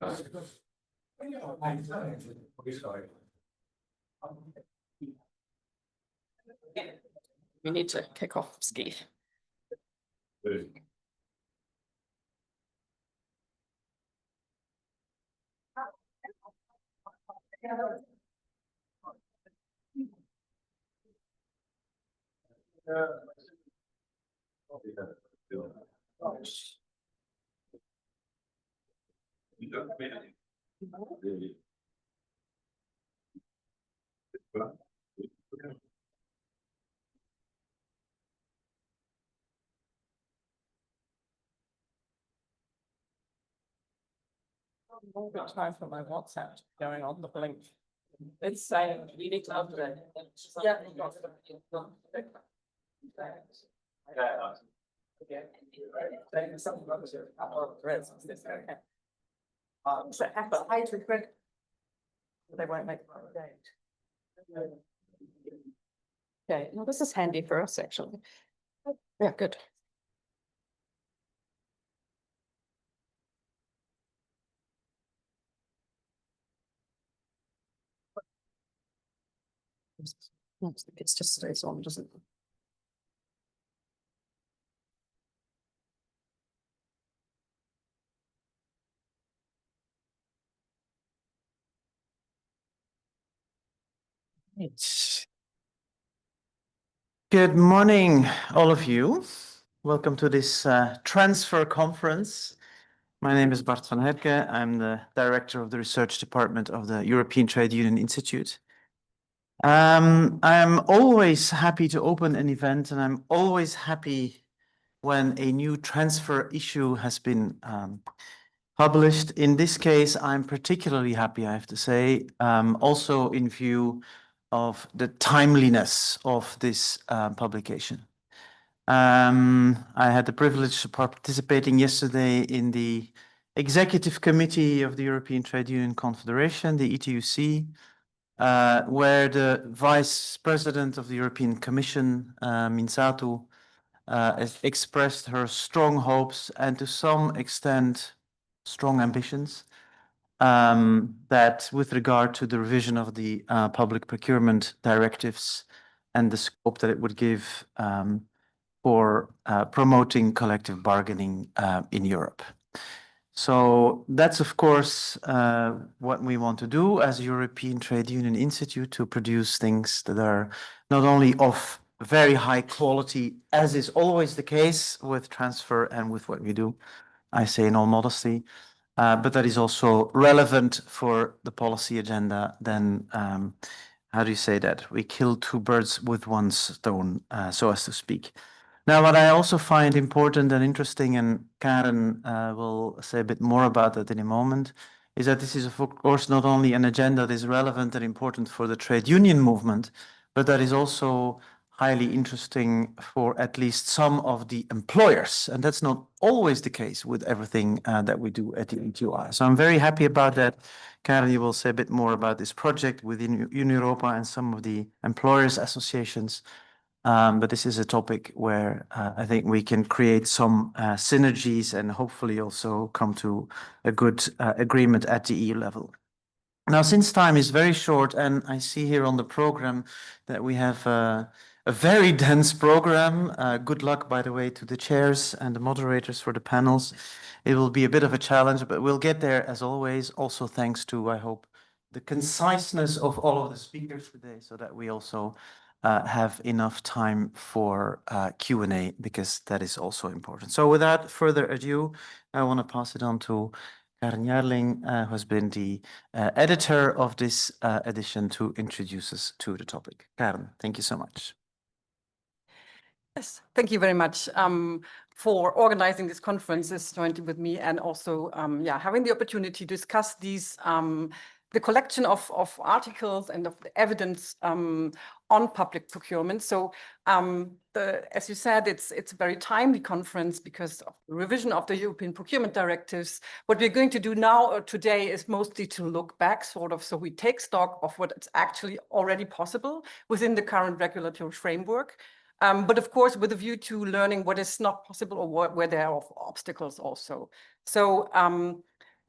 We need to kick off ski. Good time for my WhatsApp going on the blink. It's saying we need to update. Yeah. So after I regret, they won't make the update. Okay, well, this is handy for us actually. Yeah, good. It just stays on, doesn't it? Good morning, all of you. Welcome to this transfer conference. My name is Bart van Herke. I'm the director of the research department of the European Trade Union Institute. I'm always happy to open an event, and I'm always happy when a new transfer issue has been published. In this case, I'm particularly happy, I have to say, also in view of the timeliness of this publication. I had the privilege of participating yesterday in the Executive Committee of the European Trade Union Confederation, the ETUC, where the Vice President of the European Commission, Minsatu, has expressed her strong hopes and to some extent strong ambitions that with regard to the revision of the public procurement directives and the scope that it would give for promoting collective bargaining in Europe. So that's, of course, what we want to do as a European Trade Union Institute, to produce things that are not only of very high quality, as is always the case with transfer and with what we do, I say in all modesty, but that is also relevant for the policy agenda. Then, how do you say that? We kill two birds with one stone, so as to speak. Now, what I also find important and interesting, and Karen will say a bit more about that in a moment, is that this is, of course, not only an agenda that is relevant and important for the trade union movement, but that is also highly interesting for at least some of the employers. And that's not always the case with everything that we do at the ETUI. So I'm very happy about that. Karen, you will say a bit more about this project within Europa and some of the employers associations. But this is a topic where I think we can create some synergies and hopefully also come to a good agreement at the EU level. Now, since time is very short, and I see here on the program that we have a very dense program. Good luck, by the way, to the chairs and the moderators for the panels. It will be a bit of a challenge, but we'll get there as always. Also, thanks to, I hope, the conciseness of all of the speakers today, so that we also have enough time for Q&A, because that is also important. So without further ado, I want to pass it on to Karen Jarling, who has been the editor of this edition, to introduce us to the topic. Karen, thank you so much. Yes, thank you very much for organizing this conference, joining with me, and also having the opportunity to discuss these the collection of articles and of the evidence on public procurement. So as you said, it's a very timely conference because of the revision of the European Procurement Directives. What we're going to do now or today is mostly to look back, sort of, so we take stock of what is actually already possible within the current regulatory framework. But of course, with a view to learning what is not possible or where there are obstacles also. So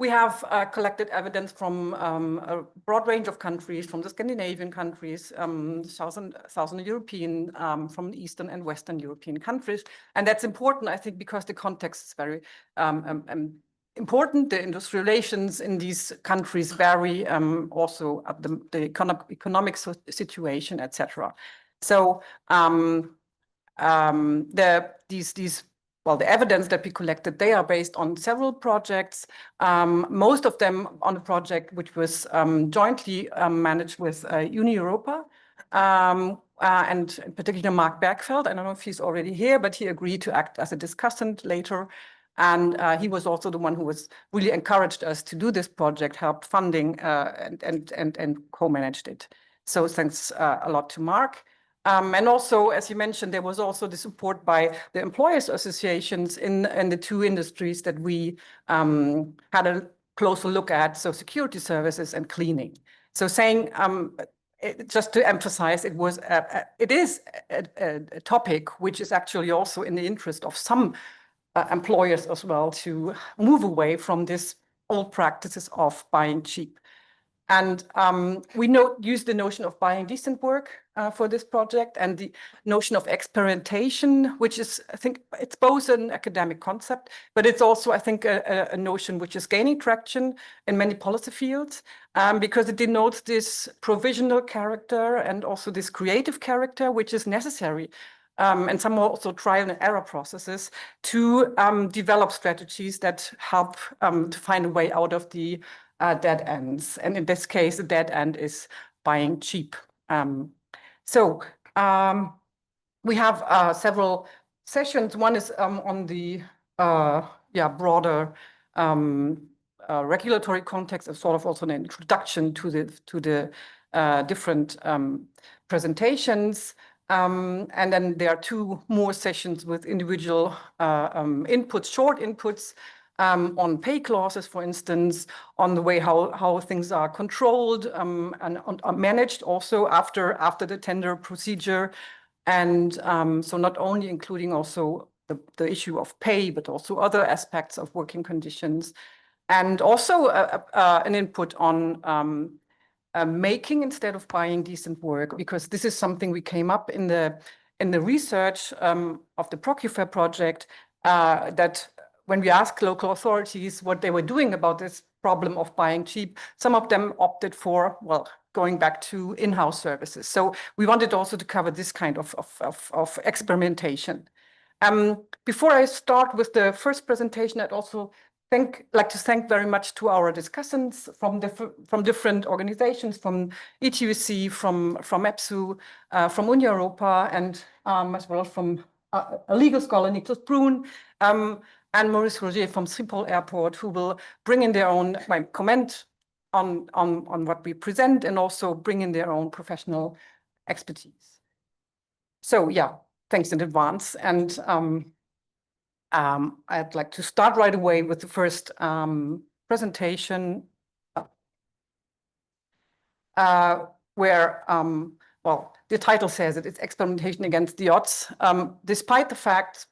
we have collected evidence from a broad range of countries, from the Scandinavian countries, Southern European, from the Eastern and Western European countries. And that's important, I think, because the context is very important. The industrial relations in these countries vary, also the economic situation, etc. So the evidence that we collected, they are based on several projects, most of them on a project which was jointly managed with Uni Europa, and in particular Mark Bergfeld. I don't know if he's already here, but he agreed to act as a discussant later. And he was also the one who was really encouraged us to do this project, helped funding and co-managed it. So thanks a lot to Mark. And also, as you mentioned, there was also the support by the employers' associations in the two industries that we had a closer look at, so security services and cleaning. So saying, just to emphasize, it is a topic which is actually also in the interest of some employers as well to move away from this old practices of buying cheap. And we use the notion of buying decent work for this project, and the notion of experimentation, which is, I think, it's both an academic concept, but it's also, I think, a notion which is gaining traction in many policy fields, because it denotes this provisional character and also this creative character, which is necessary, and some also trial and error processes to develop strategies that help to find a way out of the dead ends. And in this case, the dead end is buying cheap. We have several sessions. One is on the broader regulatory context, of sort of also an introduction to the different presentations. And then there are two more sessions with individual inputs, short inputs, on pay clauses, for instance, on the way how things are controlled and are managed also after the tender procedure. And so not only including also the issue of pay, but also other aspects of working conditions. And also an input on making instead of buying decent work, because this is something we came up in the research of the ProcuFair project, that when we asked local authorities what they were doing about this problem of buying cheap, some of them opted for, well, going back to in-house services. So we wanted also to cover this kind of experimentation. Before I start with the first presentation, I'd also like to thank very much to our discussants from different organizations, from ETUC, from EPSU, from Uni Europa, and as well from a legal scholar, Niklas Brun, and Maurice Roger from Schiphol Airport, who will bring in their own comment on what we present, and also bring in their own professional expertise. So yeah, thanks in advance. And I'd like to start right away with the first presentation, where, well, the title says it's experimentation against the odds, despite the fact.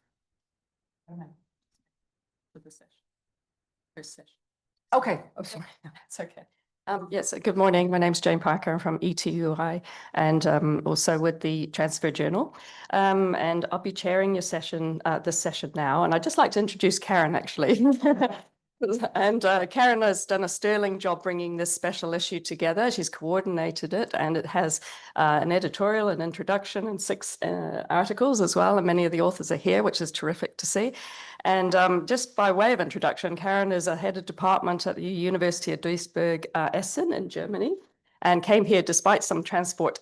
Okay, I'm sorry. It's okay. Yes, good morning. My name's Jane Parker. I'm from ETUI and also with the Transfer Journal. And I'll be chairing your session, this session now. And I'd just like to introduce Karen, actually. And Karen has done a sterling job bringing this special issue together. She's coordinated it, and it has an editorial, an introduction, and 6 articles as well. And many of the authors are here, which is terrific to see. And just by way of introduction, Karen is a head of department at the University of Duisburg-Essen in Germany, and came here despite some transport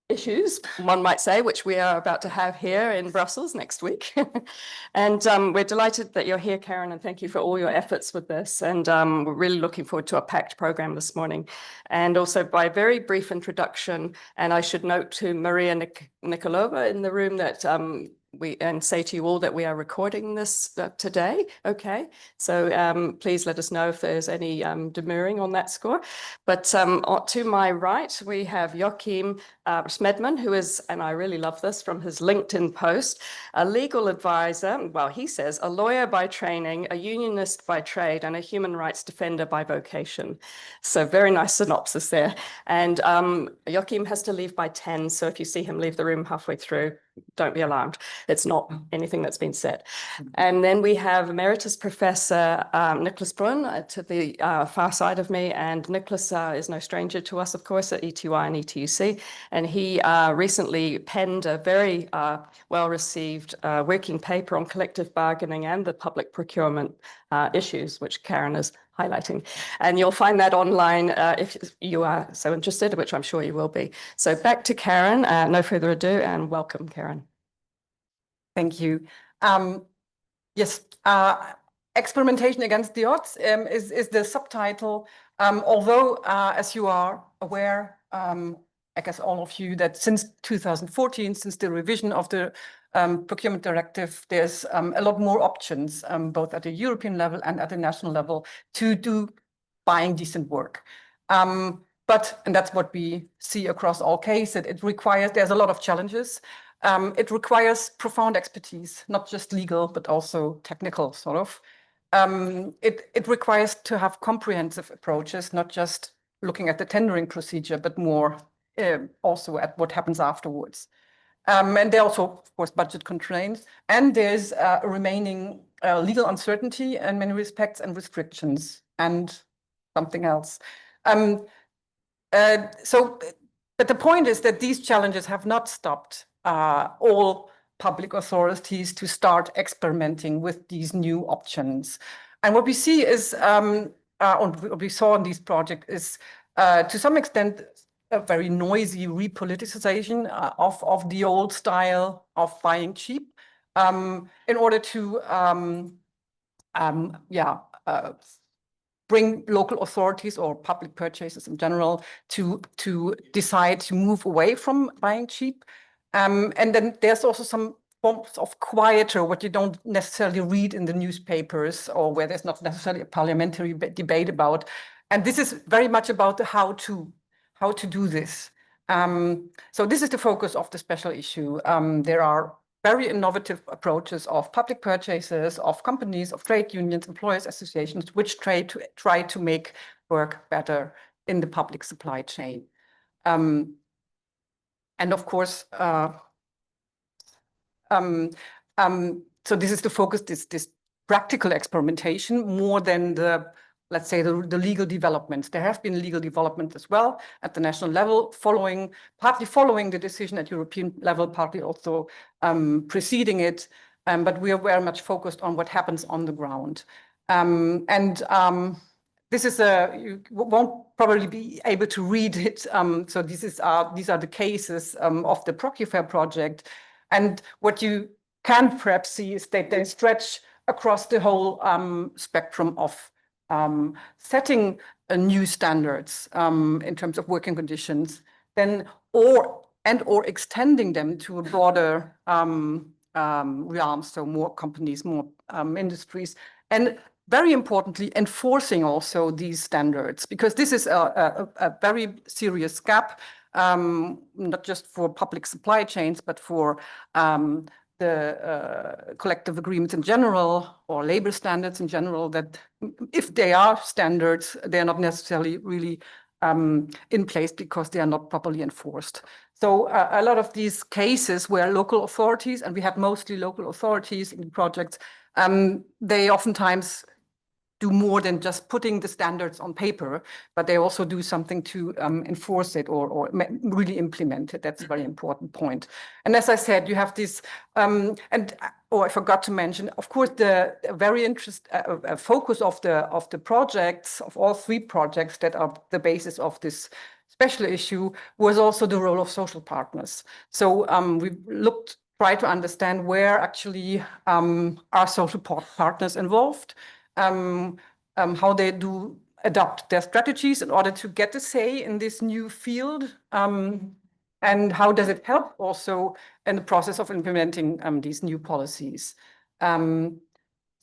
issues, one might say, which we are about to have here in Brussels next week. And we're delighted that you're here, Karen, and thank you for all your efforts with this. And we're really looking forward to a packed program this morning. And also by very brief introduction, and I should note to Maria Nikolova in the room that say to you all that we are recording this today. Okay, so please let us know if there's any demurring on that score. But to my right, we have Joachim Smedman, who is, and I really love this from his LinkedIn post, a legal advisor. Well, he says a lawyer by training, a unionist by trade, and a human rights defender by vocation. So very nice synopsis there. And Joachim has to leave by 10. So if you see him leave the room halfway through, don't be alarmed. It's not anything that's been said. And then we have Emeritus Professor Nicholas Brunn to the far side of me. And Nicholas is no stranger to us, of course, at ETUI and ETUC. And he recently penned a very well-received working paper on collective bargaining and the public procurement issues, which Karen is highlighting. And you'll find that online if you are so interested, which I'm sure you will be. So back to Karen, no further ado, and welcome, Karen. Thank you. Yes, Experimentation Against the Odds is the subtitle. Although, as you are aware, I guess all of you, that since 2014, since the revision of the Procurement Directive, there's a lot more options, both at the European level and at the national level, to do buying decent work. And that's what we see across all cases. It requires, there's a lot of challenges. It requires profound expertise, not just legal, but also technical, sort of. It requires to have comprehensive approaches, not just looking at the tendering procedure, but more also at what happens afterwards. And there are also, of course, budget constraints. And there's a remaining legal uncertainty in many respects and restrictions and something else. But the point is that these challenges have not stopped all public authorities to start experimenting with these new options. And what we see is, what we saw in these projects is, to some extent, a very noisy repoliticization of the old style of buying cheap in order to bring local authorities or public purchasers in general to decide to move away from buying cheap. And then there's also some forms of quieter, what you don't necessarily read in the newspapers or where there's not necessarily a parliamentary debate about. And this is very much about the how to do this. So this is the focus of the special issue. There are very innovative approaches of public purchases, of companies, of trade unions, employers associations, which try to make work better in the public supply chain. And of course, so this is the focus, this practical experimentation more than the, let's say, the legal developments. There have been legal developments as well at the national level, partly following the decision at European level, partly also preceding it. But we are very much focused on what happens on the ground. This is you won't probably be able to read it. So these are the cases of the ProcuFair project. And what you can perhaps see is that they stretch across the whole spectrum of setting new standards in terms of working conditions, then or extending them to a broader realm, so more companies, more industries, and very importantly, enforcing also these standards, because this is a very serious gap, not just for public supply chains, but for the collective agreements in general, or labor standards in general, that if they are standards, they're not necessarily really in place because they are not properly enforced. So a lot of these cases where local authorities, and we had mostly local authorities in projects, they oftentimes do more than just putting the standards on paper, but they also do something to enforce it or really implement it. That's a very important point. And as I said, you have this, I forgot to mention, of course, the very focus of the projects, of all three projects that are the basis of this special issue, was also the role of social partners. So we try to understand where actually are social partners involved, how they do adopt their strategies in order to get a say in this new field. And how does it help also in the process of implementing these new policies? They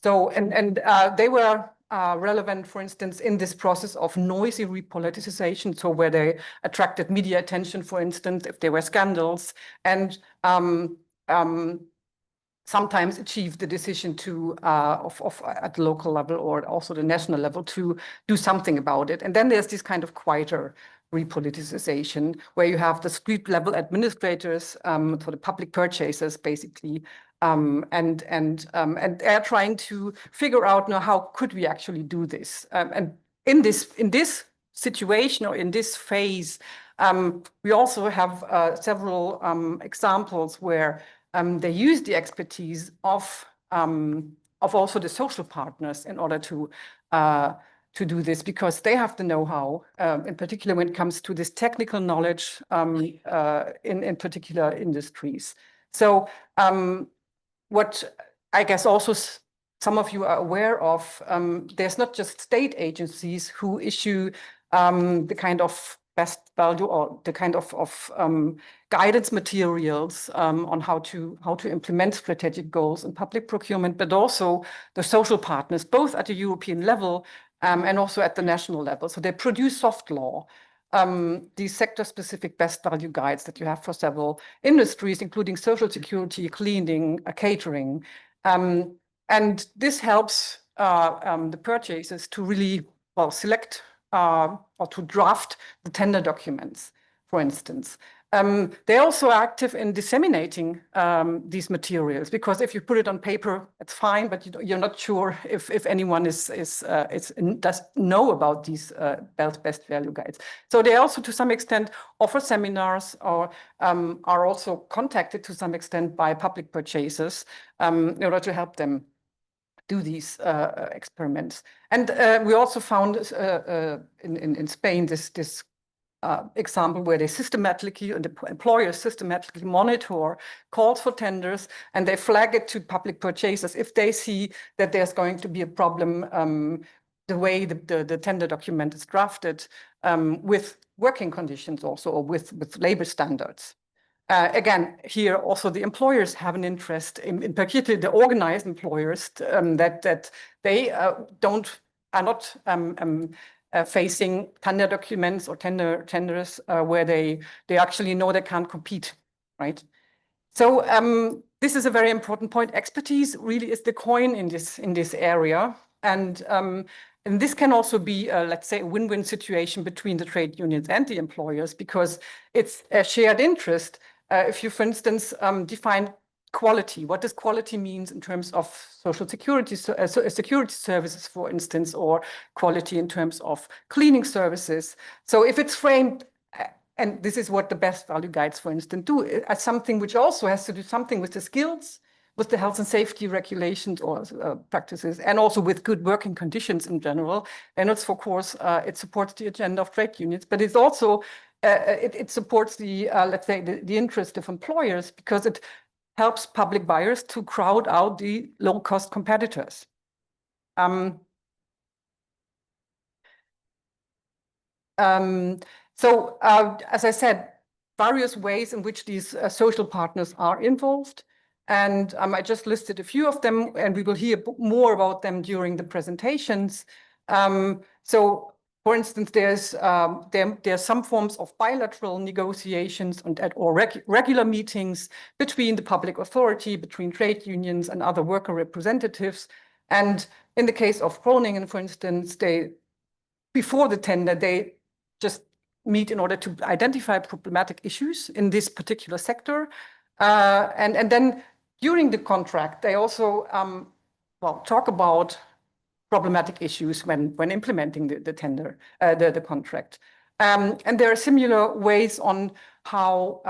were relevant, for instance, in this process of noisy repoliticization, so where they attracted media attention, for instance, if there were scandals, and sometimes achieved the decision to at the local level or also the national level to do something about it. And then there's this kind of quieter repoliticization where you have the street level administrators for the public purchasers, basically, and they're trying to figure out now how could we actually do this. And in this situation or in this phase, we also have several examples where they use the expertise of also the social partners in order to do this, because they have the know-how, in particular when it comes to this technical knowledge in particular industries. So what I guess also some of you are aware of, there's not just state agencies who issue the kind of best value or the kind of guidance materials on how to implement strategic goals in public procurement, but also the social partners, both at the European level and also at the national level. So they produce soft law, these sector-specific best value guides that you have for several industries, including social security, cleaning, catering. And this helps the purchasers to really, well, select or to draft the tender documents, for instance. They're also active in disseminating these materials, because if you put it on paper, it's fine, but you're not sure if anyone does know about these best value guides. So they also, to some extent, offer seminars or are also contacted to some extent by public purchasers in order to help them do these experiments. And we also found in Spain this example where they systematically, and the employers systematically monitor calls for tenders, and they flag it to public purchasers if they see that there's going to be a problem the way the tender document is drafted with working conditions also, or with labor standards. Again, here also the employers have an interest, in particular the organized employers, that they are not facing tender documents or tenders where they actually know they can't compete, right? So this is a very important point. Expertise really is the coin in this area, and this can also be, let's say, a win-win situation between the trade unions and the employers, because it's a shared interest. If you, for instance, define quality, what does quality means in terms of social security, security services, for instance, or quality in terms of cleaning services? So if it's framed, and this is what the best value guides, for instance, do, as something which also has to do something with the skills, with the health and safety regulations or practices, and also with good working conditions in general. And it's, of course, it supports the agenda of trade unions, but it's also it supports the, let's say, the interest of employers, because it helps public buyers to crowd out the low-cost competitors. So, as I said, various ways in which these social partners are involved. And I just listed a few of them, and we will hear more about them during the presentations. So, for instance, there's some forms of bilateral negotiations or regular meetings between the public authority, between trade unions and other worker representatives. And in the case of Groningen, for instance, before the tender, they just meet in order to identify problematic issues in this particular sector. And then during the contract, they also talk about problematic issues when implementing the tender, the contract. And there are similar ways on how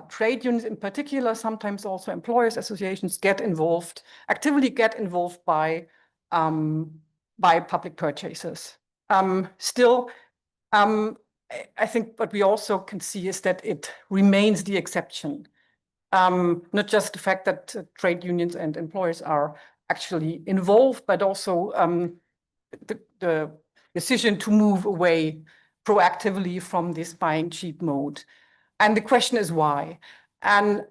trade unions in particular, sometimes also employers associations, actively get involved by public purchasers. Still, I think what we also can see is that it remains the exception. Not just the fact that trade unions and employers are actually involved, but also the decision to move away proactively from this buying cheap mode. And the question is why? And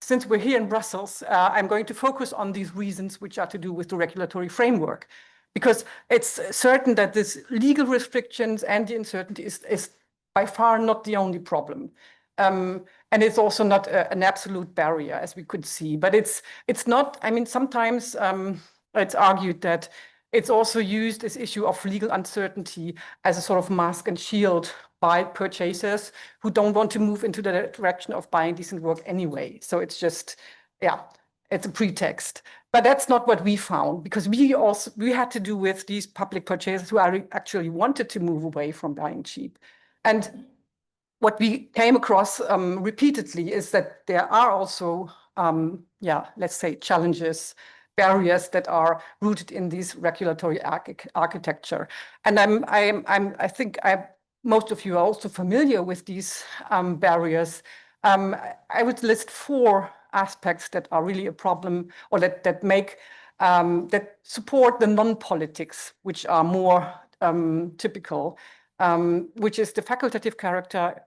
since we're here in Brussels, I'm going to focus on these reasons which are to do with the regulatory framework, because it's certain that this legal restrictions and the uncertainty is by far not the only problem. And it's also not an absolute barrier, as we could see. But it's not, I mean, sometimes it's argued that it's also used, this issue of legal uncertainty, as a sort of mask and shield by purchasers who don't want to move into the direction of buying decent work anyway. So it's just, yeah, it's a pretext. But that's not what we found, because we had to do with these public purchasers who actually wanted to move away from buying cheap. And what we came across repeatedly is that there are also, let's say, challenges, barriers that are rooted in this regulatory architecture. And I think most of you are also familiar with these barriers. I would list 4 aspects that are really a problem, or that make that support the non-politics, which are more typical, which is the facultative character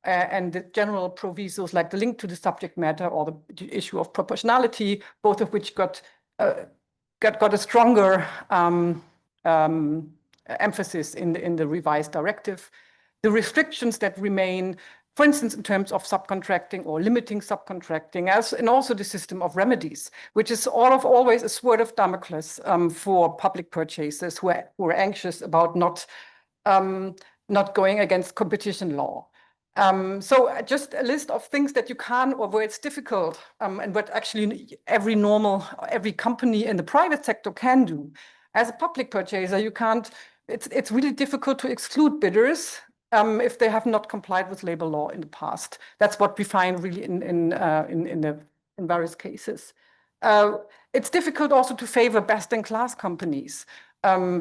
and the general provisos, like the link to the subject matter or the issue of proportionality, both of which got a stronger emphasis in the revised directive. The restrictions that remain, for instance, in terms of subcontracting or limiting subcontracting, and also the system of remedies, which is always a sword of Damocles for public purchasers who are anxious about not going against competition law. So just a list of things that you can, or where it's difficult, and what actually every company in the private sector can do. As a public purchaser, you can't, it's really difficult to exclude bidders if they have not complied with labor law in the past. That's what we find really in various cases. It's difficult also to favor best-in-class companies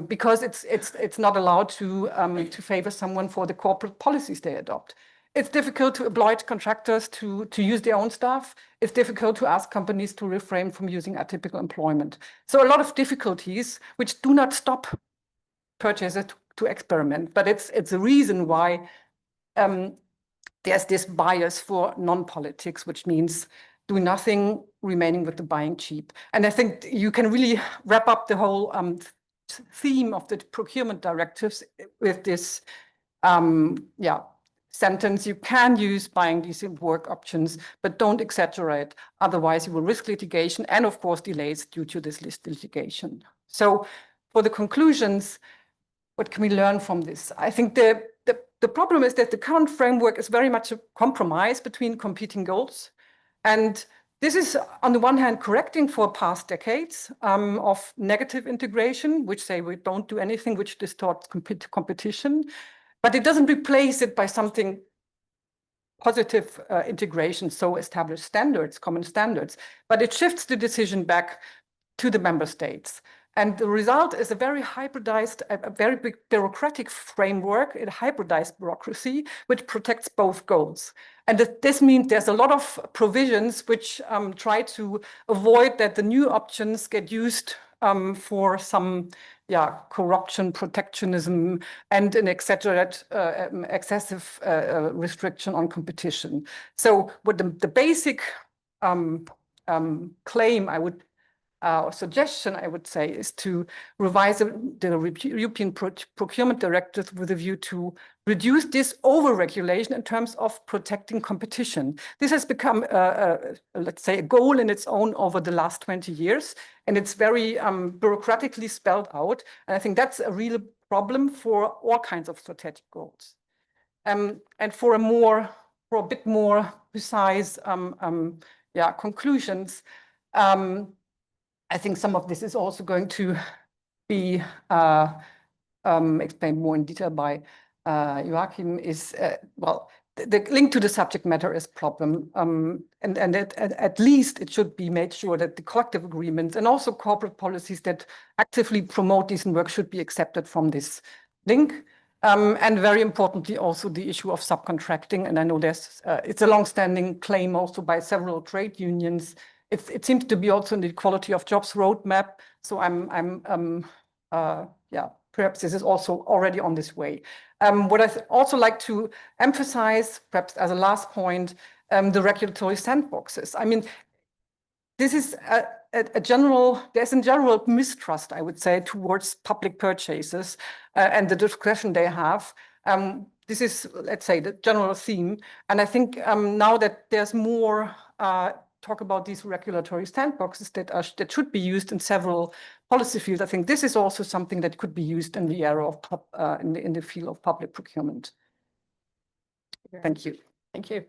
because it's not allowed to favor someone for the corporate policies they adopt. It's difficult to oblige contractors to use their own staff. It's difficult to ask companies to refrain from using atypical employment. So a lot of difficulties which do not stop purchasers to experiment, but it's a reason why there's this bias for non-politics, which means do nothing, remaining with the buying cheap. And I think you can really wrap up the whole theme of the procurement directives with this sentence: you can use buying decent work options, but don't exaggerate. Otherwise, you will risk litigation and, of course, delays due to this litigation. So for the conclusions, what can we learn from this? I think the problem is that the current framework is very much a compromise between competing goals. And this is, on the one hand, correcting for past decades of negative integration, which say we don't do anything which distorts competition. But it doesn't replace it by something positive integration, so established standards, common standards, but it shifts the decision back to the member states. And the result is a very hybridized, a very big bureaucratic framework, a hybridized bureaucracy, which protects both goals. And this means there's a lot of provisions which try to avoid that the new options get used for some corruption, protectionism, and an excessive restriction on competition. So what the basic claim or suggestion I would say is to revise the European Procurement Directives with a view to reduce this over-regulation in terms of protecting competition. This has become, let's say, a goal in its own over the last 20 years, and it's very bureaucratically spelled out. And I think that's a real problem for all kinds of strategic goals. And for a bit more precise conclusions, I think some of this is also going to be explained more in detail by Joachim. The link to the subject matter is a problem. And at least it should be made sure that the collective agreements and also corporate policies that actively promote decent work should be accepted from this link. And very importantly, also the issue of subcontracting. And I know it's a long-standing claim also by several trade unions. It seems to be also in the Equality of Jobs roadmap. So perhaps this is also already on this way. What I also like to emphasize, perhaps as a last point, the regulatory sandboxes. I mean, this is there's a general mistrust, I would say, towards public purchases and the discretion they have. This is, let's say, the general theme. And I think now that there's more talk about these regulatory sandboxes that should be used in several policy fields, I think this is also something that could be used in the area of in the field of public procurement. Thank you. Thank you.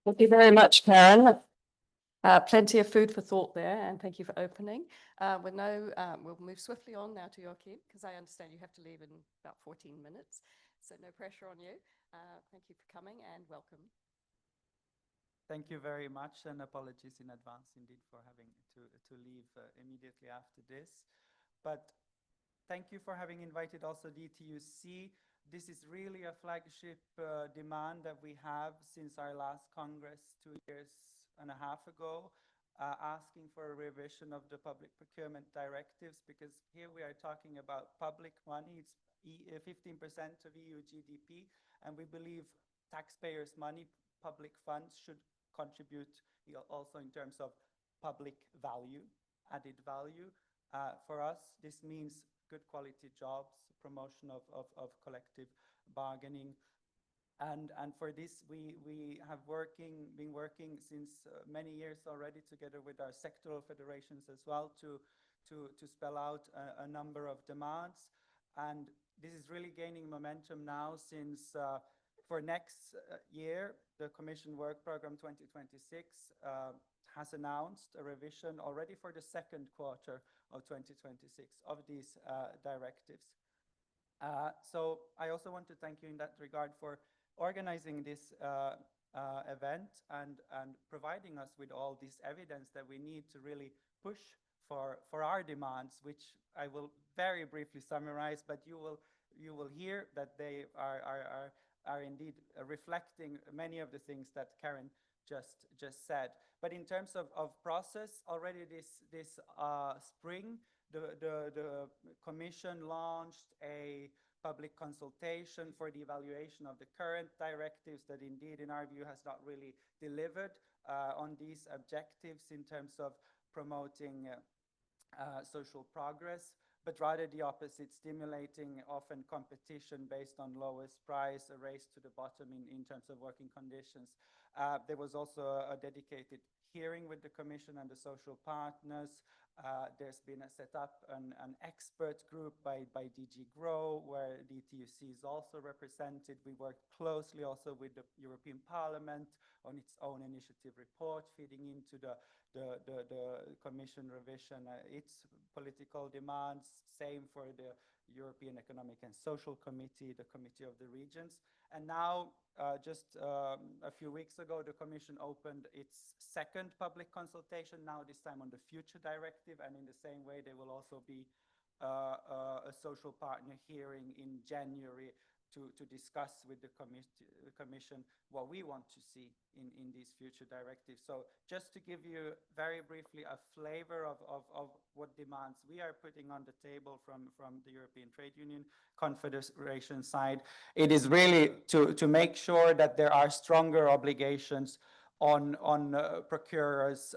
Thank you very much, Karen. Plenty of food for thought there, and thank you for opening. We'll move swiftly on now to Joachim, because I understand you have to leave in about 14 minutes, so no pressure on you. Thank you for coming and welcome. Thank you very much, and apologies in advance indeed for having to leave immediately after this. But thank you for having invited also DTUC. This is really a flagship demand that we have since our last Congress 2.5 years ago, asking for a revision of the public procurement directives, because here we are talking about public money. It's 15% of EU GDP, and we believe taxpayers' money, public funds, should contribute also in terms of public value, added value. For us, this means good quality jobs, promotion of collective bargaining. And for this, we have been working since many years already together with our sectoral federations as well to spell out a number of demands. And this is really gaining momentum now since for next year, the Commission Work Programme 2026 has announced a revision already for the second quarter of 2026 of these directives. So I also want to thank you in that regard for organizing this event and providing us with all this evidence that we need to really push for our demands, which I will very briefly summarize, but you will hear that they are indeed reflecting many of the things that Karen just said. But in terms of process, already this spring, the Commission launched a public consultation for the evaluation of the current directives that indeed, in our view, has not really delivered on these objectives in terms of promoting social progress, but rather the opposite, stimulating often competition based on lowest price, a race to the bottom in terms of working conditions. There was also a dedicated hearing with the Commission and the social partners. There's been set up an expert group by DG GROW, where DTUC is also represented. We worked closely also with the European Parliament on its own initiative report, feeding into the Commission revision, its political demands. Same for the European Economic and Social Committee, the Committee of the Regions. And now, just a few weeks ago, the Commission opened its second public consultation, now this time on the future directive, and in the same way there will also be a social partner hearing in January to discuss with the Commission what we want to see in these future directives. So just to give you very briefly a flavor of what demands we are putting on the table from the European Trade Union Confederation side, it is really to make sure that there are stronger obligations on procurers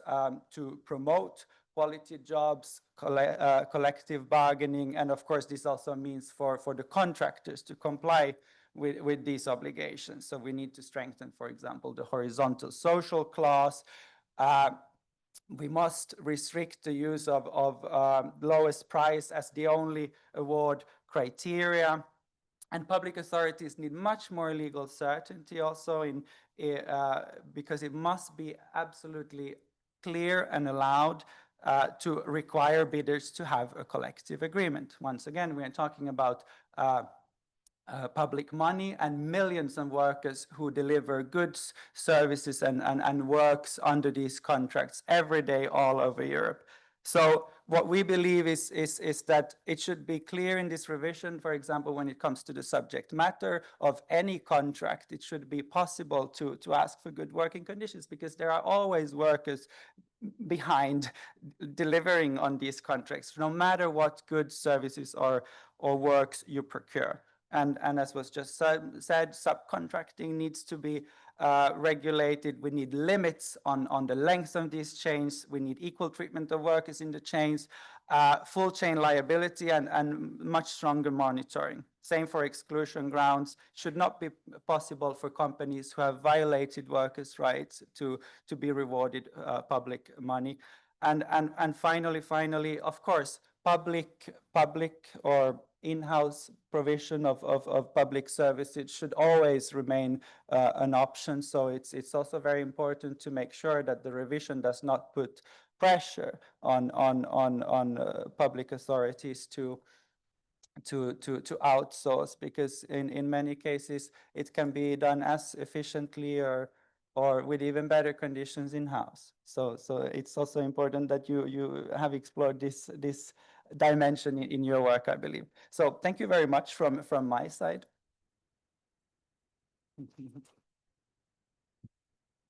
to promote quality jobs, collective bargaining, and of course this also means for the contractors to comply with these obligations. So we need to strengthen, for example, the horizontal social clause. We must restrict the use of lowest price as the only award criteria. And public authorities need much more legal certainty also because it must be absolutely clear and allowed to require bidders to have a collective agreement. Once again, we are talking about public money and millions of workers who deliver goods, services, and works under these contracts every day all over Europe. So what we believe is that it should be clear in this revision, for example, when it comes to the subject matter of any contract, it should be possible to ask for good working conditions, because there are always workers behind delivering on these contracts, no matter what goods, services, or works you procure. And as was just said, subcontracting needs to be regulated. We need limits on the length of these chains. We need equal treatment of workers in the chains, full chain liability, and much stronger monitoring. Same for exclusion grounds. Should not be possible for companies who have violated workers' rights to be rewarded public money. And finally, of course, public or in-house provision of public services should always remain an option. So it's also very important to make sure that the revision does not put pressure on public authorities to outsource, because in many cases it can be done as efficiently or with even better conditions in-house. So it's also important that you have explored this dimension in your work, I believe. So thank you very much from my side.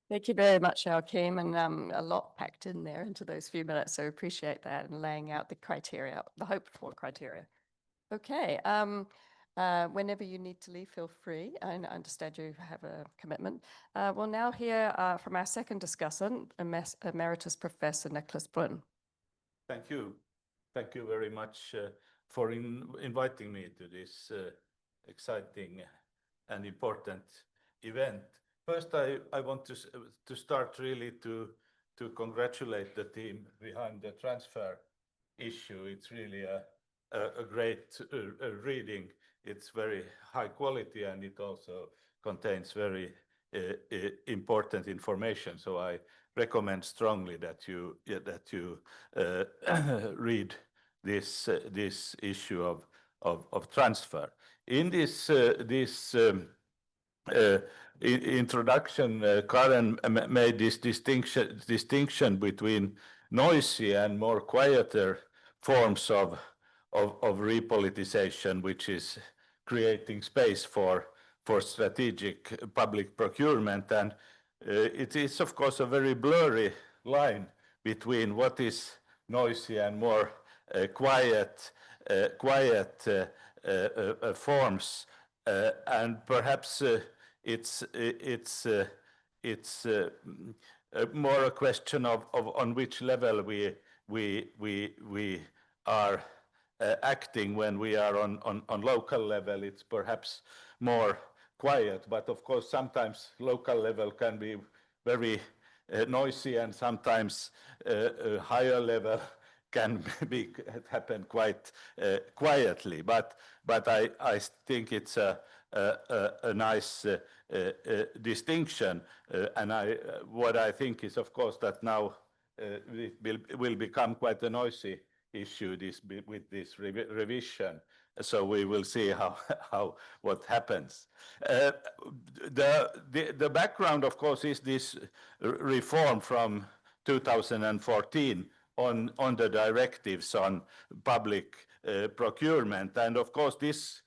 Thank you very much, Joachim, and a lot packed in there into those few minutes, so appreciate that and laying out the criteria, the hoped for criteria. Okay, whenever you need to leave, feel free. I understand you have a commitment. We'll now hear from our second discussant, Emeritus Professor Nicholas Brunn. Thank you. Thank you very much for inviting me to this exciting and important event. First, I want to start really to congratulate the team behind the transfer issue. It's really a great reading. It's very high quality, and it also contains very important information. So I recommend strongly that you read this issue of transfer. In this introduction, Karen made this distinction between noisy and more quieter forms of repoliticization, which is creating space for strategic public procurement. And it is, of course, a very blurry line between what is noisy and more quiet forms. And perhaps it's more a question of on which level we are acting. When we are on local level, it's perhaps more quiet, but of course sometimes local level can be very noisy, and sometimes a higher level can happen quite quietly. But I think it's a nice distinction, and what I think is, of course, that now will become quite a noisy issue with this revision. So we will see what happens. The background, of course, is this reform from 2014 on the directives on public procurement. And of course, this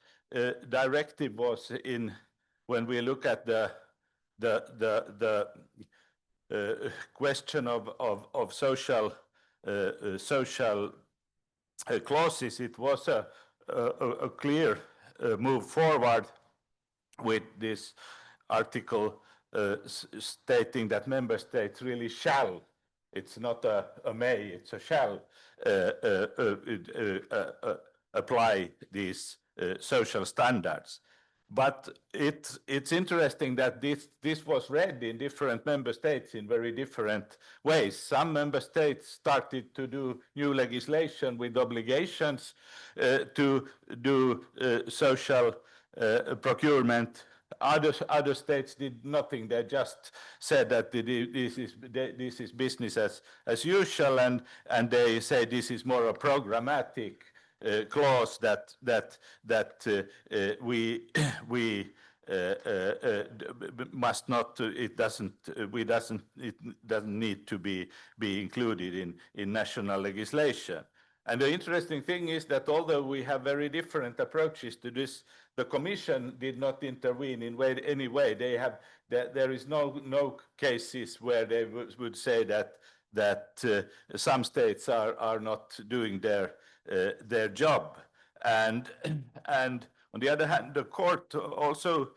directive was when we look at the question of social clauses, it was a clear move forward with this article stating that member states really shall, it's not a may, it's a shall apply these social standards. But it's interesting that this was read in different member states in very different ways. Some member states started to do new legislation with obligations to do social procurement. Other states did nothing. They just said that this is business as usual, and they say this is more a programmatic clause that we must not. It doesn't need to be included in national legislation. And the interesting thing is that although we have very different approaches to this, the Commission did not intervene in any way. There is no cases where they would say that some states are not doing their job. And on the other hand, the court also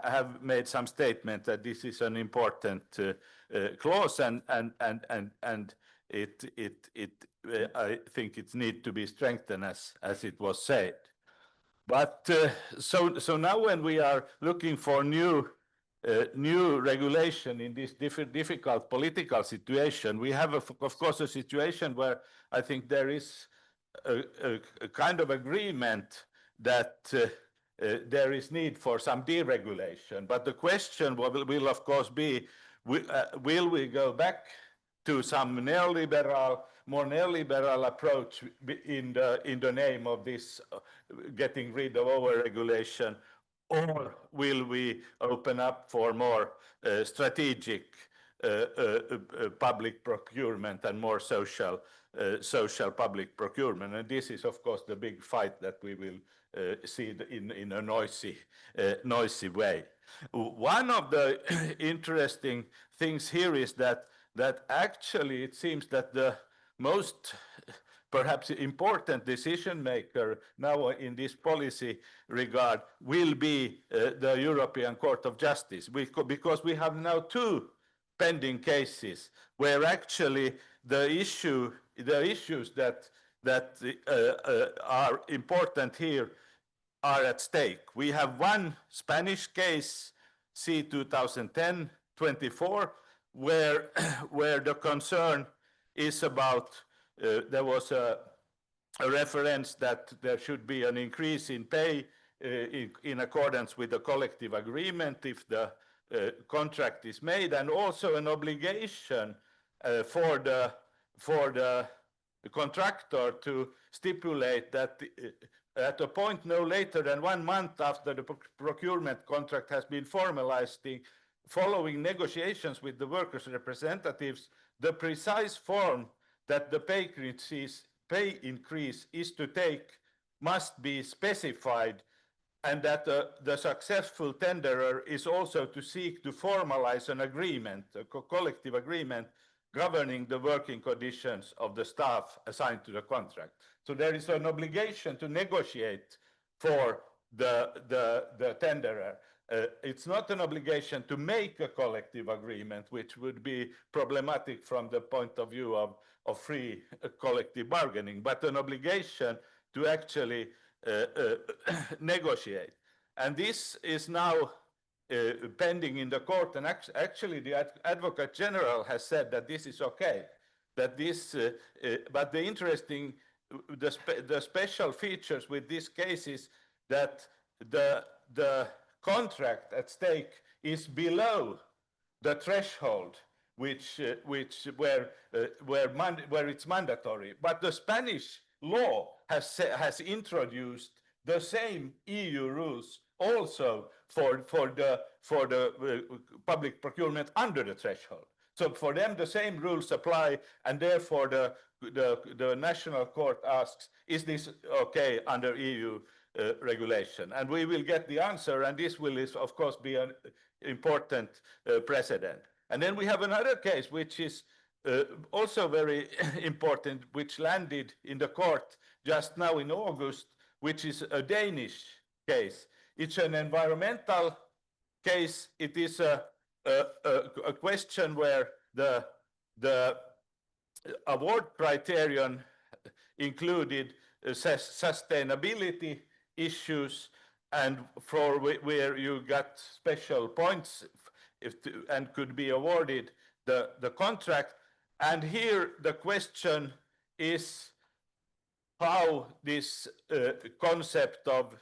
have made some statement that this is an important clause, and I think it needs to be strengthened as it was said. But so now when we are looking for new regulation in this difficult political situation, we have of course a situation where I think there is a kind of agreement that there is need for some deregulation. But the question will of course be, will we go back to some more neoliberal approach in the name of this getting rid of overregulation, or will we open up for more strategic public procurement and more social public procurement? And this is of course the big fight that we will see in a noisy way. One of the interesting things here is that actually it seems that the most perhaps important decision maker now in this policy regard will be the European Court of Justice, because we have now two pending cases where actually the issues that are important here are at stake. We have one Spanish case, C 2010-24, where the concern is about, there was a reference that there should be an increase in pay in accordance with the collective agreement if the contract is made, and also an obligation for the contractor to stipulate that at a point no later than 1 month after the procurement contract has been formalized, following negotiations with the workers' representatives, the precise form that the pay increase is to take must be specified, and that the successful tenderer is also to seek to formalize an agreement, a collective agreement, governing the working conditions of the staff assigned to the contract. So there is an obligation to negotiate for the tenderer. It's not an obligation to make a collective agreement, which would be problematic from the point of view of free collective bargaining, but an obligation to actually negotiate. And this is now pending in the court, and actually the Advocate General has said that this is okay, that this, but the interesting, the special features with this case is that the contract at stake is below the threshold where it's mandatory. But the Spanish law has introduced the same EU rules also for the public procurement under the threshold. So for them, the same rules apply, and therefore the national court asks, is this okay under EU regulation? And we will get the answer, and this will, of course, be an important precedent. And then we have another case, which is also very important, which landed in the court just now in August, which is a Danish case. It's an environmental case. It is a question where the award criterion included sustainability issues, and for where you got special points and could be awarded the contract. And here the question is how this concept of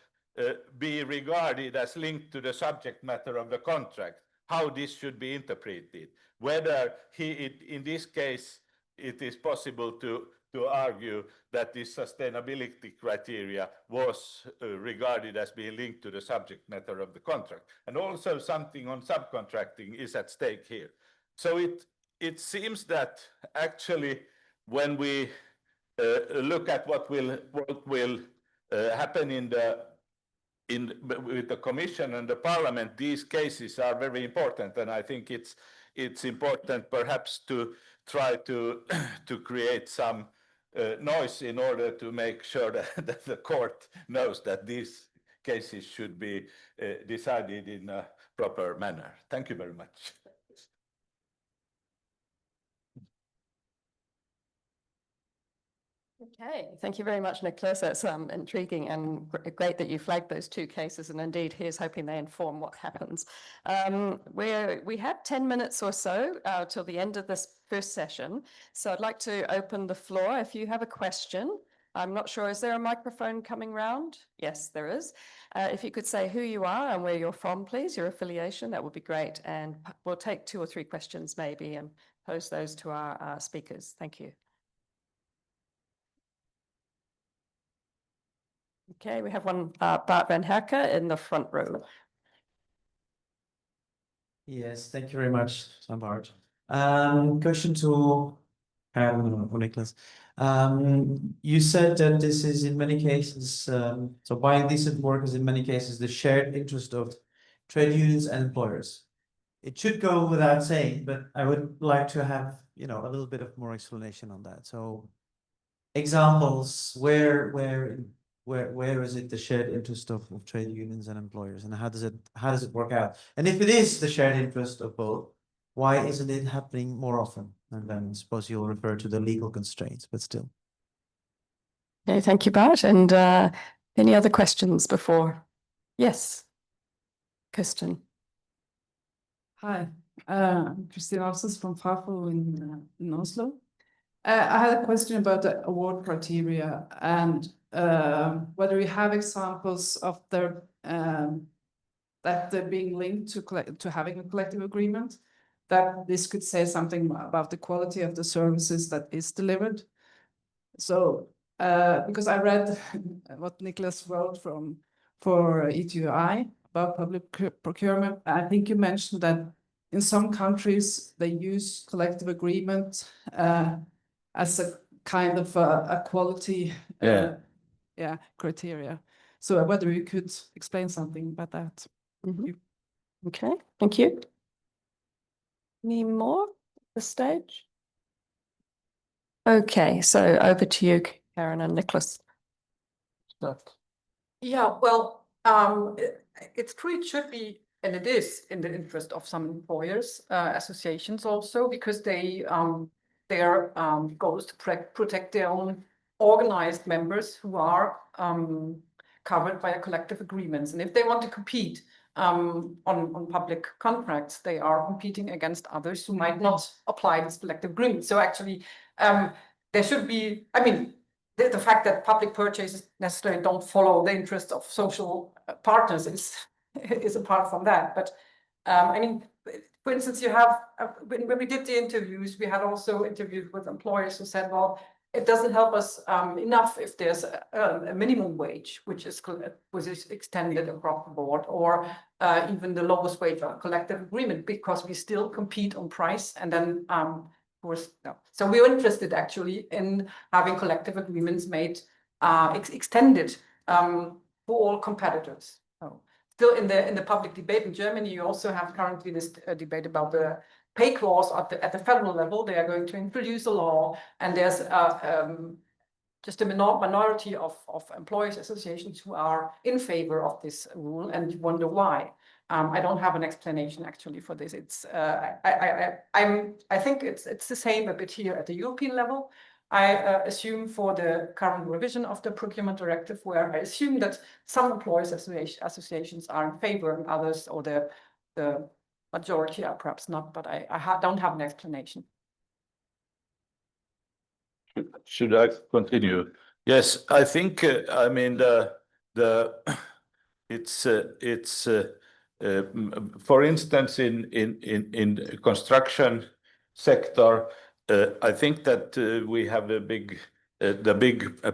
be regarded as linked to the subject matter of the contract, how this should be interpreted, whether in this case it is possible to argue that this sustainability criteria was regarded as being linked to the subject matter of the contract. And also something on subcontracting is at stake here. So it seems that actually when we look at what will happen with the Commission and the Parliament, these cases are very important, and I think it's important perhaps to try to create some noise in order to make sure that the court knows that these cases should be decided in a proper manner. Thank you very much. Okay, thank you very much, Nicholas. That's intriguing and great that you flagged those two cases. And indeed, here's hoping they inform what happens. We have 10 minutes or so till the end of this first session. So I'd like to open the floor. If you have a question, I'm not sure, is there a microphone coming round? Yes, there is. If you could say who you are and where you're from, please, your affiliation, that would be great. And we'll take 2 or 3 questions maybe and pose those to our speakers. Thank you. Okay, we have one, Bart van Herke in the front row. Yes, thank you very much, Bart. Question to Nicholas. You said that this is in many cases, so buying decent work is in many cases the shared interest of trade unions and employers. It should go without saying, but I would like to have, a little bit of more explanation on that. So examples, where is it the shared interest of trade unions and employers, and how does it work out? And if it is the shared interest of both, why isn't it happening more often? And then I suppose you'll refer to the legal constraints, but still. Okay, thank you, Bart. And any other questions before? Yes, Kirsten. Hi, I'm Christine Alsas from FAFO in Oslo. I had a question about the award criteria and whether you have examples of that they're being linked to having a collective agreement, that this could say something about the quality of the services that is delivered. So, because I read what Nicholas wrote for ETUI about public procurement, I think you mentioned that in some countries they use collective agreement as a kind of a quality criteria. So whether you could explain something about that. Mm-hmm. Okay, thank you. Any more at this stage? Okay, so over to you, Karen and Nicholas. Yeah, well, it's true, it should be, and it is in the interest of some employers, associations also, because their goal is to protect their own organized members who are covered by a collective agreements. And if they want to compete on public contracts, they are competing against others who might not apply this collective agreement. So actually, there should be, I mean, the fact that public purchases necessarily don't follow the interests of social partners is apart from that. But I mean, for instance, you have, when we did the interviews, we had also interviewed with employers who said, well, it doesn't help us enough if there's a minimum wage, which is extended across the board, or even the lowest wage or collective agreement, because we still compete on price. And then, of course, no. So we're interested actually in having collective agreements made extended for all competitors. So still in the public debate in Germany, you also have currently this debate about the pay clause at the federal level. They are going to introduce a law, and there's just a minority of employers associations who are in favor of this rule, and you wonder why. I don't have an explanation actually for this. It's I think it's the same a bit here at the European level. I assume for the current revision of the Procurement Directive, where I assume that some employers associations are in favor and others, or the majority are perhaps not, but I don't have an explanation. Should I continue? Yes, I think I mean it's for instance in construction sector, I think that we have the big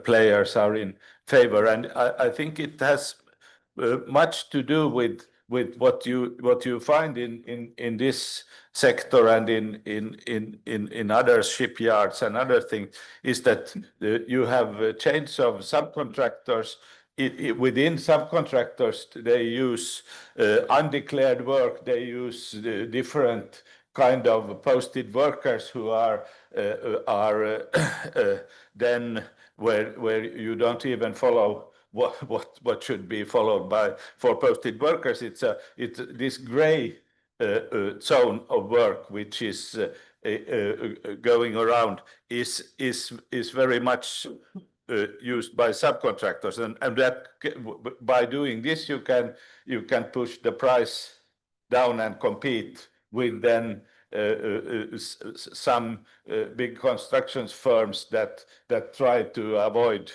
players are in favor, and I think it has much to do with with what you find in this sector and in other shipyards and other things is that you have a change of subcontractors. Within subcontractors, they use undeclared work. They use different kind of posted workers who are then where you don't even follow what should be followed by for posted workers. It's this gray zone of work which is going around is very much used by subcontractors, and that by doing this you can push the price down and compete with then some big constructions firms that try to avoid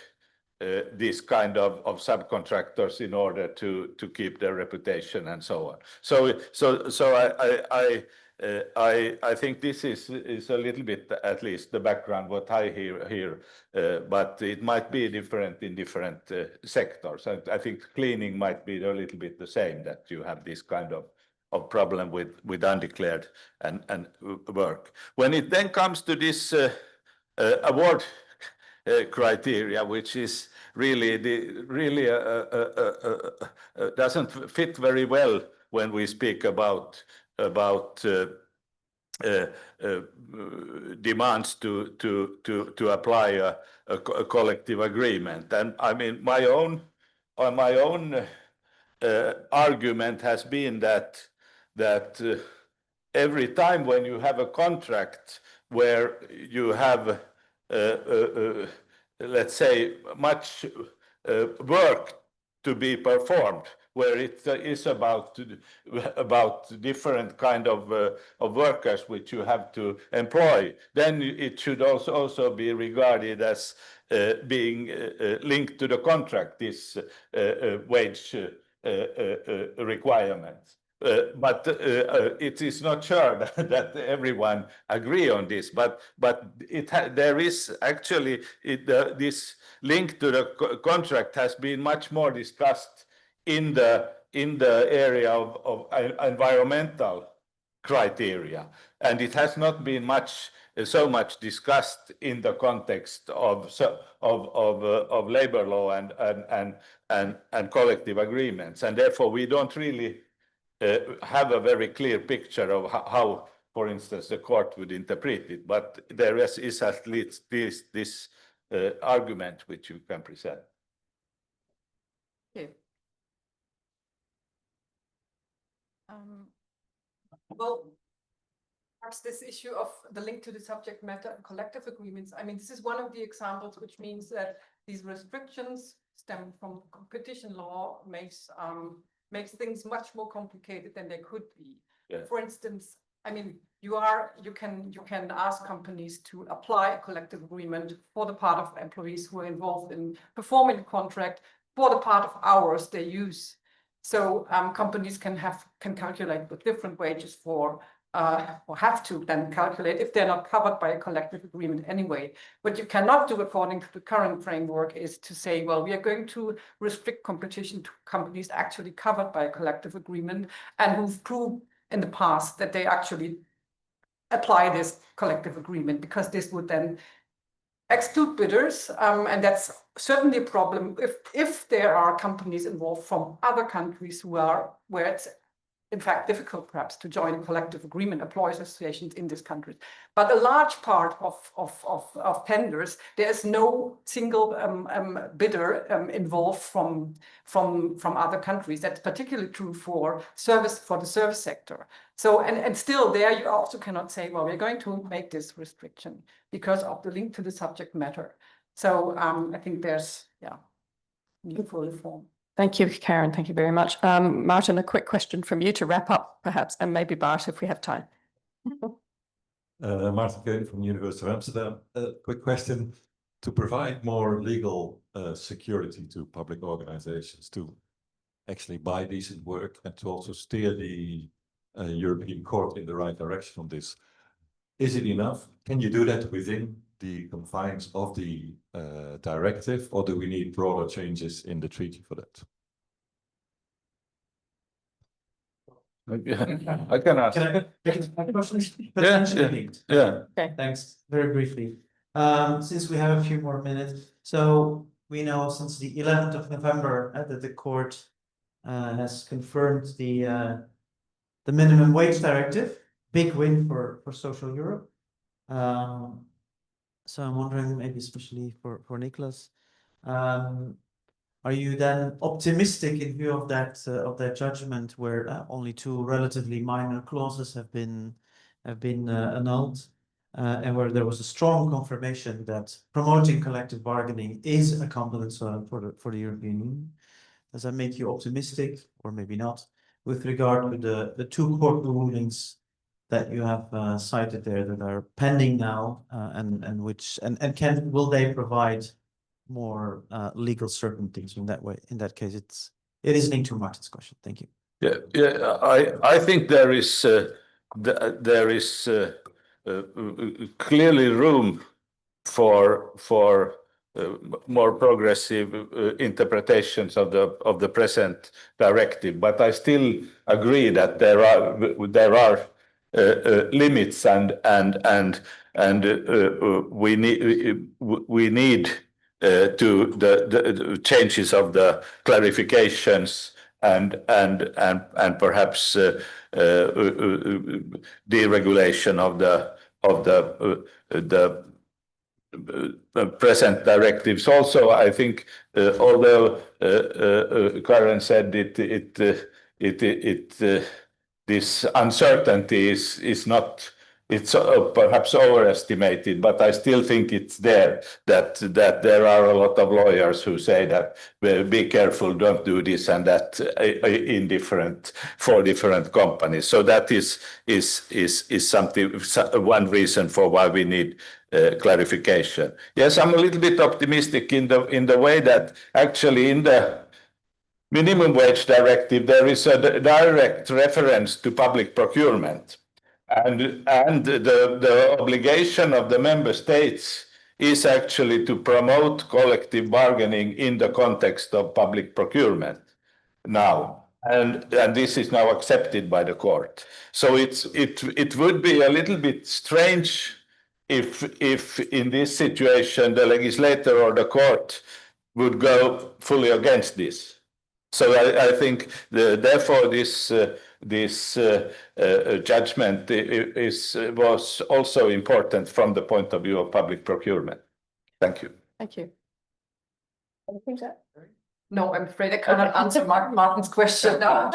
this kind of subcontractors in order to keep their reputation and so on. So I think this is a little bit, at least the background what I hear here, but it might be different in different sectors. I think cleaning might be a little bit the same, that you have this kind of problem with undeclared and work. When it then comes to this award criteria, which is really doesn't fit very well when we speak about demands to apply a collective agreement. And I mean, my own argument has been that every time when you have a contract where you have let's say much work to be performed, where it is about different kind of workers which you have to employ, then it should also be regarded as being linked to the contract, this wage requirements. But it is not sure that everyone agree on this. But there is actually this link to the contract has been much more discussed in the area of environmental criteria, and it has not been so much discussed in the context of labor law and collective agreements, and therefore we don't really have a very clear picture of how, for instance, the court would interpret it. But there is at least this argument which you can present. Okay. Well, perhaps this issue of the link to the subject matter and collective agreements, I mean, this is one of the examples which means that these restrictions stem from competition law makes things much more complicated than they could be. Yeah. For instance, I mean, you can ask companies to apply a collective agreement for the part of employees who are involved in performing the contract for the part of hours they use. So companies can calculate with different wages for or have to then calculate if they're not covered by a collective agreement anyway. What you cannot do according to the current framework is to say, well, we are going to restrict competition to companies actually covered by a collective agreement and who've proved in the past that they actually apply this collective agreement, because this would then exclude bidders, and that's certainly a problem if there are companies involved from other countries where it's in fact difficult perhaps to join a collective agreement, employees associations in this country. But a large part of tenders, there is no single bidder involved from other countries. That's particularly true for the service sector. So and still there you also cannot say, well, we're going to make this restriction because of the link to the subject matter. So I think there's need for reform. Thank you, Karen. Thank you very much. Martin, a quick question from you to wrap up, perhaps, and maybe Bart, if we have time. Martin Keun from the University of Amsterdam. Quick question. To provide more legal security to public organizations to actually buy decent work and to also steer the European Court in the right direction on this, is it enough? Can you do that within the confines of the directive, or do we need broader changes in the treaty for that? I can ask. Can I make my question? Yeah. Thanks. Very briefly. Since we have a few more minutes, so we know since the 11th of November that the court has confirmed the minimum wage directive. Big win for social Europe. So I'm wondering, maybe especially for Nicholas, are you then optimistic in view of that judgment, where only two relatively minor clauses have been annulled, and where there was a strong confirmation that promoting collective bargaining is a competence for the European Union? Does that make you optimistic, or maybe not, with regard to the two court rulings that you have cited there that are pending now, and will they provide more legal certainties in that way? In that case, it is linked to Martin's question. Thank you. Yeah. I think there is clearly room for more progressive interpretations of the present directive, but I still agree that there are limits, and we need to the changes of the clarifications and perhaps deregulation of the present directives. Also, I think, although Karen said this uncertainty is not, it's perhaps overestimated, but I still think it's there, that there are a lot of lawyers who say that, well, be careful, don't do this and that for different companies. So that is something, one reason for why we need clarification. Yes, I'm a little bit optimistic in the way that actually in the minimum wage directive there is a direct reference to public procurement. And the obligation of the member states is actually to promote collective bargaining in the context of public procurement now, and this is now accepted by the court. So it would be a little bit strange if in this situation the legislator or the court would go fully against this. So I think therefore this judgment was also important from the point of view of public procurement. Thank you. Thank you. No, I'm afraid I cannot answer Martin's question. No,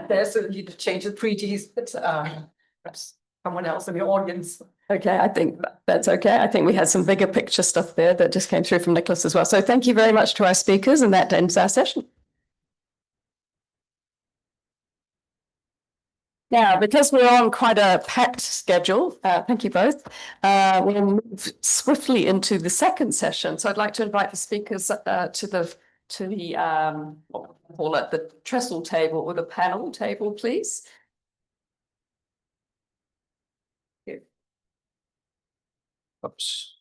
there's a need to change the treaties, but perhaps someone else in the audience. Okay, I think that's okay. I think we had some bigger picture stuff there that just came through from Nicholas as well. So thank you very much to our speakers, and that ends our session. Now, because we're on quite a packed schedule, thank you both, we'll move swiftly into the second session. So I'd like to invite the speakers to the what we call it, the trestle table or the panel table, please. Oops.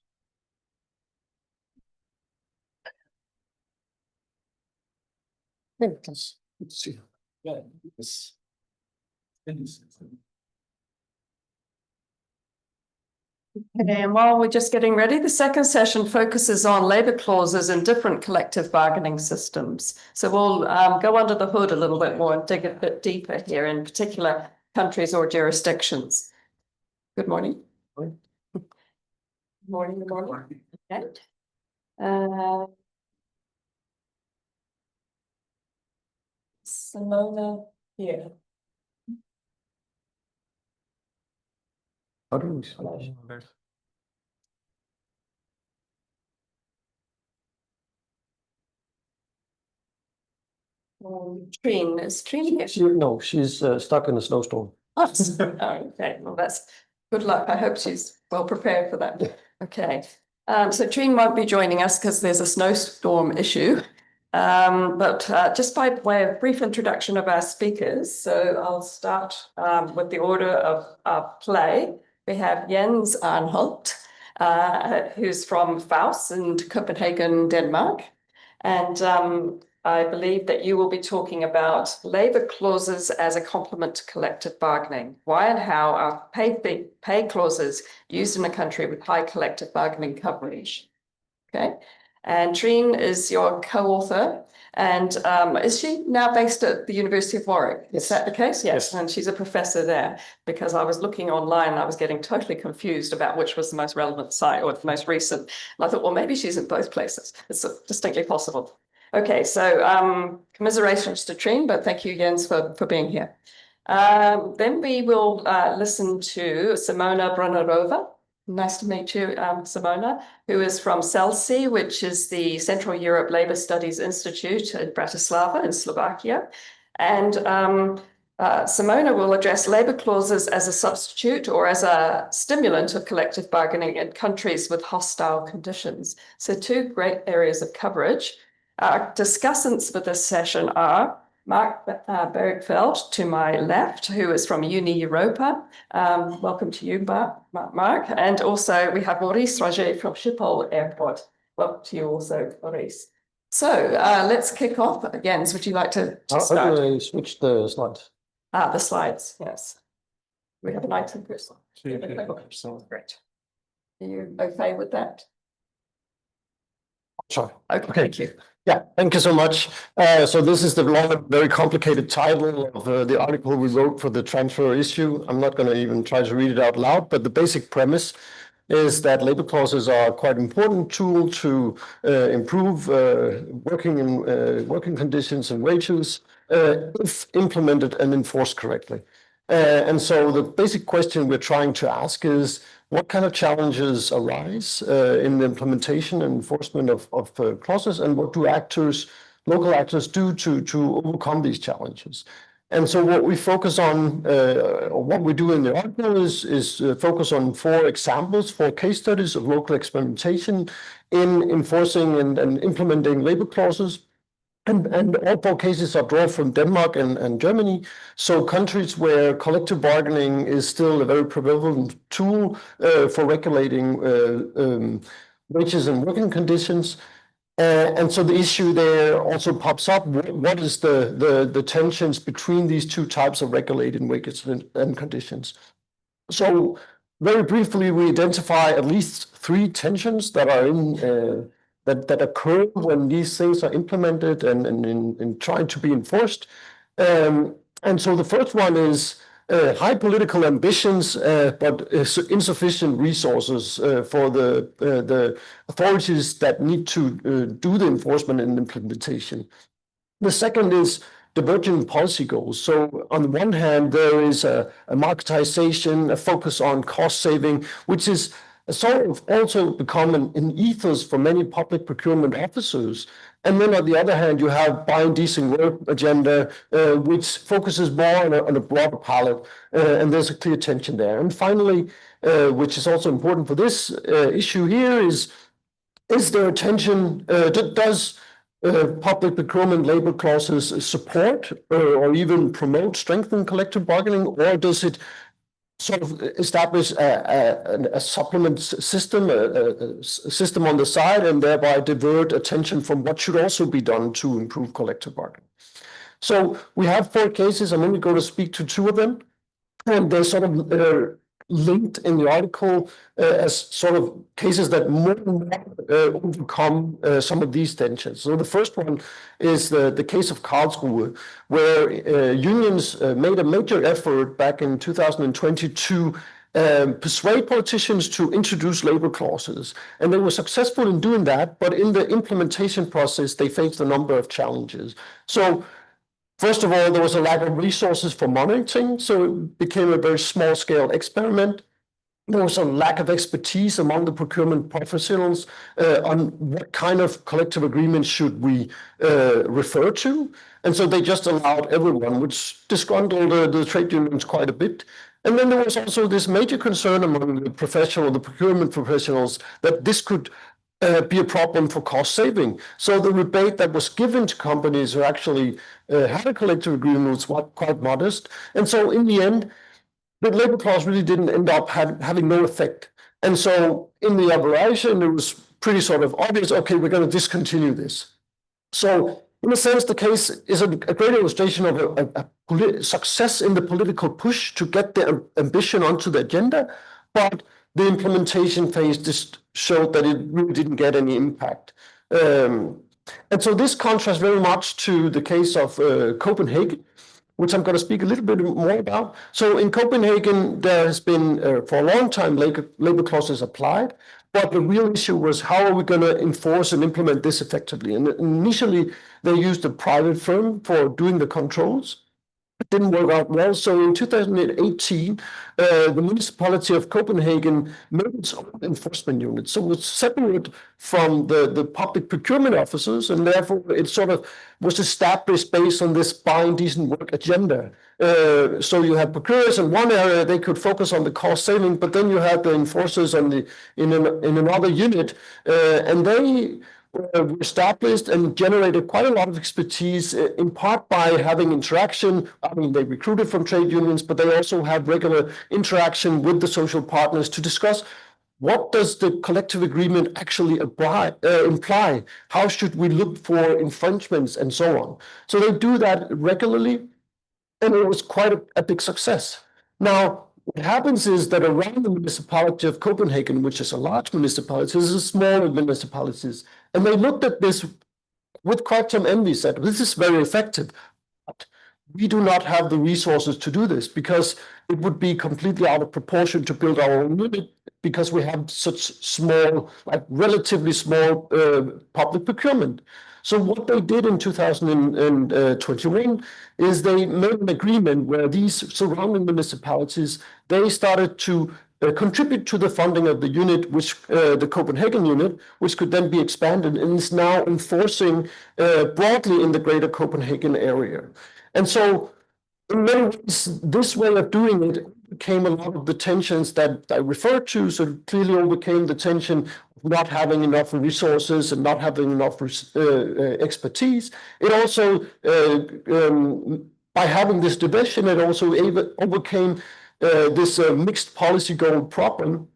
Let's see. Yeah, yes. And while we're just getting ready, the second session focuses on labour clauses in different collective bargaining systems. So we'll go under the hood a little bit more and dig a bit deeper here in particular countries or jurisdictions. Good morning. Good morning. Good morning. Okay. Simona here. How do we Trine, is Trine here? No, she's stuck in a snowstorm. Oh, okay, well, that's good luck. I hope she's well prepared for that. Okay, so Trine won't be joining us because there's a snowstorm issue. But just by way of brief introduction of our speakers, so I'll start with the order of play. We have Jens Arnholt, who's from Faust in Copenhagen, Denmark. And I believe that you will be talking about labour clauses as a complement to collective bargaining. Why and how are pay clauses used in a country with high collective bargaining coverage? Okay, and Trine is your co-author, and is she now based at the University of Warwick? Yes. Is that the case? Yes, Yes. and she's a professor there, because I was looking online and I was getting totally confused about which was the most relevant site or the most recent. And I thought, well, maybe she's in both places. It's distinctly possible. Okay, so commiserations to Trine, but thank you, Jens, for being here. Then we will listen to Simona Brunnerova. Nice to meet you, Simona, who is from CELSI, which is the Central Europe Labour Studies Institute in Bratislava in Slovakia. And Simona will address labour clauses as a substitute or as a stimulant of collective bargaining in countries with hostile conditions. So two great areas of coverage. Our discussants for this session are Mark Bergfeld to my left, who is from Uni Europa. Welcome to you, Mark. And also we have Maurice Roger from Schiphol Airport. Welcome to you also, Maurice. So let's kick off. Jens, would you like to start? How do I switch the slides? The slides, yes. We have an item per slide. Great. Are you okay with that? Sorry. Okay, thank you. Yeah, thank you so much. So this is the long, very complicated title of the article we wrote for the transfer issue. I'm not going to even try to read it out loud, but the basic premise is that labor clauses are quite important tool to improve working conditions and wages if implemented and enforced correctly. And so the basic question we're trying to ask is, what kind of challenges arise in the implementation and enforcement of clauses, and what do local actors do to overcome these challenges? And so what we focus on, or what we do in the article is focus on 4 examples, 4 case studies of local experimentation in enforcing and implementing labor clauses. And all 4 cases are drawn from Denmark and Germany. So countries where collective bargaining is still a very prevalent tool for regulating wages and working conditions. And so the issue there also pops up. What is the tensions between these 2 types of regulated wages and conditions? So very briefly, we identify at least 3 tensions that are in that occur when these things are implemented and in trying to be enforced. And so the first one is high political ambitions, but insufficient resources for the authorities that need to do the enforcement and implementation. The second is divergent policy goals. So on the one hand, there is a marketization, a focus on cost saving, which is sort of also become an ethos for many public procurement officers. And then on the other hand, you have buying decent work agenda, which focuses more on a broader palette, and there's a clear tension there. And finally, which is also important for this issue here, is there a tension? Does public procurement labor clauses support or even promote strengthen collective bargaining, or does it sort of establish a supplement system, a system on the side, and thereby divert attention from what should also be done to improve collective bargaining? So we have 4 cases. I'm only going to speak to 2 of them, and they're sort of linked in the article as sort of cases that more and more overcome some of these tensions. So the first one is the case of Karlsruhe, where unions made a major effort back in 2020 to persuade politicians to introduce labor clauses. And they were successful in doing that, but in the implementation process, they faced a number of challenges. So first of all, there was a lack of resources for monitoring, so it became a very small-scale experiment. There was a lack of expertise among the procurement professionals on what kind of collective agreement should we refer to. And so they just allowed everyone, which disgruntled the trade unions quite a bit. And then there was also this major concern among the procurement professionals, that this could be a problem for cost saving. So the rebate that was given to companies who actually had a collective agreement was quite modest. And so in the end, the labor clause really didn't end up having no effect. And so in the evaluation, it was pretty sort of obvious, okay, we're going to discontinue this. So in a sense, the case is a great illustration of a success in the political push to get the ambition onto the agenda, but the implementation phase just showed that it really didn't get any impact. And so this contrasts very much to the case of Copenhagen, which I'm going to speak a little bit more about. So in Copenhagen, there has been for a long time labor clauses applied, but the real issue was how are we going to enforce and implement this effectively? And initially, they used a private firm for doing the controls. It didn't work out well. So in 2018, the municipality of Copenhagen made its own enforcement unit. So it was separate from the public procurement officers, and therefore it sort of was established based on this buying decent work agenda. So you had procurers in one area, they could focus on the cost saving, but then you had the enforcers in another unit, and they were established and generated quite a lot of expertise, in part by having interaction. I mean, they recruited from trade unions, but they also had regular interaction with the social partners to discuss what does the collective agreement actually imply? How should we look for infringements and so on? So they do that regularly, and it was quite a big success. Now, what happens is that around the municipality of Copenhagen, which is a large municipality, this is smaller municipalities, and they looked at this with quite some envy, said, this is very effective, but we do not have the resources to do this because it would be completely out of proportion to build our own unit because we have such small, like relatively small public procurement. So what they did in 2021 is they made an agreement where these surrounding municipalities, they started to contribute to the funding of the unit, which the Copenhagen unit, which could then be expanded and is now enforcing broadly in the greater Copenhagen area. And so in many ways, this way of doing it overcame a lot of the tensions that I referred to. So it clearly overcame the tension of not having enough resources and not having enough expertise. It also, by having this division, it also overcame this mixed policy goal problem.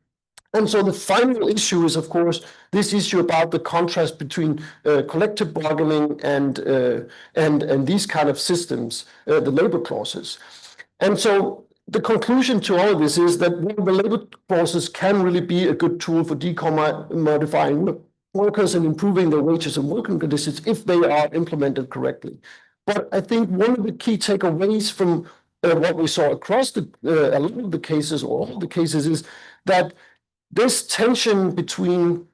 And so the final issue is, of course, this issue about the contrast between collective bargaining and these kind of systems, the labor clauses. And so the conclusion to all of this is that the labor clauses can really be a good tool for decommodifying workers and improving their wages and working conditions if they are implemented correctly. But I think one of the key takeaways from what we saw across a lot of the cases, or all the cases, is that this tension between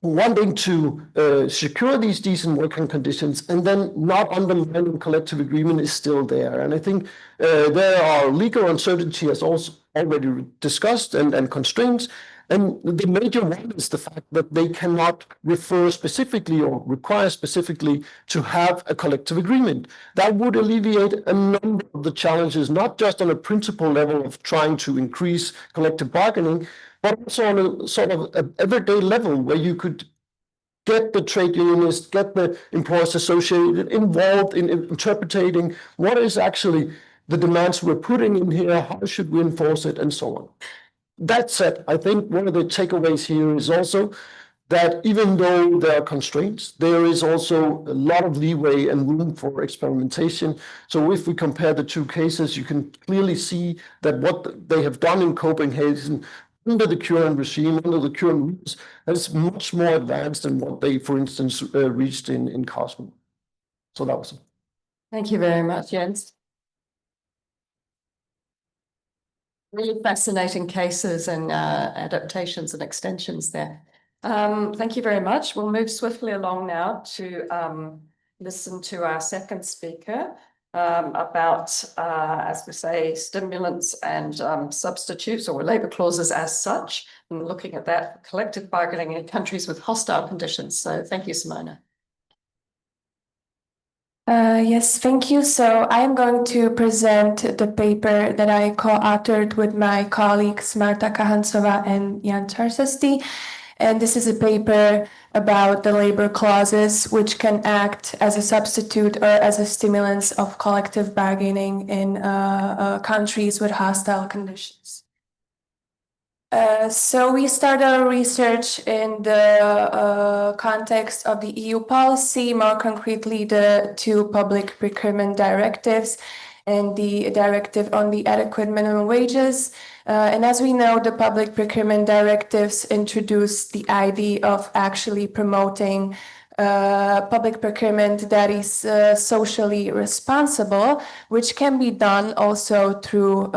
wanting to secure these decent working conditions and then not undermining collective agreement is still there. And I think there are legal uncertainty, as also already discussed, and constraints. And the major one is the fact that they cannot refer specifically or require specifically to have a collective agreement. That would alleviate a number of the challenges, not just on a principle level of trying to increase collective bargaining, but also on a sort of an everyday level where you could get the trade unionists, get the employers associated involved in interpreting what is actually the demands we're putting in here, how should we enforce it, and so on. That said, I think one of the takeaways here is also that even though there are constraints, there is also a lot of leeway and room for experimentation. So if we compare the two cases, you can clearly see that what they have done in Copenhagen under the current regime, under the current rules, is much more advanced than what they, for instance, reached in Cosmo. So that was it. Thank you very much, Jens. Really fascinating cases and adaptations and extensions there. Thank you very much. We'll move swiftly along now to listen to our second speaker about, as we say, stimulants and substitutes or labor clauses as such, and looking at that collective bargaining in countries with hostile conditions. So thank you, Simona. Yes, thank you. So I'm going to present the paper that I co-authored with my colleagues Marta Kahansova and Jan Czarszewski. And this is a paper about the labor clauses, which can act as a substitute or as a stimulus of collective bargaining in countries with hostile conditions. So we started our research in the context of the EU policy, more concretely the two public procurement directives and the directive on the adequate minimum wages. And as we know, the public procurement directives introduced the idea of actually promoting public procurement that is socially responsible, which can be done also through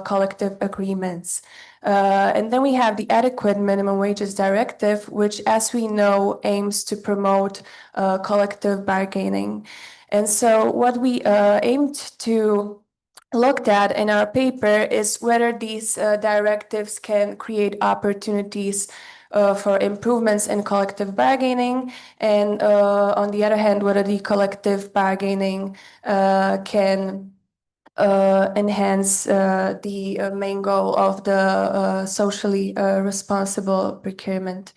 collective agreements. And then we have the adequate minimum wages directive, which, as we know, aims to promote collective bargaining. And so what we aimed to look at in our paper is whether these directives can create opportunities for improvements in collective bargaining, and on the other hand, whether the collective bargaining can enhance the main goal of the socially responsible procurement.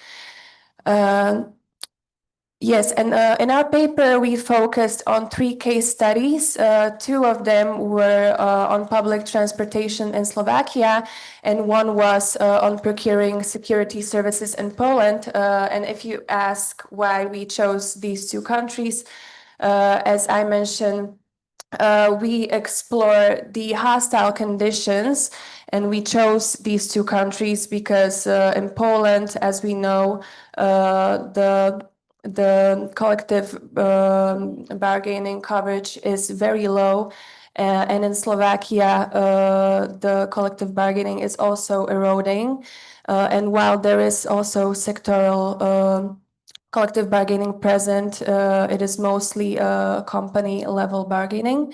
Yes, and in our paper, we focused on 3 case studies. 2 of them were on public transportation in Slovakia, and 1 was on procuring security services in Poland. And if you ask why we chose these 2 countries, as I mentioned, we explore the hostile conditions, and we chose these 2 countries because in Poland, as we know, the collective bargaining coverage is very low, and in Slovakia, the collective bargaining is also eroding. And while there is also sectoral collective bargaining present, it is mostly company level bargaining.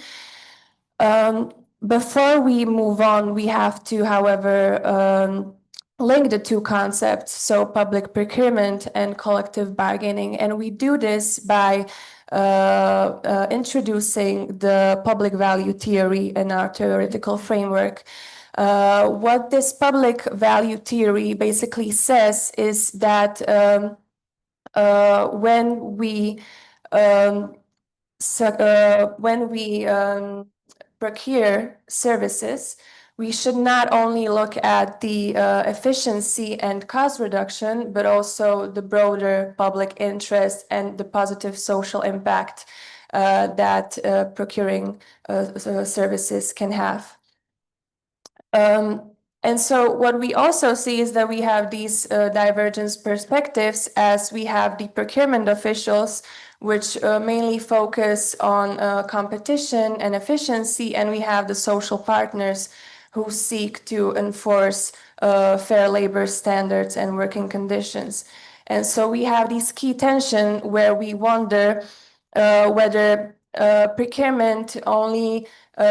Before we move on, we have to, however, link the 2 concepts, so public procurement and collective bargaining. And we do this by introducing the public value theory in our theoretical framework. What this public value theory basically says is that when we procure services, we should not only look at the efficiency and cost reduction, but also the broader public interest and the positive social impact that procuring services can have. And so what we also see is that we have these divergent perspectives, as we have the procurement officials, which mainly focus on competition and efficiency, and we have the social partners who seek to enforce fair labor standards and working conditions. And so we have this key tension where we wonder whether procurement only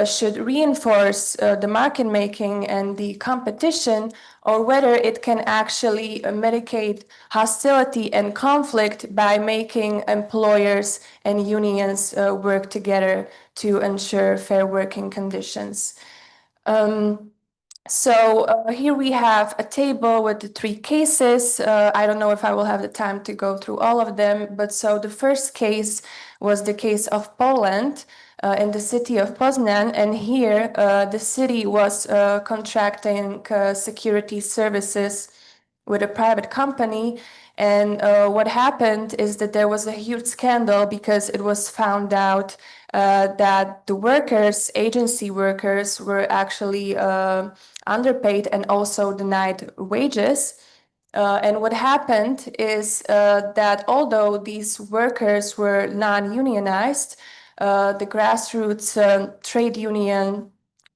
should reinforce the market making and the competition, or whether it can actually mitigate hostility and conflict by making employers and unions work together to ensure fair working conditions. So here we have a table with the 3 cases. I don't know if I will have the time to go through all of them, but so the first case was the case of Poland in the city of Poznan, and here the city was contracting security services with a private company. And what happened is that there was a huge scandal because it was found out that the workers, agency workers, were actually underpaid and also denied wages. And what happened is that although these workers were non-unionized, the grassroots trade union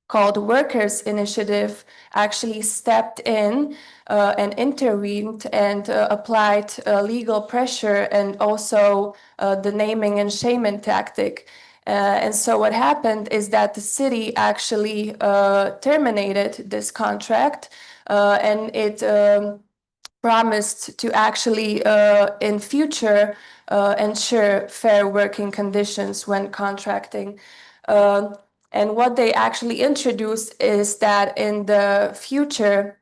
called Workers' Initiative actually stepped in and intervened and applied legal pressure and also the naming and shaming tactic. And so what happened is that the city actually terminated this contract, and it promised to actually in future ensure fair working conditions when contracting. And what they actually introduced is that in the future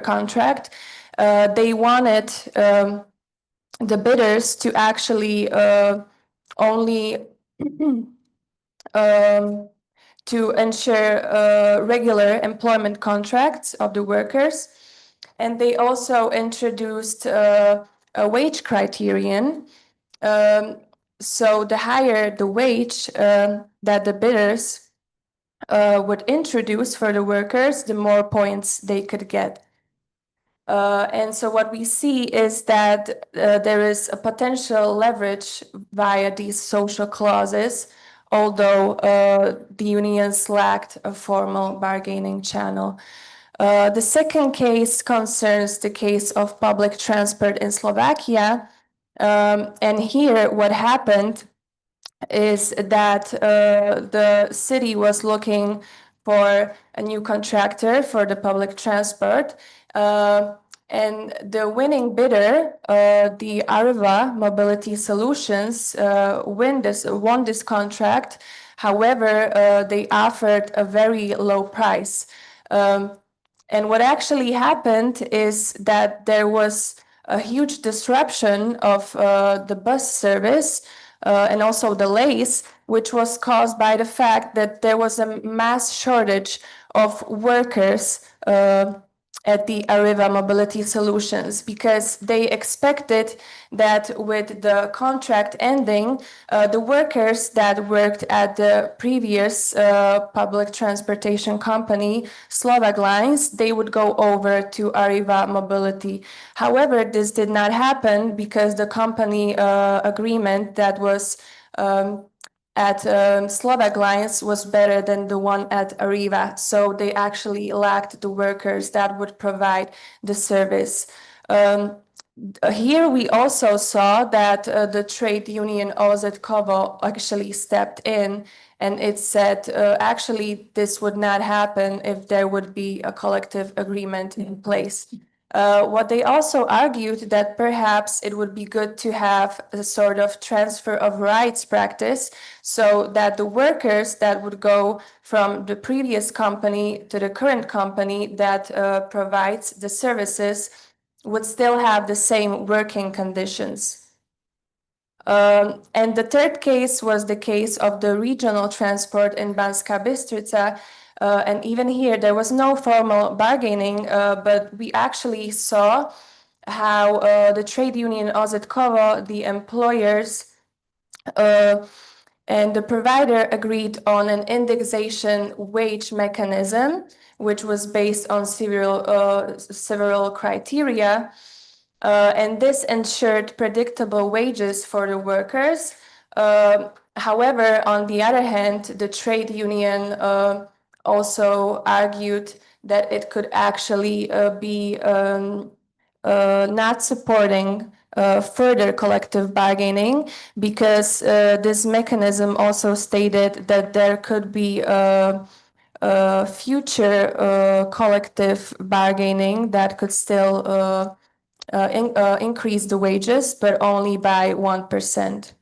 contract, they wanted the bidders to actually only to ensure regular employment contracts of the workers. And they also introduced a wage criterion. So the higher the wage that the bidders would introduce for the workers, the more points they could get. And so what we see is that there is a potential leverage via these social clauses, although the unions lacked a formal bargaining channel. The second case concerns the case of public transport in Slovakia. And here what happened is that the city was looking for a new contractor for the public transport. And the winning bidder, the Arriva Mobility Solutions, won this contract. However, they offered a very low price. And what actually happened is that there was a huge disruption of the bus service and also delays, which was caused by the fact that there was a mass shortage of workers at the Arriva Mobility Solutions, because they expected that with the contract ending, the workers that worked at the previous public transportation company, Slovak Lines, they would go over to Arriva Mobility. However, this did not happen because the company agreement that was at Slovak Lines was better than the one at Arriva. So they actually lacked the workers that would provide the service. Here we also saw that the trade union OZKovo actually stepped in, and it said actually this would not happen if there would be a collective agreement in place. What they also argued that perhaps it would be good to have a sort of transfer of rights practice, so that the workers that would go from the previous company to the current company that provides the services would still have the same working conditions. And the third case was the case of the regional transport in Banská Bystrica. And even here, there was no formal bargaining, but we actually saw how the trade union OZKovo, the employers, and the provider agreed on an indexation wage mechanism, which was based on several criteria. And this ensured predictable wages for the workers. However, on the other hand, the trade union also argued that it could actually be not supporting further collective bargaining, because this mechanism also stated that there could be future collective bargaining that could still increase the wages, but only by 1%.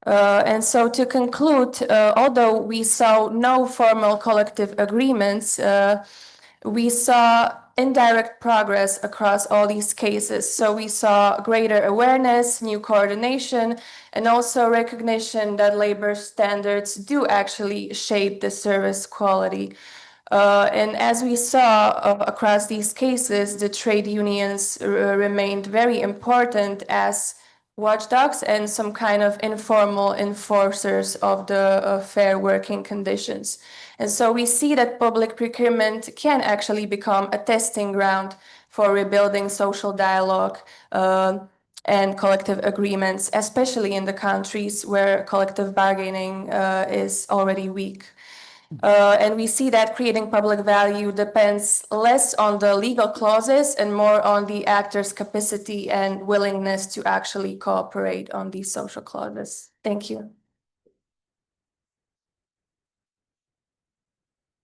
And so to conclude, although we saw no formal collective agreements, we saw indirect progress across all these cases. So we saw greater awareness, new coordination, and also recognition that labor standards do actually shape the service quality. And as we saw across these cases, the trade unions remained very important as watchdogs and some kind of informal enforcers of the fair working conditions. And so we see that public procurement can actually become a testing ground for rebuilding social dialogue and collective agreements, especially in the countries where collective bargaining is already weak. And we see that creating public value depends less on the legal clauses and more on the actors' capacity and willingness to actually cooperate on these social clauses. Thank you.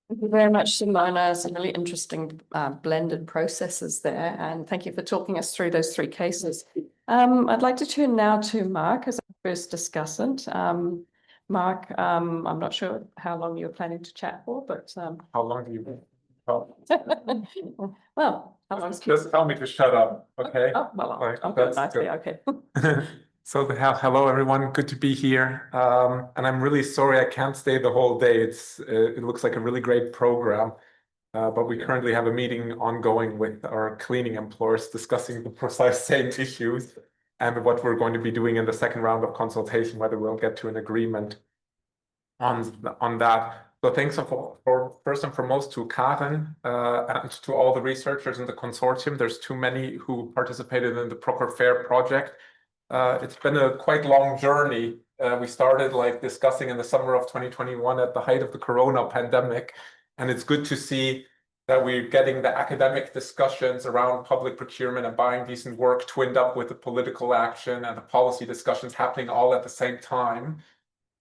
Thank you very much, Simona. Some really interesting blended processes there. And thank you for talking us through those three cases. I'd like to turn now to Mark as our first discussant. Mark, I'm not sure how long you're planning to chat for, but How long do you talk? well, how long? Just tell me to shut up, okay? Oh, well, Right, I'll go that's nicely, good. okay. So hello everyone, good to be here. And I'm really sorry I can't stay the whole day. It looks like a really great program, but we currently have a meeting ongoing with our cleaning employers discussing the precise same issues and what we're going to be doing in the second round of consultation, whether we'll get to an agreement on that. So thanks for first and foremost to Karen and to all the researchers in the consortium. There's too many who participated in the Procure Fair project. It's been a quite long journey. We started like discussing in the summer of 2021 at the height of the Corona pandemic. And it's good to see that we're getting the academic discussions around public procurement and buying decent work twinned up with the political action and the policy discussions happening all at the same time.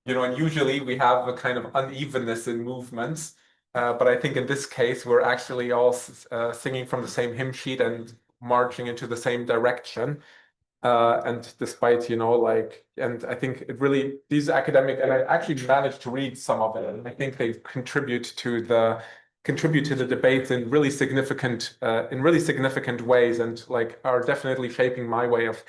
You know, and usually we have a kind of unevenness in movements. But I think in this case, we're actually all singing from the same hymn sheet and marching into the same direction. And despite, you know, like, and I think it really, these academic, and I actually managed to read some of it, and I think they contribute to the debates in really significant ways, and like are definitely shaping my way of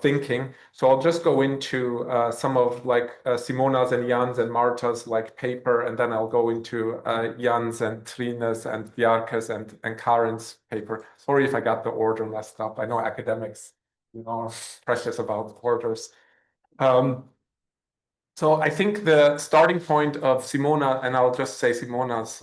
thinking. So I'll just go into some of like Simona's and Jan's and Marta's like paper, and then I'll go into Jan's and Trine's and Bjarke's and Karen's paper. Sorry if I got the order messed up. I know academics, you know, precious about orders. So I think the starting point of Simona, and I'll just say Simona's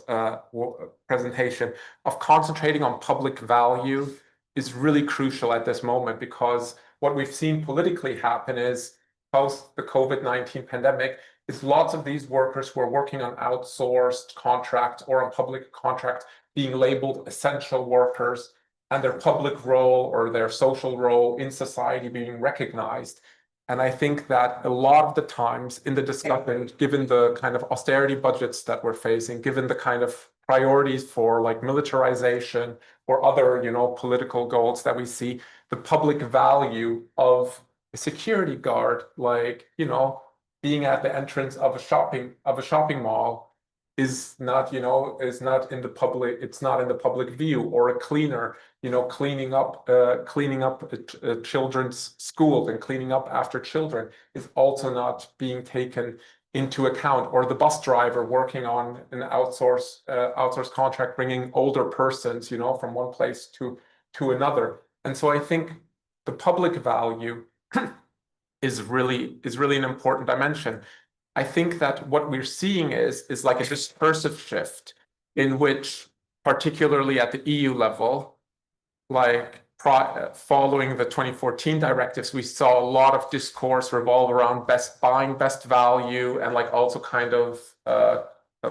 presentation, of concentrating on public value is really crucial at this moment, because what we've seen politically happen is post the COVID-19 pandemic is lots of these workers who are working on outsourced contract or on public contract being labeled essential workers, and their public role or their social role in society being recognized. And I think that a lot of the times in the discussion, given the kind of austerity budgets that we're facing, given the kind of priorities for like militarization or other, you know, political goals that we see, the public value of a security guard, like, you know, being at the entrance of a shopping mall is not, you know, is not in the public, it's not in the public view, or a cleaner, you know, cleaning up children's schools and cleaning up after children is also not being taken into account, or the bus driver working on an outsource contract, bringing older persons, you know, from one place to another. And so I think the public value is really an important dimension. I think that what we're seeing is like a dispersive shift in which, particularly at the EU level, like following the 2014 directives, we saw a lot of discourse revolve around best value, and like also kind of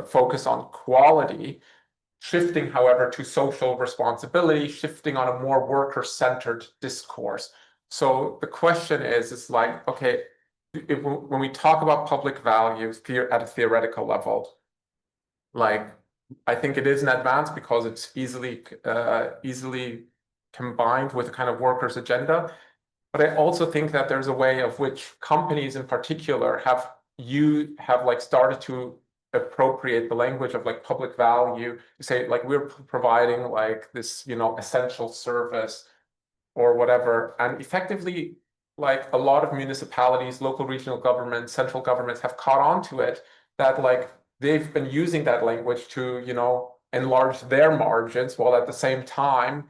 focus on quality, shifting, however, to social responsibility, shifting on a more worker-centered discourse. So the question is like, okay, when we talk about public values at a theoretical level, like, I think it is an advance because it's easily combined with a kind of workers' agenda. But I also think that there's a way of which companies in particular have like started to appropriate the language of like public value to say like we're providing like this, you know, essential service or whatever. And effectively, like a lot of municipalities, local regional governments, central governments have caught on to it, that like they've been using that language to, you know, enlarge their margins, while at the same time,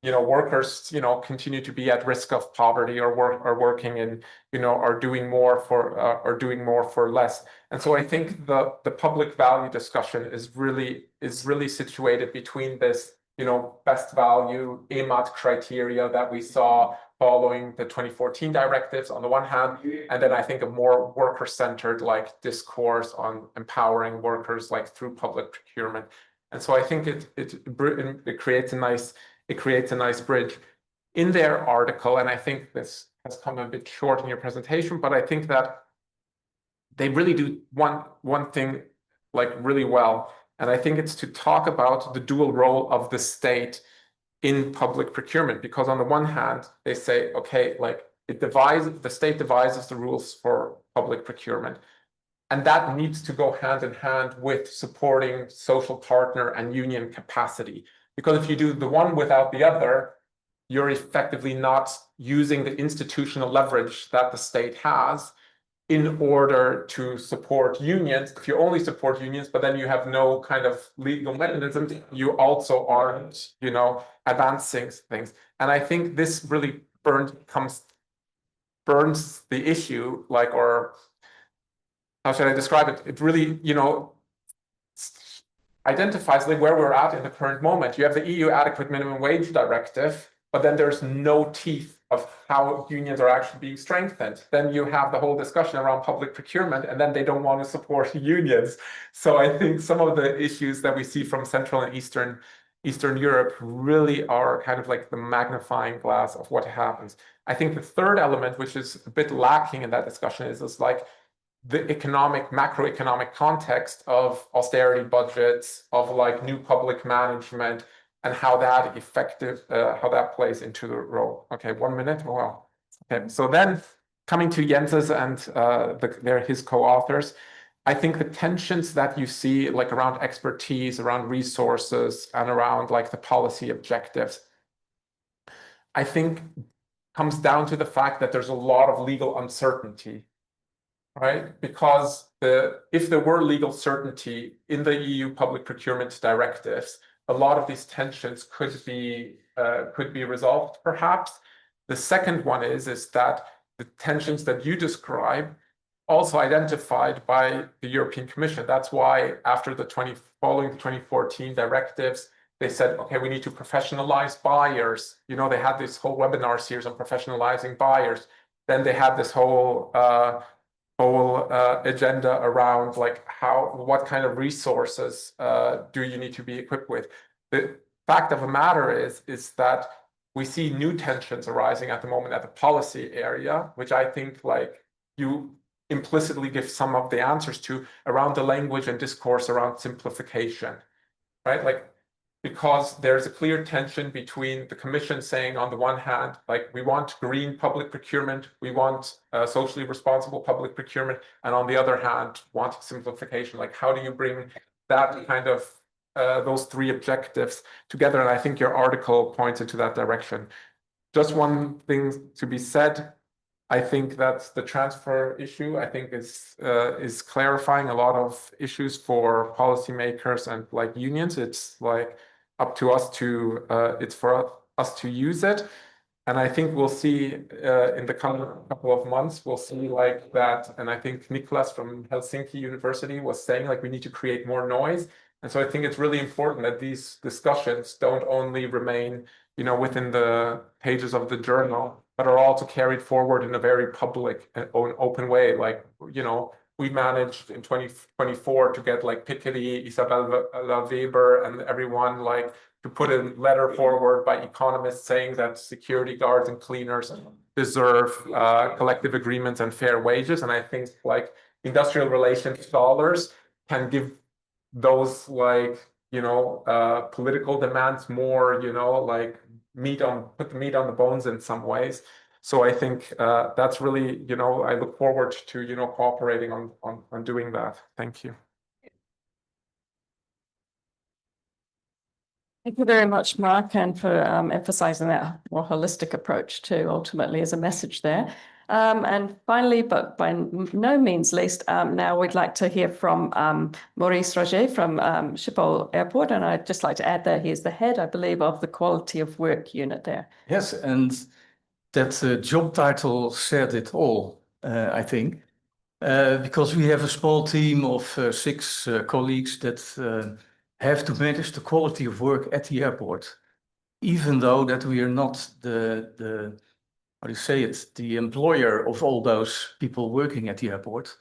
you know, workers, you know, continue to be at risk of poverty, or working in, you know, are doing more for less. And so I think the public value discussion is really situated between this, you know, best value EMAT criteria that we saw following the 2014 directives on the one hand, and then I think a more worker-centered like discourse on empowering workers like through public procurement. And so I think it creates a nice bridge in their article. And I think this has come a bit short in your presentation, but I think that they really do one thing like really well. And I think it's to talk about the dual role of the state in public procurement, because on the one hand, they say, okay, like the state devises the rules for public procurement. And that needs to go hand in hand with supporting social partner and union capacity. Because if you do the one without the other, you're effectively not using the institutional leverage that the state has in order to support unions. If you only support unions, but then you have no kind of legal mechanism, you also aren't, you know, advancing things. And I think this really burns the issue, like, or how should I describe it? It really, you know, identifies like where we're at in the current moment. You have the EU Adequate Minimum Wage Directive, but then there's no teeth of how unions are actually being strengthened. Then you have the whole discussion around public procurement, and then they don't want to support unions. So I think some of the issues that we see from Central and Eastern Europe really are kind of like the magnifying glass of what happens. I think the third element, which is a bit lacking in that discussion, is like the macroeconomic context of austerity budgets, of like new public management, and how that how that plays into the role. Okay, 1 minute. Oh, wow. Okay, so then coming to Jens's and his co-authors, I think the tensions that you see like around expertise, around resources, and around like the policy objectives, I think comes down to the fact that there's a lot of legal uncertainty, right? Because if there were legal certainty in the EU public procurement directives, a lot of these tensions could be resolved, perhaps. The second one is that the tensions that you describe also identified by the European Commission. That's why after following the 2014 directives, they said, okay, we need to professionalize buyers. You know, they had this whole webinar series on professionalizing buyers. Then they had this whole agenda around like what kind of resources do you need to be equipped with. The fact of the matter is that we see new tensions arising at the moment at the policy area, which I think like you implicitly give some of the answers to around the language and discourse around simplification, right? Like, because there's a clear tension between the Commission saying on the one hand, like we want green public procurement, we want socially responsible public procurement, and on the other hand, wanting simplification. Like how do you bring that kind of those three objectives together? And I think your article points into that direction. Just one thing to be said, I think that's the transfer issue. I think is clarifying a lot of issues for policymakers and like unions. It's like up to us to it's for us to use it, and I think we'll see in the coming couple of months we'll see like that. And I think Nicholas from Helsinki University was saying like we need to create more noise, and so I think it's really important that these discussions don't only remain, you know, within the pages of the journal, but are also carried forward in a very public and open way. Like, you know, we managed in 2024 to get like Piketty, Isabella Weber, and everyone like to put a letter forward by economists saying that security guards and cleaners deserve collective agreements and fair wages. And I think like industrial relations scholars can give those like, you know, political demands more, you know, like put the meat on the bones in some ways. So I think that's really, you know, I look forward to, you know, cooperating on doing that. Thank you. Thank you very much, Mark, and for emphasizing that more holistic approach too, ultimately as a message there. And finally, but by no means least, now we'd like to hear from Maurice Roger from Schiphol Airport. And I'd just like to add that he's the head, I believe, of the quality of work unit there. Yes, and that job title said it all, I think, because we have a small team of 6 colleagues that have to manage the quality of work at the airport, even though that we are not the how do you say it, the employer of all those people working at the airport.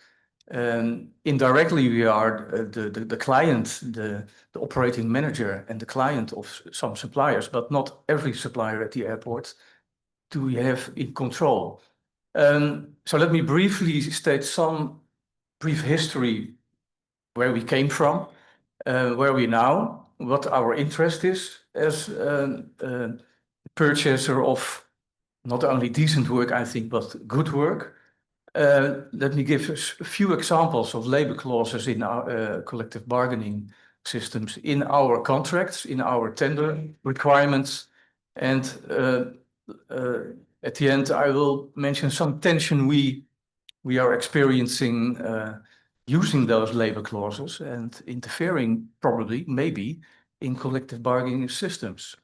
Indirectly, we are the client, the operating manager and the client of some suppliers, but not every supplier at the airport do we have in control. So let me briefly state some brief history, where we came from, where we now, what our interest is as a purchaser of not only decent work, I think, but good work. Let me give a few examples of labor clauses in our collective bargaining systems, in our contracts, in our tender requirements, and at the end, I will mention some tension we are experiencing using those labor clauses and interfering probably, maybe, in collective bargaining systems.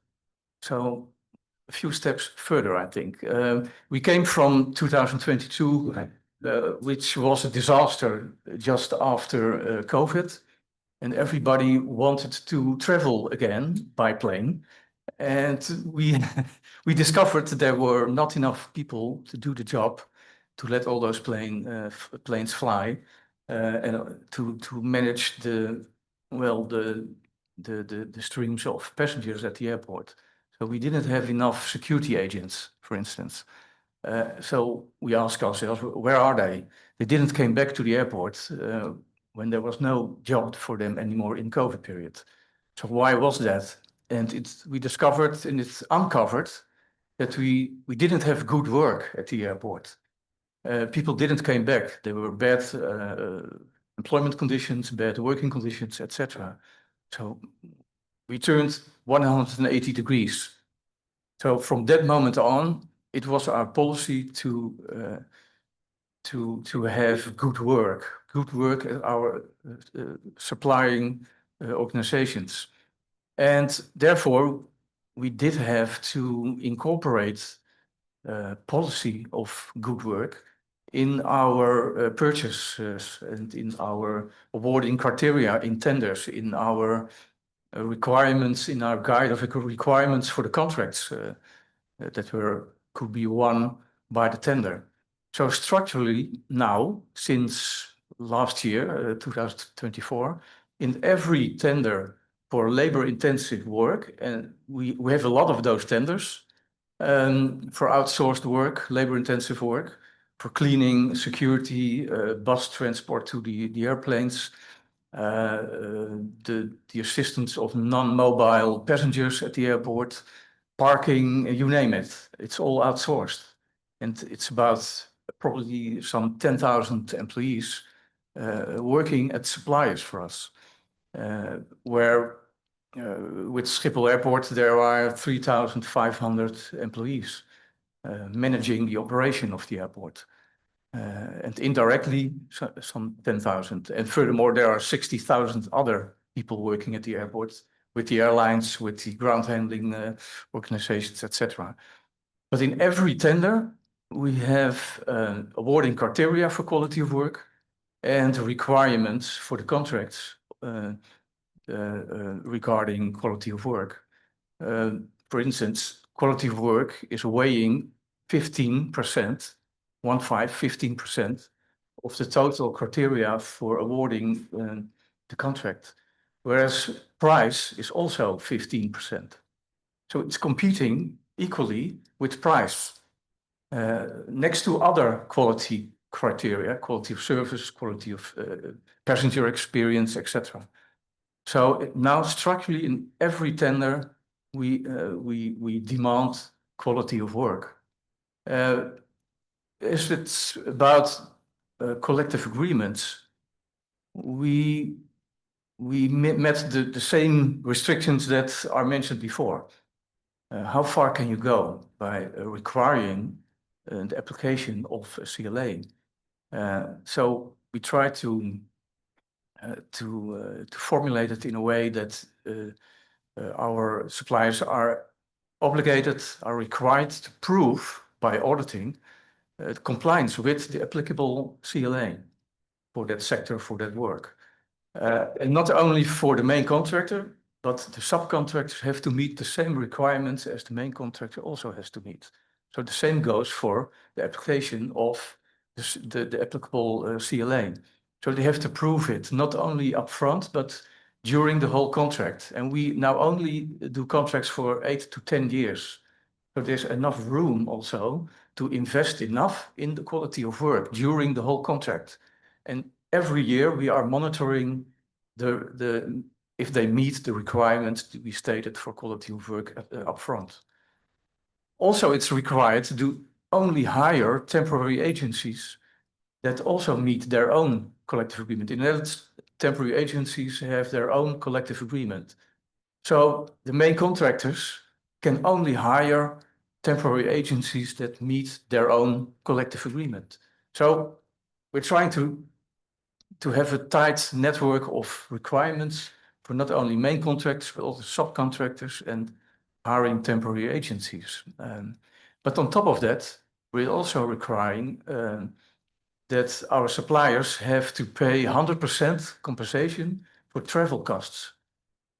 So a few steps further, I think. We came from 2022, which was a disaster just after COVID, and everybody wanted to travel again by plane. And we we discovered that there were not enough people to do the job, to let all those planes fly, and to manage the streams of passengers at the airport. So we didn't have enough security agents, for instance. So we asked ourselves, where are they? They didn't came back to the airport when there was no job for them anymore in COVID period. So why was that? And we discovered and it's uncovered that we didn't have good work at the airport. People didn't came back. There were bad employment conditions, bad working conditions, etc. So we turned 180 degrees. So from that moment on, it was our policy to have good work at our supplying organizations. And therefore, we did have to incorporate policy of good work in our purchases and in our awarding criteria in tenders, in our requirements, in our guide of requirements for the contracts that could be won by the tender. So structurally now, since last year, 2024, in every tender for labor-intensive work, and we have a lot of those tenders for outsourced work, labor-intensive work, for cleaning, security, bus transport to the airplanes, the assistance of non-mobile passengers at the airport, parking, you name it. It's all outsourced. And it's about probably some 10,000 employees working at suppliers for us. Where with Schiphol Airport, there are 3,500 employees managing the operation of the airport. And indirectly, some 10,000. And furthermore, there are 60,000 other people working at the airport with the airlines, with the ground handling organizations, etc. But in every tender, we have awarding criteria for quality of work and requirements for the contracts regarding quality of work. For instance, quality of work is weighing 15%, 15% of the total criteria for awarding the contract, whereas price is also 15%. So it's competing equally with price. Next to other quality criteria, quality of service, quality of passenger experience, etc. So now structurally in every tender, we demand quality of work. If it's about collective agreements, we met the same restrictions that are mentioned before. How far can you go by requiring the application of a CLA? So we try to formulate it in a way that our suppliers are obligated, are required to prove by auditing compliance with the applicable CLA for that sector, for that work. And not only for the main contractor, but the subcontractors have to meet the same requirements as the main contractor also has to meet. So the same goes for the application of the applicable CLA. So they have to prove it, not only upfront, but during the whole contract. And we now only do contracts for 8 to 10 years. So there's enough room also to invest enough in the quality of work during the whole contract. And every year we are monitoring if they meet the requirements to be stated for quality of work upfront. Also, it's required to only hire temporary agencies that also meet their own collective agreement. In the Netherlands, temporary agencies have their own collective agreement. So the main contractors can only hire temporary agencies that meet their own collective agreement. So we're trying to have a tight network of requirements for not only main contractors, but also subcontractors and hiring temporary agencies. But on top of that, we're also requiring that our suppliers have to pay 100% compensation for travel costs.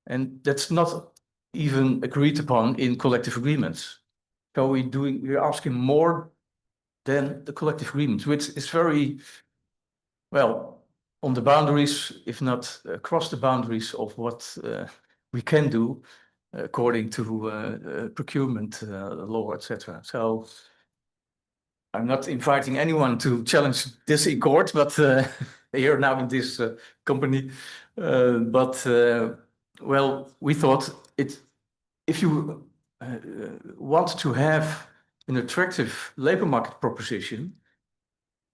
And that's not even agreed upon in collective agreements. So we're asking more than the collective agreements, which is very, well, on the boundaries, if not across the boundaries of what we can do according to procurement law, etc. So I'm not inviting anyone to challenge this in court, but here now in this company. Well, we thought if you want to have an attractive labor market proposition,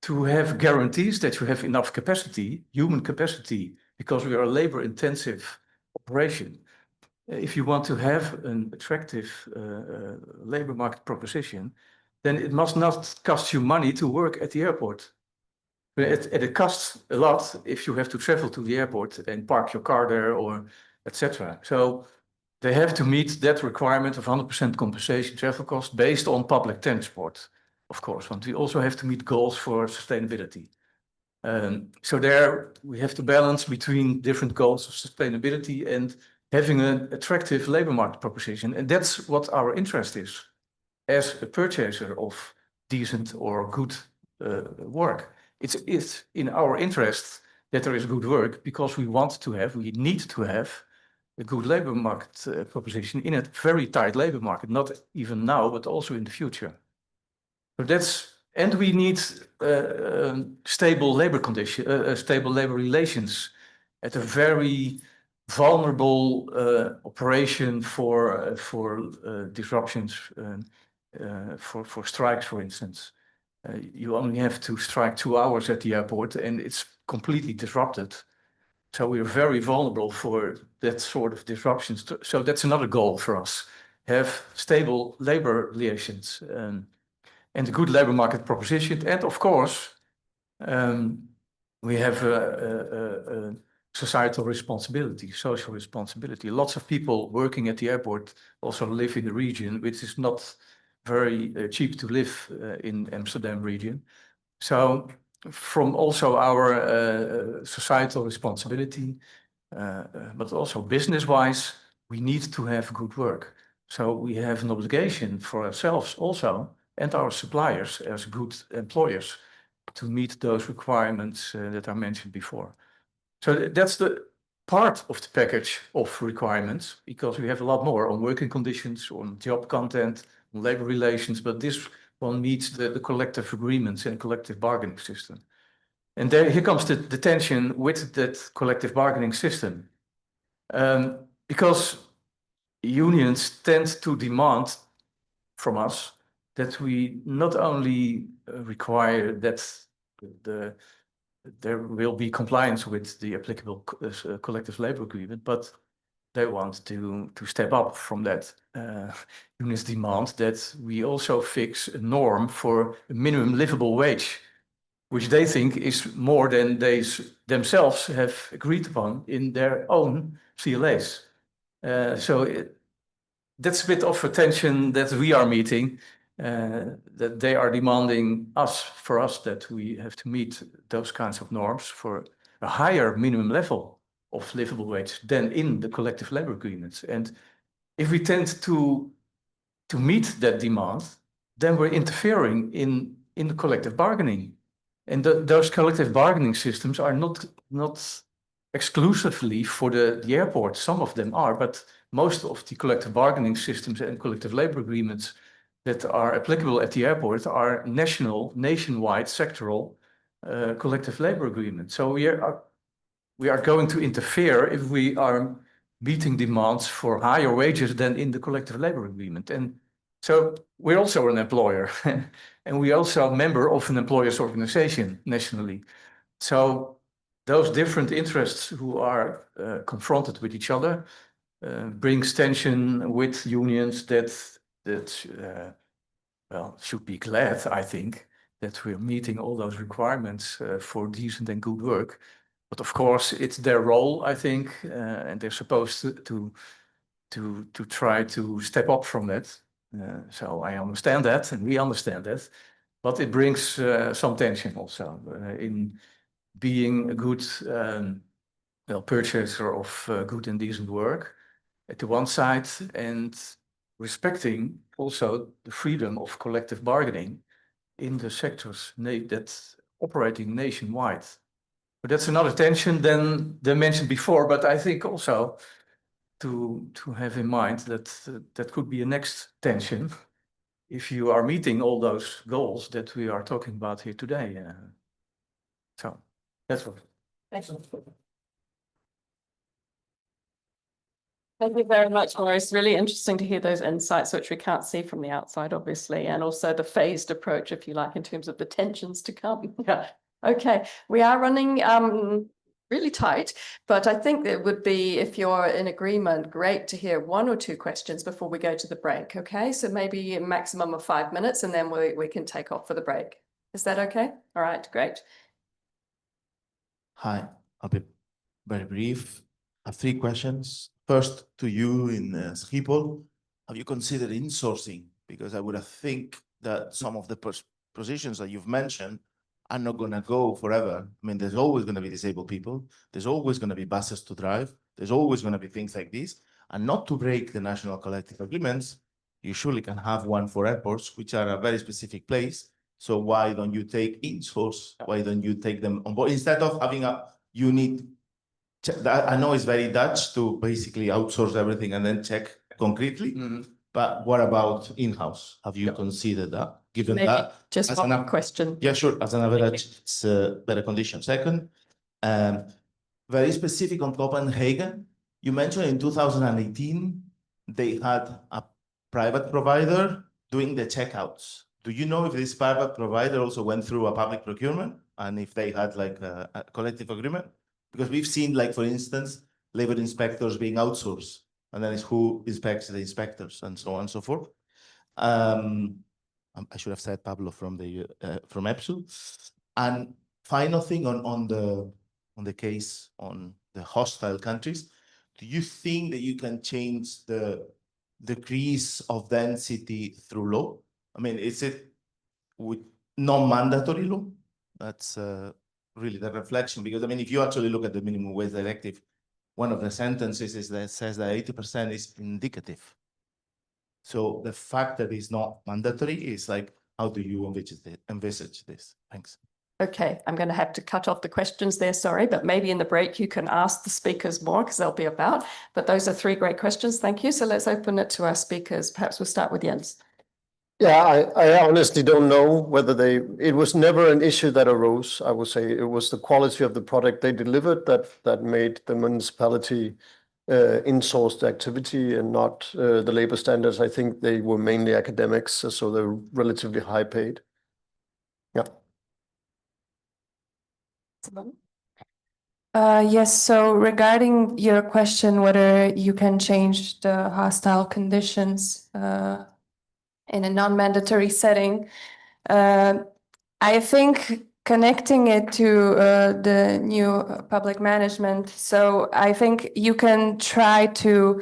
to have guarantees that you have enough capacity, human capacity, because we are a labor-intensive operation. If you want to have an attractive labor market proposition, then it must not cost you money to work at the airport. It costs a lot if you have to travel to the airport and park your car there or etc. So they have to meet that requirement of 100% compensation travel costs based on public transport, of course, but we also have to meet goals for sustainability. So there we have to balance between different goals of sustainability and having an attractive labor market proposition. And that's what our interest is as a purchaser of decent or good work. It's in our interest that there is good work because we need to have a good labor market proposition in a very tight labor market, not even now, but also in the future. So and we need stable labor conditions, stable labor relations at a very vulnerable operation for disruptions, for strikes, for instance. You only have to strike 2 hours at the airport and it's completely disrupted. So we're very vulnerable for that sort of disruptions. So that's another goal for us, have stable labor relations and a good labor market proposition. And of course, we have a societal responsibility, social responsibility. Lots of people working at the airport also live in the region, which is not very cheap to live in Amsterdam region. So from also our societal responsibility, but also business-wise, we need to have good work. So we have an obligation for ourselves also and our suppliers as good employers to meet those requirements that I mentioned before. So that's the part of the package of requirements, because we have a lot more on working conditions, on job content, on labor relations, but this one meets the collective agreements and collective bargaining system. And here comes the tension with that collective bargaining system. Because unions tend to demand from us that we not only require that there will be compliance with the applicable collective labor agreement, but they want to step up from that. Unions demand that we also fix a norm for a minimum livable wage, which they think is more than they themselves have agreed upon in their own CLAs. That's a bit of a tension that we are meeting, that they are demanding for us that we have to meet those kinds of norms for a higher minimum level of livable wage than in the collective labor agreements. And if we tend to meet that demand, then we're interfering in the collective bargaining. And those collective bargaining systems are not exclusively for the airport. Some of them are, but most of the collective bargaining systems and collective labor agreements that are applicable at the airport are nationwide, sectoral collective labor agreements. So we are going to interfere if we are meeting demands for higher wages than in the collective labor agreement. And so we're also an employer and we also a member of an employers organization nationally. So those different interests who are confronted with each other brings tension with unions that well, should be glad, I think, that we're meeting all those requirements for decent and good work. But of course, it's their role, I think, and they're supposed to try to step up from that. So I understand that, and we understand that. But it brings some tension also in being a good well, purchaser of good and decent work at the one side, and respecting also the freedom of collective bargaining in the sectors that operating nationwide. But that's another tension than mentioned before, but I think also to have in mind that that could be a next tension if you are meeting all those goals that we are talking about here today. So that's what. Thanks. Thank you very much, Maurice. Really interesting to hear those insights, which we can't see from the outside, obviously, and also the phased approach, if you like, in terms of the tensions to come. Yeah. Okay, we are running really tight, but I think it would be, if you're in agreement, great to hear 1 or 2 questions before we go to the break. Okay, so maybe a maximum of 5 minutes, and then we can take off for the break. Is that okay? All right, great. Hi, I'll be very brief. I have 3 questions. First, to you in Schiphol, have you considered insourcing? Because I would think that some of the positions that you've mentioned are not going to go forever. I mean, there's always going to be disabled people. There's always going to be buses to drive. There's always going to be things like this. And not to break the national collective agreements, you surely can have one for airports, which are a very specific place. So why don't you take in-source? Why don't you take them on board? Instead of having a unit, I know it's very Dutch to basically outsource everything and then check concretely. But what about in-house? Have you considered that? Given Maybe that, just one question. Yeah, sure. As an average, it's a better condition. Second, very specific on Copenhagen. You mentioned in 2018, they had a private provider doing the checkouts. Do you know if this private provider also went through a public procurement and if they had like a collective agreement? Because we've seen, like, for instance, labor inspectors being outsourced, and then it's who inspects the inspectors and so on and so forth. I should have said Pablo from EPSU. And final thing on the case on the hostile countries, do you think that you can change the decrease of density through law? I mean, is it with non-mandatory law? That's really the reflection, because I mean, if you actually look at the minimum wage directive, one of the sentences is that says that 80% is indicative. So the fact that it's not mandatory is like, how do you envisage this? Thanks. Okay, I'm going to have to cut off the questions there, sorry, but maybe in the break you can ask the speakers more because they'll be about. But those are 3 great questions. Thank you. So let's open it to our speakers. Perhaps we'll start with Jens. Yeah, I honestly don't know whether it was never an issue that arose. I would say it was the quality of the product they delivered that made the municipality insource the activity and not the labor standards. I think they were mainly academics, so they're relatively high paid. Yeah. Yes, so regarding your question, whether you can change the hostile conditions in a non-mandatory setting, I think connecting it to the new public management. So I think you can try to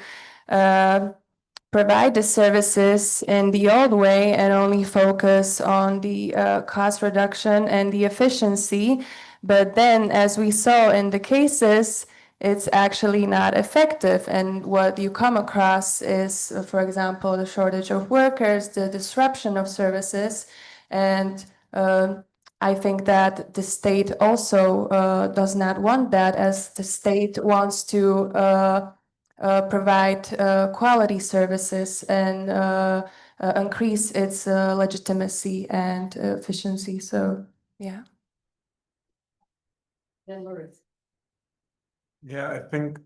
provide the services in the old way and only focus on the cost reduction and the efficiency. But then, as we saw in the cases, it's actually not effective. And what you come across is, for example, the shortage of workers, the disruption of services. And I think that the state also does not want that, as the state wants to provide quality services and increase its legitimacy and efficiency. So, yeah. Yeah, I think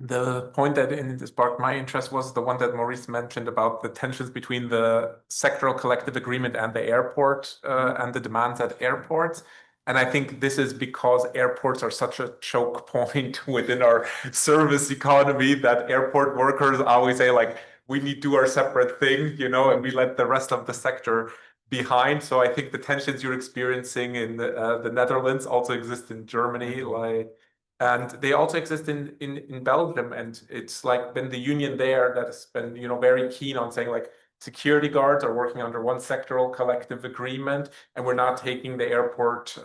the point that sparked my interest was the one that Maurice mentioned about the tensions between the sectoral collective agreement and the airport and the demands at airports. And I think this is because airports are such a choke point within our service economy that airport workers always say, like, we need to do our separate thing, you know, and we let the rest of the sector behind. So I think the tensions you're experiencing in the Netherlands also exist in Germany, like, and they also exist in Belgium. And it's like been the union there that has been, you know, very keen on saying like security guards are working under one sectoral collective agreement, and we're not taking the airport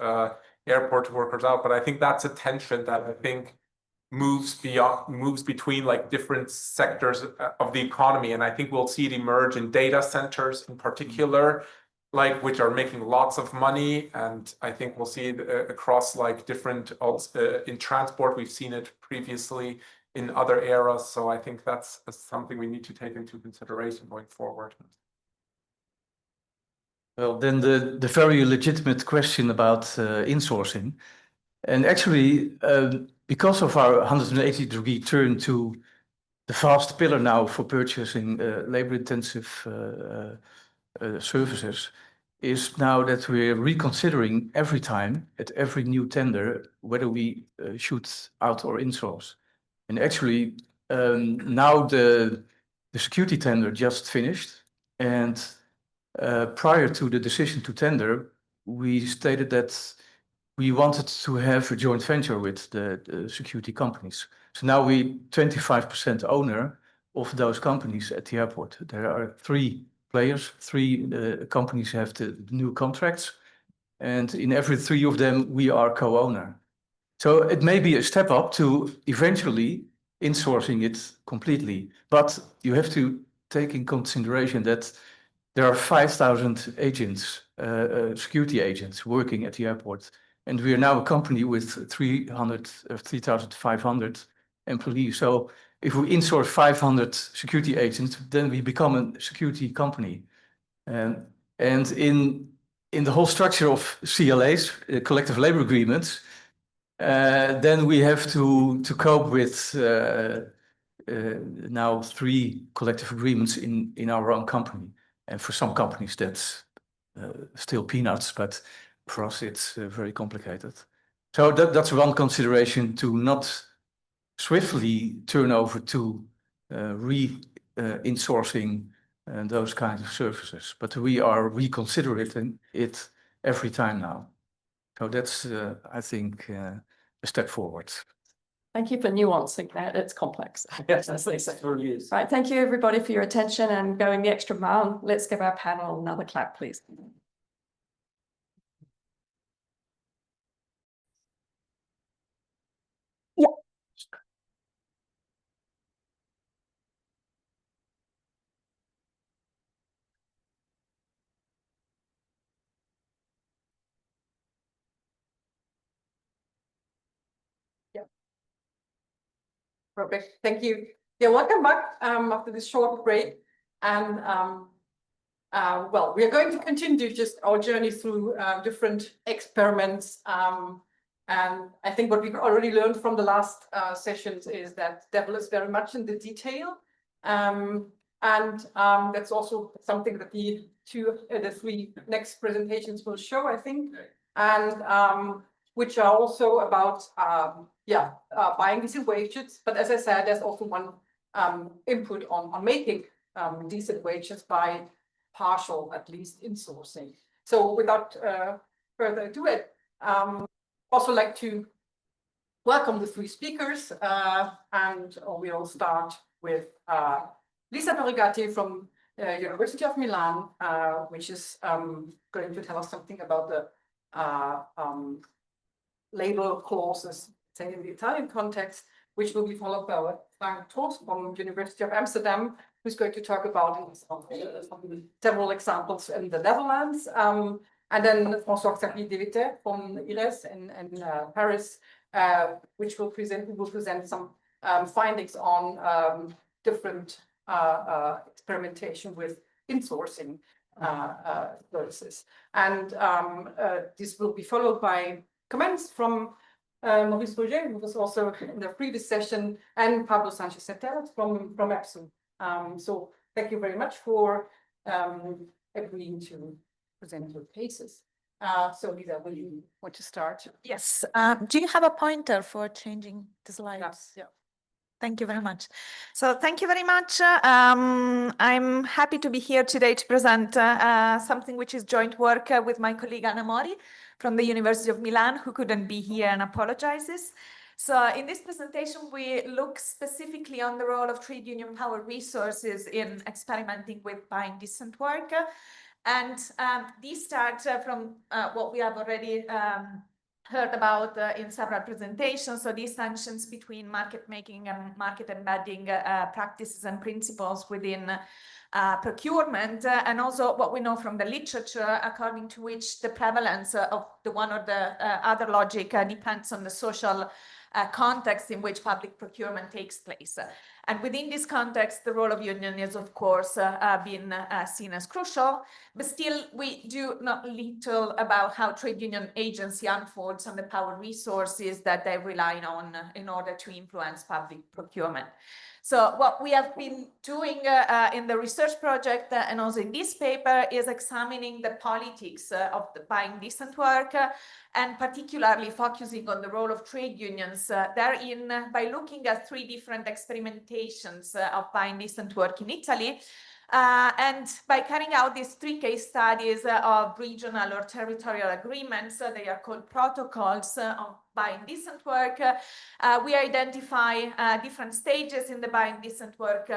workers out. But I think that's a tension that I think moves between like different sectors of the economy. And I think we'll see it emerge in data centers in particular, like which are making lots of money. And I think we'll see it across like different in transport. We've seen it previously in other eras. So I think that's something we need to take into consideration going forward. Well, then the very legitimate question about insourcing. And actually, because of our 180-degree turn to the fast pillar now for purchasing labor-intensive services, is now that we're reconsidering every time at every new tender whether we should out or insource. And actually, now the security tender just finished, and prior to the decision to tender, we stated that we wanted to have a joint venture with the security companies. So now we 25% owner of those companies at the airport. There are 3 players, 3 companies have the new contracts, and in every 3 of them we are co-owner. So it may be a step up to eventually insourcing it completely, but you have to take in consideration that there are 5,000 agents, security agents working at the airport. And we are now a company with 3,500 employees. So if we insource 500 security agents, then we become a security company. And in the whole structure of CLAs, collective labor agreements, then we have to cope with now 3 collective agreements in our own company. And for some companies, that's still peanuts, but for us, it's very complicated. So that's one consideration, to not swiftly turn over to insourcing those kinds of services, but we are reconsidering it every time now. So that's, I think, a step forward. Thank you for nuancing that. It's complex. Yes, that's really is. Right. Thank you, everybody, for your attention and going the extra mile. Let's give our panel another clap, please. Yeah. Perfect. Thank you. Yeah, welcome back after this short break. And well, we are going to continue just our journey through different experiments. And I think what we've already learned from the last sessions is that devil is very much in the detail. And that's also something that the 3 next presentations will show, I think. And which are also about buying decent wages. But as I said, there's also one input on making decent wages by partial, at least, insourcing. So without further ado, I'd also like to welcome the 3 speakers. And we'll start with Lisa Perugatti from University of Milan, which is going to tell us something about the labor clauses, say in the Italian context, which will be followed by Frank Tost from University of Amsterdam, who's going to talk about several examples in the Netherlands. And then François-Xavier Devité from IRES in Paris, which will present some findings on different experimentation with insourcing services. And this will be followed by comments from Maurice Roger, who was also in the previous session, and Pablo Sanchez-Centelles from EPSU. So thank you very much for agreeing to present your cases. So Lisa, will you want to start? Yes. Do you have a pointer for changing the slides? Yeah. Thank you very much. So thank you very much. I'm happy to be here today to present something which is joint work with my colleague Anna Mori from the University of Milan, who couldn't be here and apologizes. So in this presentation, we look specifically on the role of trade union power resources in experimenting with buying decent work. And these start from what we have already heard about in several presentations. So these tensions between market making and market embedding practices and principles within procurement, and also what we know from the literature, according to which the prevalence of the one or the other logic depends on the social context in which public procurement takes place. And within this context, the role of union is, of course, been seen as crucial, but still we do not little about how trade union agency unfolds on the power resources that they rely on in order to influence public procurement. So what we have been doing in the research project and also in this paper is examining the politics of the buying decent work, and particularly focusing on the role of trade unions therein by looking at 3 different experimentations of buying decent work in Italy. And by carrying out these 3 case studies of regional or territorial agreements, they are called protocols of buying decent work, we identify different stages in the buying decent work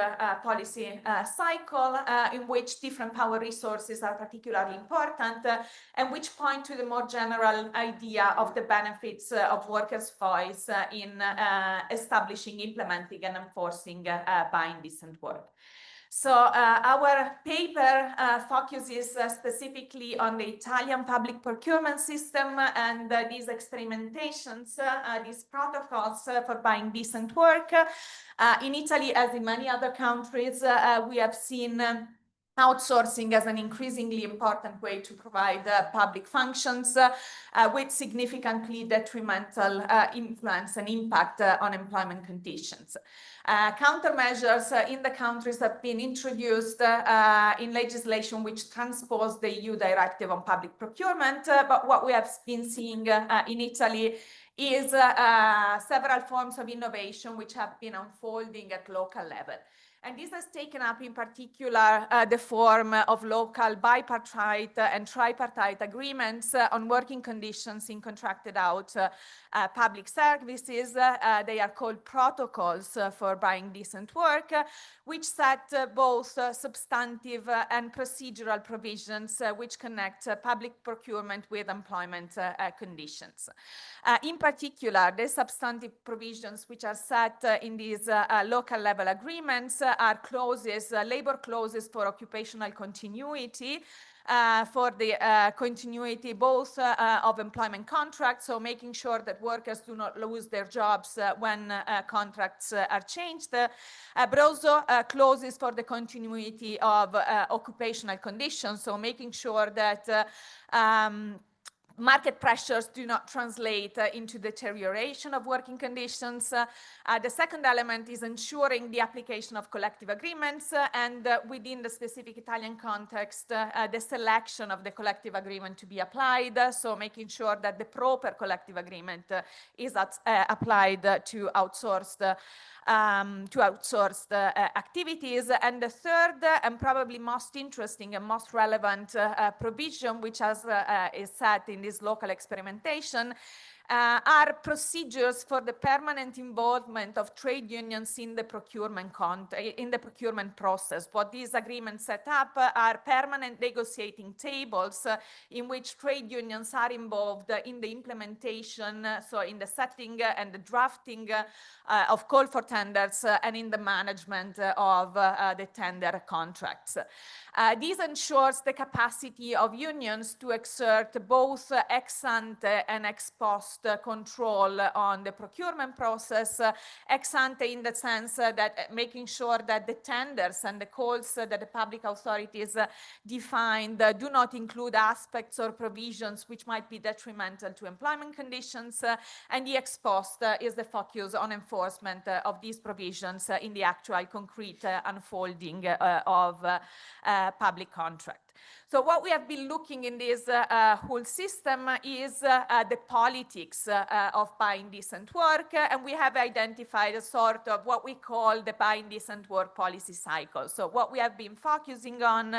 policy cycle in which different power resources are particularly important and which point to the more general idea of the benefits of workers' voice in establishing, implementing and enforcing buying decent work. So our paper focuses specifically on the Italian public procurement system and these experimentations, these protocols for buying decent work. In Italy, as in many other countries, we have seen outsourcing as an increasingly important way to provide public functions with significantly detrimental influence and impact on employment conditions. Countermeasures in the countries have been introduced in legislation which transpose the EU directive on public procurement, but what we have been seeing in Italy is several forms of innovation which have been unfolding at local level. And this has taken up in particular the form of local bipartite and tripartite agreements on working conditions in contracted out public services. They are called protocols for buying decent work, which set both substantive and procedural provisions which connect public procurement with employment conditions. In particular, the substantive provisions which are set in these local level agreements are clauses, labor clauses for occupational continuity, for the continuity both of employment contracts, so making sure that workers do not lose their jobs when contracts are changed, but also clauses for the continuity of occupational conditions, so making sure that market pressures do not translate into deterioration of working conditions. The second element is ensuring the application of collective agreements and within the specific Italian context, the selection of the collective agreement to be applied. So making sure that the proper collective agreement is applied to outsourced activities. And the third and probably most interesting and most relevant provision, which is set in this local experimentation, are procedures for the permanent involvement of trade unions in the procurement process. What these agreements set up are permanent negotiating tables in which trade unions are involved in the implementation, so in the setting and the drafting of call for tenders and in the management of the tender contracts. This ensures the capacity of unions to exert both ex ante and ex post control on the procurement process. Ex ante in the sense that making sure that the tenders and the calls that the public authorities defined do not include aspects or provisions which might be detrimental to employment conditions, and the ex post is the focus on enforcement of these provisions in the actual concrete unfolding of public contract. So what we have been looking in this whole system is the politics of buying decent work, and we have identified a sort of what we call the buying decent work policy cycle. So what we have been focusing on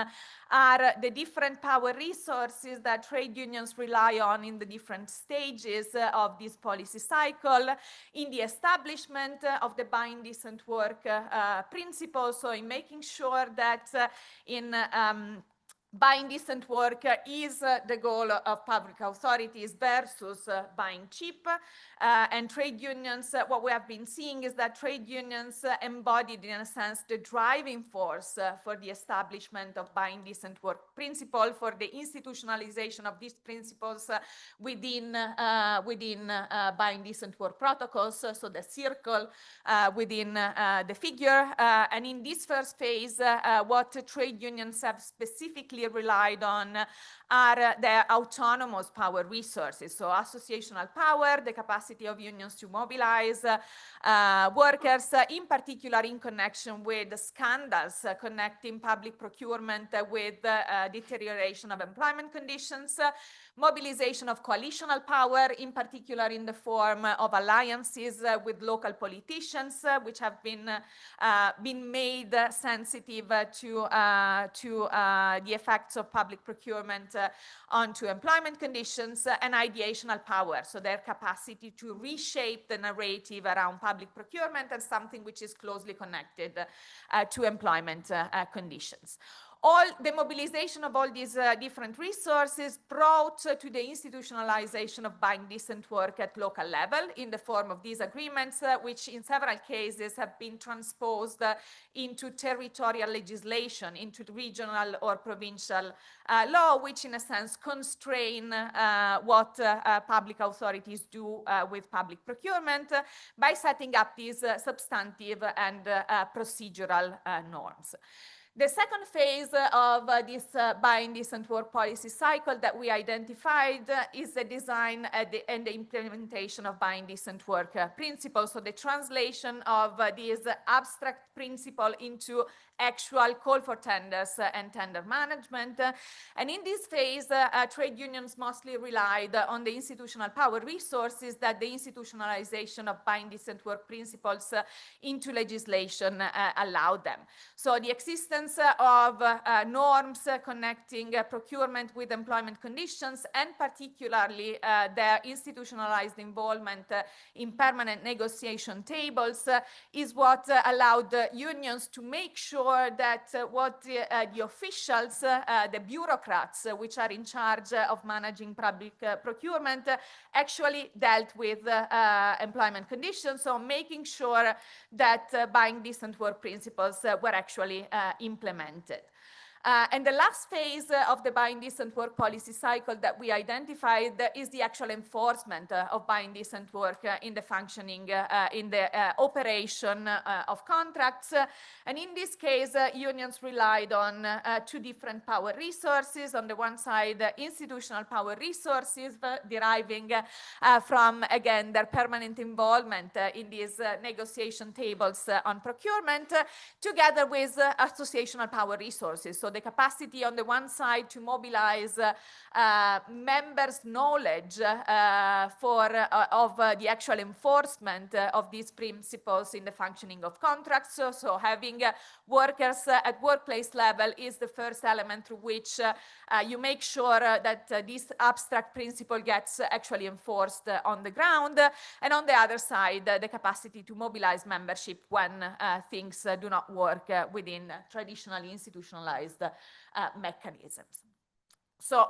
are the different power resources that trade unions rely on in the different stages of this policy cycle, in the establishment of the buying decent work principle, so in making sure that in buying decent work is the goal of public authorities versus buying cheap. And trade unions, what we have been seeing is that trade unions embodied, in a sense, the driving force for the establishment of buying decent work principle, for the institutionalization of these principles within buying decent work protocols, so the circle within the figure. And in this first phase, what trade unions have specifically relied on are their autonomous power resources, so associational power, the capacity of unions to mobilize workers, in particular in connection with scandals connecting public procurement with deterioration of employment conditions, mobilization of coalitional power, in particular in the form of alliances with local politicians, which have been made sensitive to the effects of public procurement onto employment conditions, and ideational power, so their capacity to reshape the narrative around public procurement and something which is closely connected to employment conditions. All the mobilization of all these different resources brought to the institutionalization of buying decent work at local level in the form of these agreements, which in several cases have been transposed into territorial legislation, into regional or provincial law, which in a sense constrain what public authorities do with public procurement by setting up these substantive and procedural norms. The second phase of this buying decent work policy cycle that we identified is the design and the implementation of buying decent work principles, so the translation of this abstract principle into actual call for tenders and tender management. And in this phase, trade unions mostly relied on the institutional power resources that the institutionalization of buying decent work principles into legislation allowed them. So the existence of norms connecting procurement with employment conditions, and particularly their institutionalized involvement in permanent negotiation tables, is what allowed unions to make sure that what the officials, the bureaucrats, which are in charge of managing public procurement, actually dealt with employment conditions, so making sure that buying decent work principles were actually implemented. And the last phase of the buying decent work policy cycle that we identified is the actual enforcement of buying decent work in the functioning, in the operation of contracts. And in this case, unions relied on two different power resources. On the one side, institutional power resources deriving from, again, their permanent involvement in these negotiation tables on procurement, together with associational power resources. So the capacity on the one side to mobilize members' knowledge of the actual enforcement of these principles in the functioning of contracts. So having workers at workplace level is the first element through which you make sure that this abstract principle gets actually enforced on the ground. And on the other side, the capacity to mobilize membership when things do not work within traditionally institutionalized mechanisms. So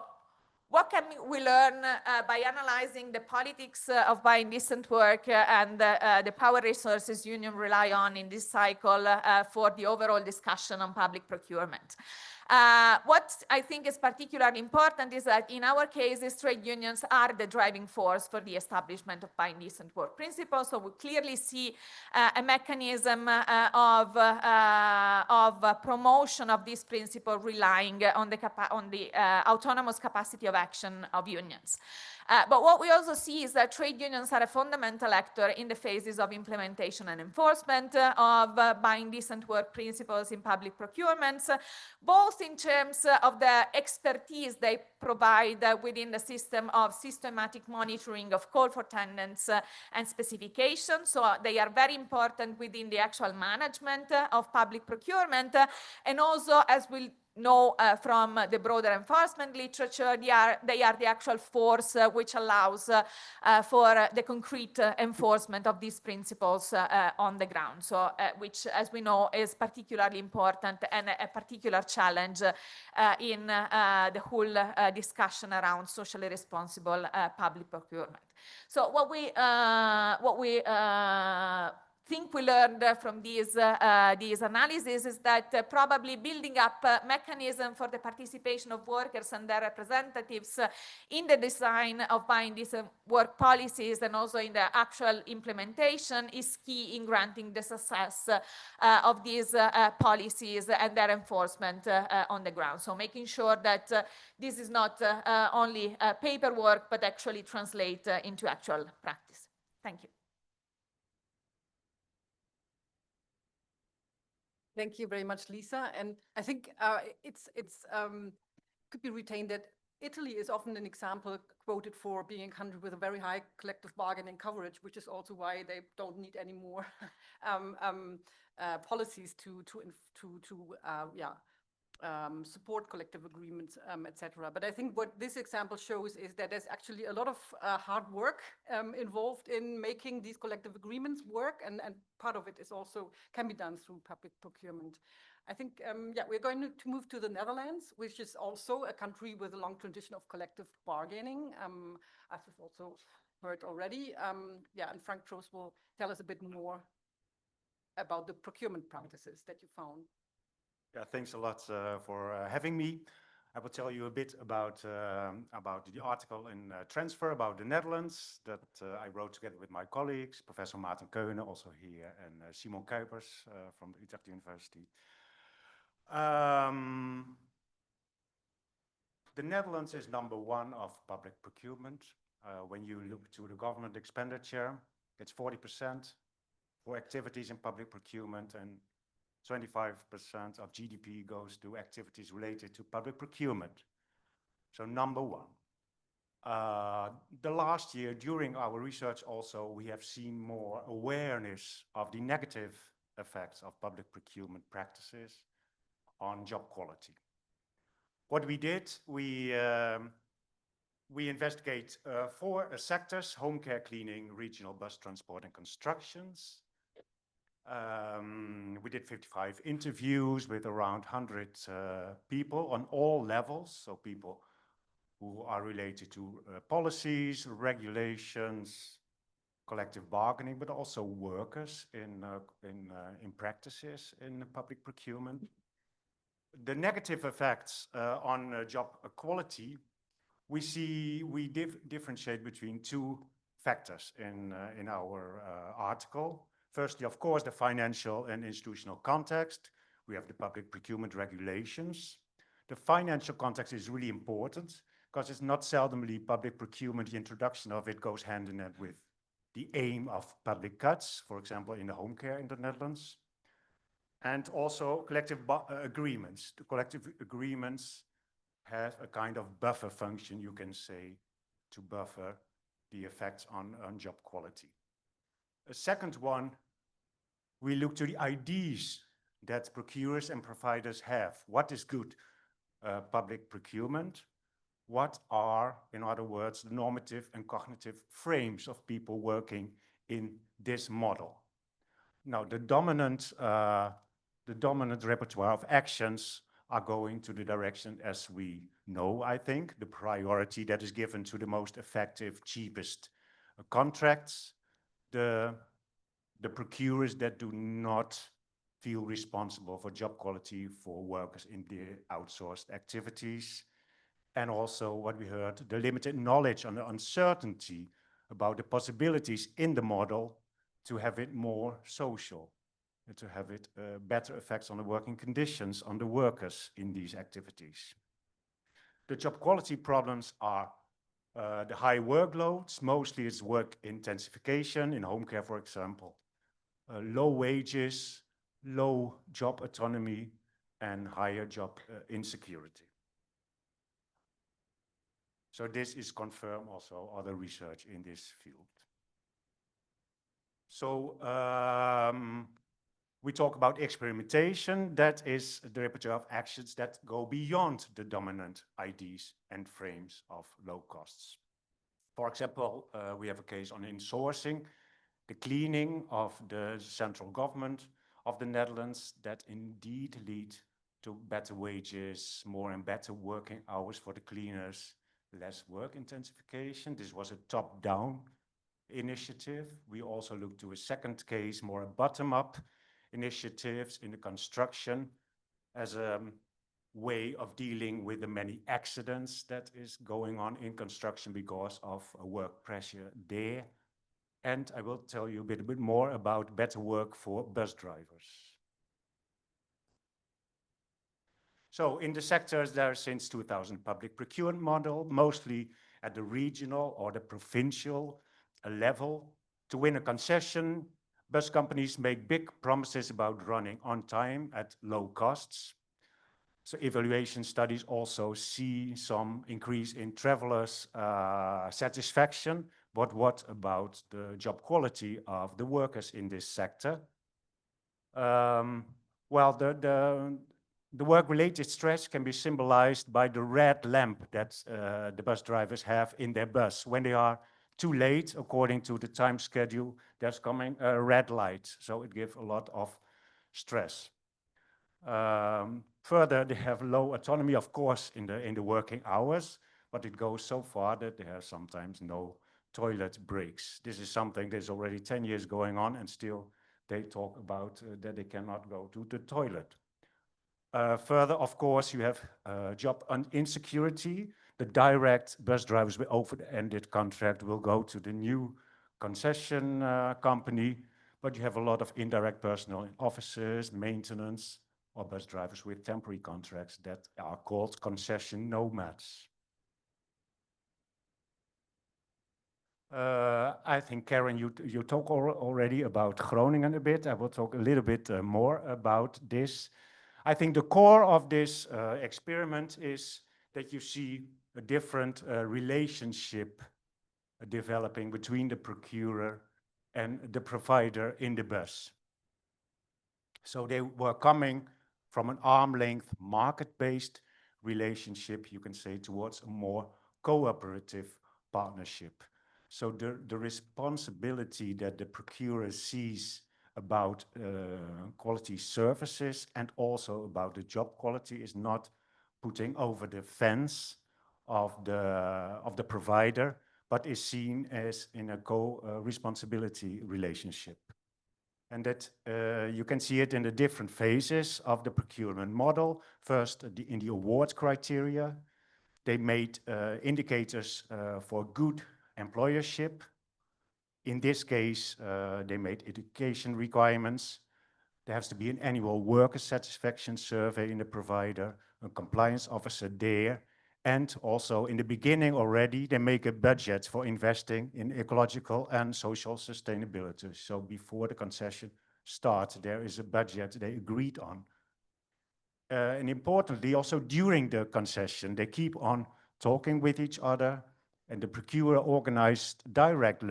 what can we learn by analyzing the politics of buying decent work and the power resources unions rely on in this cycle for the overall discussion on public procurement? What I think is particularly important is that in our cases, trade unions are the driving force for the establishment of buying decent work principles. So we clearly see a mechanism of promotion of this principle relying on the autonomous capacity of action of unions. But what we also see is that trade unions are a fundamental actor in the phases of implementation and enforcement of buying decent work principles in public procurements, both both in terms of the expertise they provide within the system of systematic monitoring of call for tenants and specifications. So they are very important within the actual management of public procurement, and also, as we'll know from the broader enforcement literature, they are the actual force which allows for the concrete enforcement of these principles on the ground. So, which, as we know, is particularly important and a particular challenge in the whole discussion around socially responsible public procurement. So, what we think we learned from these analyses is that probably building up a mechanism for the participation of workers and their representatives in the design of buying these work policies and also in the actual implementation is key in granting the success of these policies and their enforcement on the ground. So making sure that this is not only paperwork, but actually translate into actual practice. Thank you. Thank you very much, Lisa. And I think could be retained that Italy is often an example quoted for being a country with a very high collective bargaining coverage, which is also why they don't need any more policies to support collective agreements, etc. But I think what this example shows is that there's actually a lot of hard work involved in making these collective agreements work, and part of it is also can be done through public procurement. I think, we're going to move to the Netherlands, which is also a country with a long tradition of collective bargaining, as we've also heard already. And Frank Trost will tell us a bit more about the procurement practices that you found. Yeah, thanks a lot for having me. I will tell you a bit about the article in Transfer about the Netherlands that I wrote together with my colleagues, Professor Maarten Keunen, also here, and Simon Kuipers from the Utrecht University. The Netherlands is #1 of public procurement. When you look to the government expenditure, it's 40% for activities in public procurement, and 25% of GDP goes to activities related to public procurement. So #1. The last year, during our research also, we have seen more awareness of the negative effects of public procurement practices on job quality. What we did, we investigate 4 sectors: home care, cleaning, regional bus transport, and constructions. We did 55 interviews with around 100 people on all levels, so people who are related to policies, regulations, collective bargaining, but also workers in practices in public procurement. The negative effects on job quality, we differentiate between 2 factors in our article. Firstly, of course, the financial and institutional context. We have the public procurement regulations. The financial context is really important because it's not seldomly public procurement, the introduction of it goes hand in hand with the aim of public cuts, for example, in the home care in the Netherlands. And also collective agreements. The collective agreements have a kind of buffer function, you can say, to buffer the effects on job quality. A second one, we look to the ideas that procurers and providers have. What is good public procurement? What are, in other words, the normative and cognitive frames of people working in this model? Now, the dominant repertoire of actions are going to the direction, as we know, I think, the priority that is given to the most effective, cheapest contracts, the procurers that do not feel responsible for job quality for workers in the outsourced activities, and also what we heard, the limited knowledge on the uncertainty about the possibilities in the model to have it more social, and to have it better effects on the working conditions on the workers in these activities. The job quality problems are the high workloads, mostly it's work intensification in home care, for example, low wages, low job autonomy, and higher job insecurity. So this is confirmed also other research in this field. So we talk about experimentation. That is the repertoire of actions that go beyond the dominant ideas and frames of low costs. For example, we have a case on insourcing, the cleaning of the central government of the Netherlands that indeed lead to better wages, more and better working hours for the cleaners, less work intensification. This was a top-down initiative. We also looked to a second case, more a bottom-up initiatives in the construction as a way of dealing with the many accidents that is going on in construction because of work pressure there. And I will tell you a bit more about better work for bus drivers. So in the sectors, there are since 2000 public procurement model, mostly at the regional or the provincial level. To win a concession, bus companies make big promises about running on time at low costs. So evaluation studies also see some increase in travelers' satisfaction, but what about the job quality of the workers in this sector? Well, the work-related stress can be symbolized by the red lamp that the bus drivers have in their bus. When they are too late, according to the time schedule, there's coming a red light. So it gives a lot of stress. Further, they have low autonomy, of course, in the working hours, but it goes so far that they have sometimes no toilet breaks. This is something that's already 10 years going on, and still they talk about that they cannot go to the toilet. Further, of course, you have job insecurity. The direct bus drivers with open-ended contract will go to the new concession company, but you have a lot of indirect personnel in offices, maintenance, or bus drivers with temporary contracts that are called concession nomads. I think, Karen, you talk already about Groningen a bit. I will talk a little bit more about this. I think the core of this experiment is that you see a different relationship developing between the procurer and the provider in the bus. So they were coming from an arm-length market-based relationship, you can say, towards a more cooperative partnership. So the responsibility that the procurer sees about quality services and also about the job quality is not putting over the fence of the provider, but is seen as in a co-responsibility relationship. And that you can see it in the different phases of the procurement model. First, in the award criteria, they made indicators for good employership. In this case, they made education requirements. There has to be an annual worker satisfaction survey in the provider, a compliance officer there, and also in the beginning already, they make a budget for investing in ecological and social sustainability. So before the concession starts, there is a budget they agreed on. And importantly, also during the concession, they keep on talking with each other, and the procurer organized direct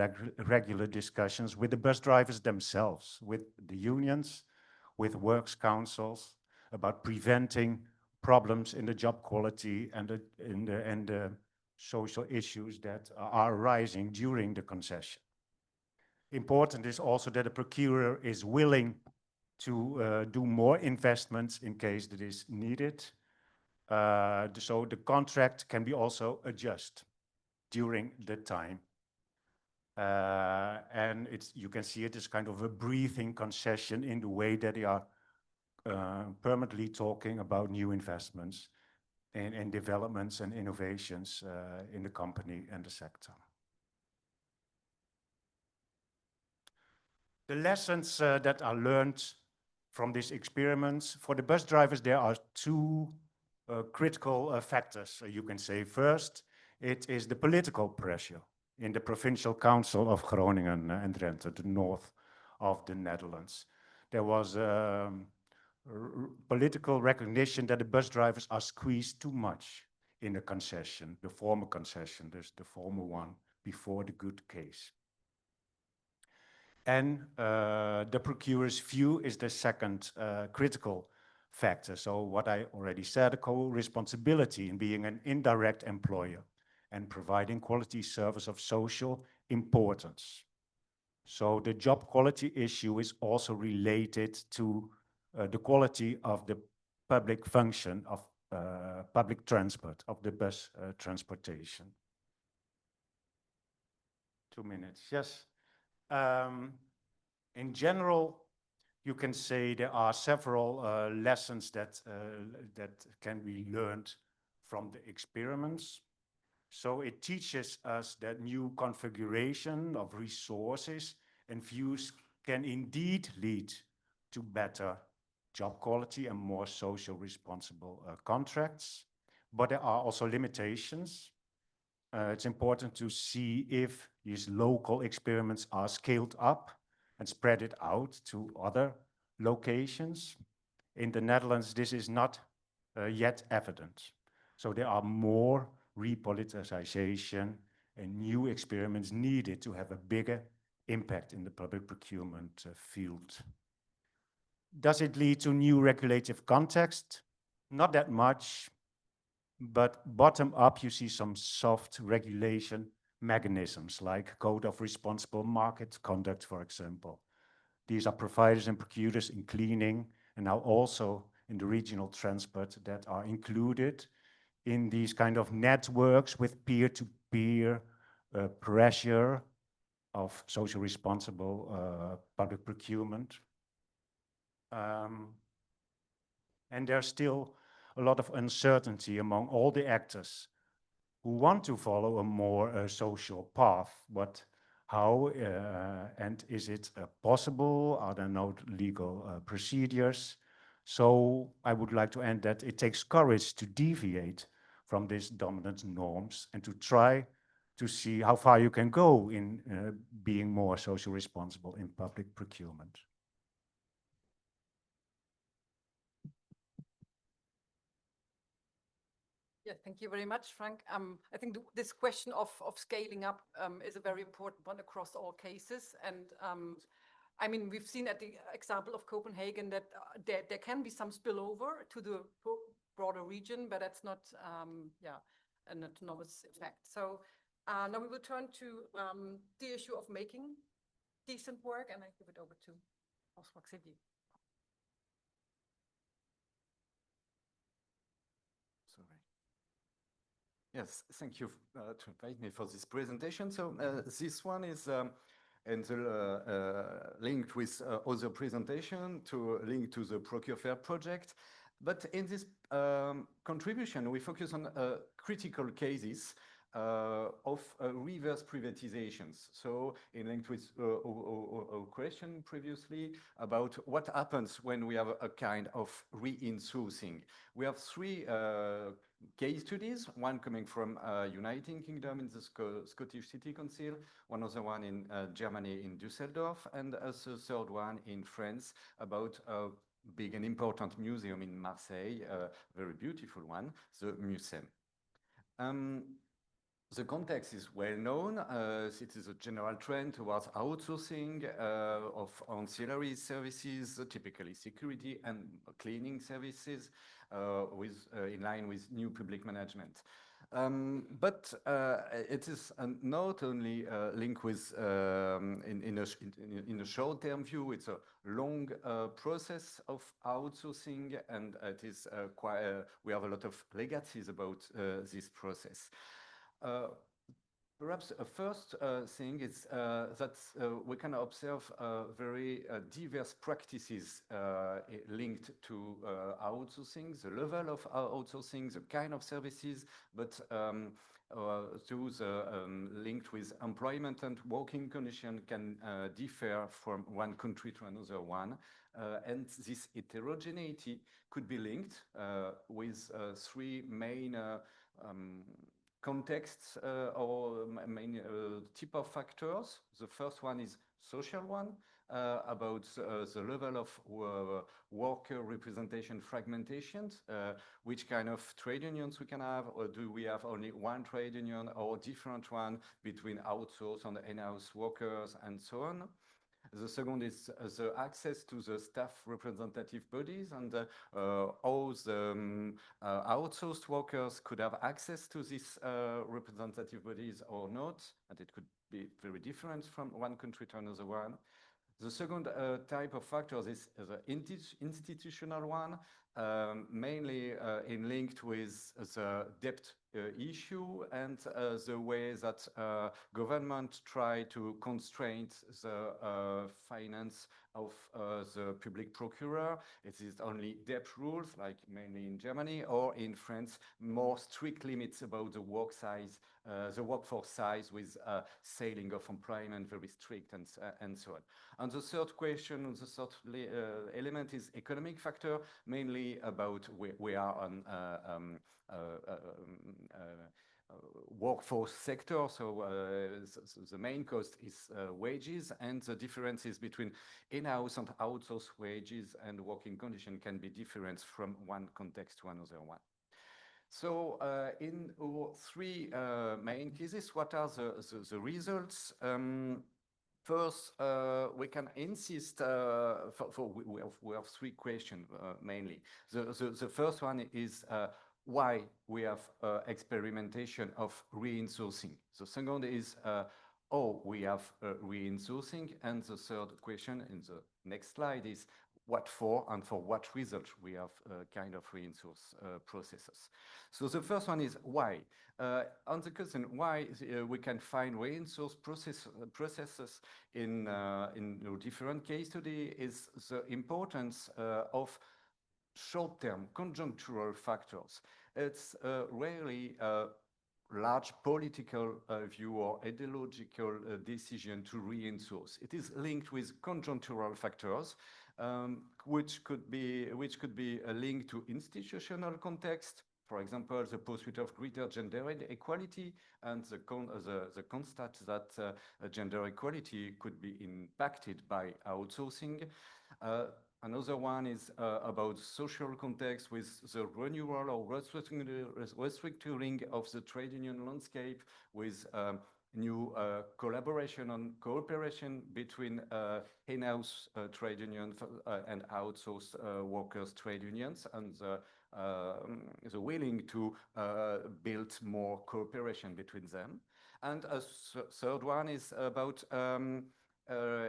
regular discussions with the bus drivers themselves, with the unions, with works councils, about preventing problems in the job quality and the social issues that are arising during the concession. Important is also that the procurer is willing to do more investments in case that is needed. So the contract can be also adjusted during the time. And you can see it as kind of a breathing concession in the way that they are permanently talking about new investments and developments and innovations in the company and the sector. The lessons that are learned from these experiments, for the bus drivers, there are two critical factors, you can say. First, it is the political pressure in the Provincial Council of Groningen and Drenthe, the north of the Netherlands. There was political recognition that the bus drivers are squeezed too much in the concession, the former concession, there's the former one before the good case. And the procurer's view is the second critical factor. So what I already said, a co-responsibility in being an indirect employer and providing quality service of social importance. So the job quality issue is also related to the quality of the public function of public transport, of the bus transportation. 2 minutes, yes. In general, you can say there are several lessons that can be learned from the experiments. So it teaches us that new configuration of resources and views can indeed lead to better job quality and more social responsible contracts. But there are also limitations. It's important to see if these local experiments are scaled up and spread it out to other locations. In the Netherlands, this is not yet evident. So there are more repoliticization and new experiments needed to have a bigger impact in the public procurement field. Does it lead to new regulative context? Not that much, but bottom up you see some soft regulation mechanisms like Code of Responsible Market Conduct, for example. These are providers and procurers in cleaning and now also in the regional transport that are included in these kind of networks with peer-to-peer pressure of social responsible public procurement. And there's still a lot of uncertainty among all the actors who want to follow a more social path, but how and is it possible? Are there no legal procedures? So I would like to end that it takes courage to deviate from these dominant norms and to try to see how far you can go in being more socially responsible in public procurement. Yeah, thank you very much, Frank. I think this question of scaling up is a very important one across all cases. And I mean, we've seen at the example of Copenhagen that there can be some spillover to the broader region, but that's not, an autonomous effect. So now we will turn to the issue of making decent work, and I give it over to Oswald Xavier. Yes, thank you to invite me for this presentation. So this one is linked with other presentation to link to the Procure Fair project. But in this contribution, we focus on critical cases of reverse privatizations. So in link with a question previously about what happens when we have a kind of re-insourcing. We have three case studies, one coming from United Kingdom in the Scottish City Council, one other one in Germany in Düsseldorf, and a third one in France about a big and important museum in Marseille, a very beautiful one, the Museum. The context is well known. It is a general trend towards outsourcing of ancillary services, typically security and cleaning services, in line with new public management. But it is not only linked with in a short-term view. It's a long process of outsourcing, and it is we have a lot of legacies about this process. Perhaps a first thing is that we can observe very diverse practices linked to outsourcing, the level of outsourcing, the kind of services, but those linked with employment and working condition can differ from one country to another one. And this heterogeneity could be linked with three main contexts or main type of factors. The first one is social one, about the level of worker representation fragmentation, which kind of trade unions we can have, or do we have only one trade union or different one between outsourced and in-house workers and so on. The second is the access to the staff representative bodies and how the outsourced workers could have access to these representative bodies or not, and it could be very different from one country to another one. The second type of factors is the institutional one, mainly linked with the debt issue and the way that government try to constrain the finance of the public procurer. It is only debt rules, like mainly in Germany, or in France, more strict limits about the the workforce size with sailing of employment very strict and so on. And the third question, the third element is economic factor, mainly about we are on workforce sector, so the main cost is wages, and the differences between in-house and outsourced wages and working condition can be different from one context to another one. So in our three main cases, what are the results? First, we can insist, we have three questions mainly. The first one is why we have experimentation of reinsourcing. The second is how we have reinsourcing. And the third question in the next slide is what for and for what result we have kind of reinsource processes. So the first one is why. On the question why we can find reinsource processes in different case study is the importance of short-term conjunctural factors. It's rarely a large political view or ideological decision to reinsource. It is linked with conjunctural factors, which could be a link to institutional context. For example, the pursuit of greater gender equality and the constat that gender equality could be impacted by outsourcing. Another one is about social context with the renewal or restructuring of the trade union landscape with new collaboration and cooperation between in-house trade unions and outsourced workers trade unions, and the willing to build more cooperation between them. And a third one is about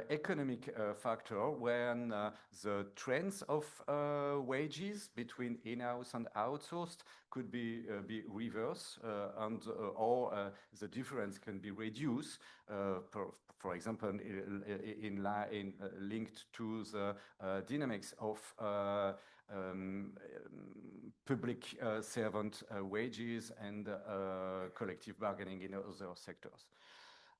economic factor, when the trends of wages between in-house and outsourced could be reversed, and or the difference can be reduced. For example, linked to the dynamics of public servant wages and collective bargaining in other sectors.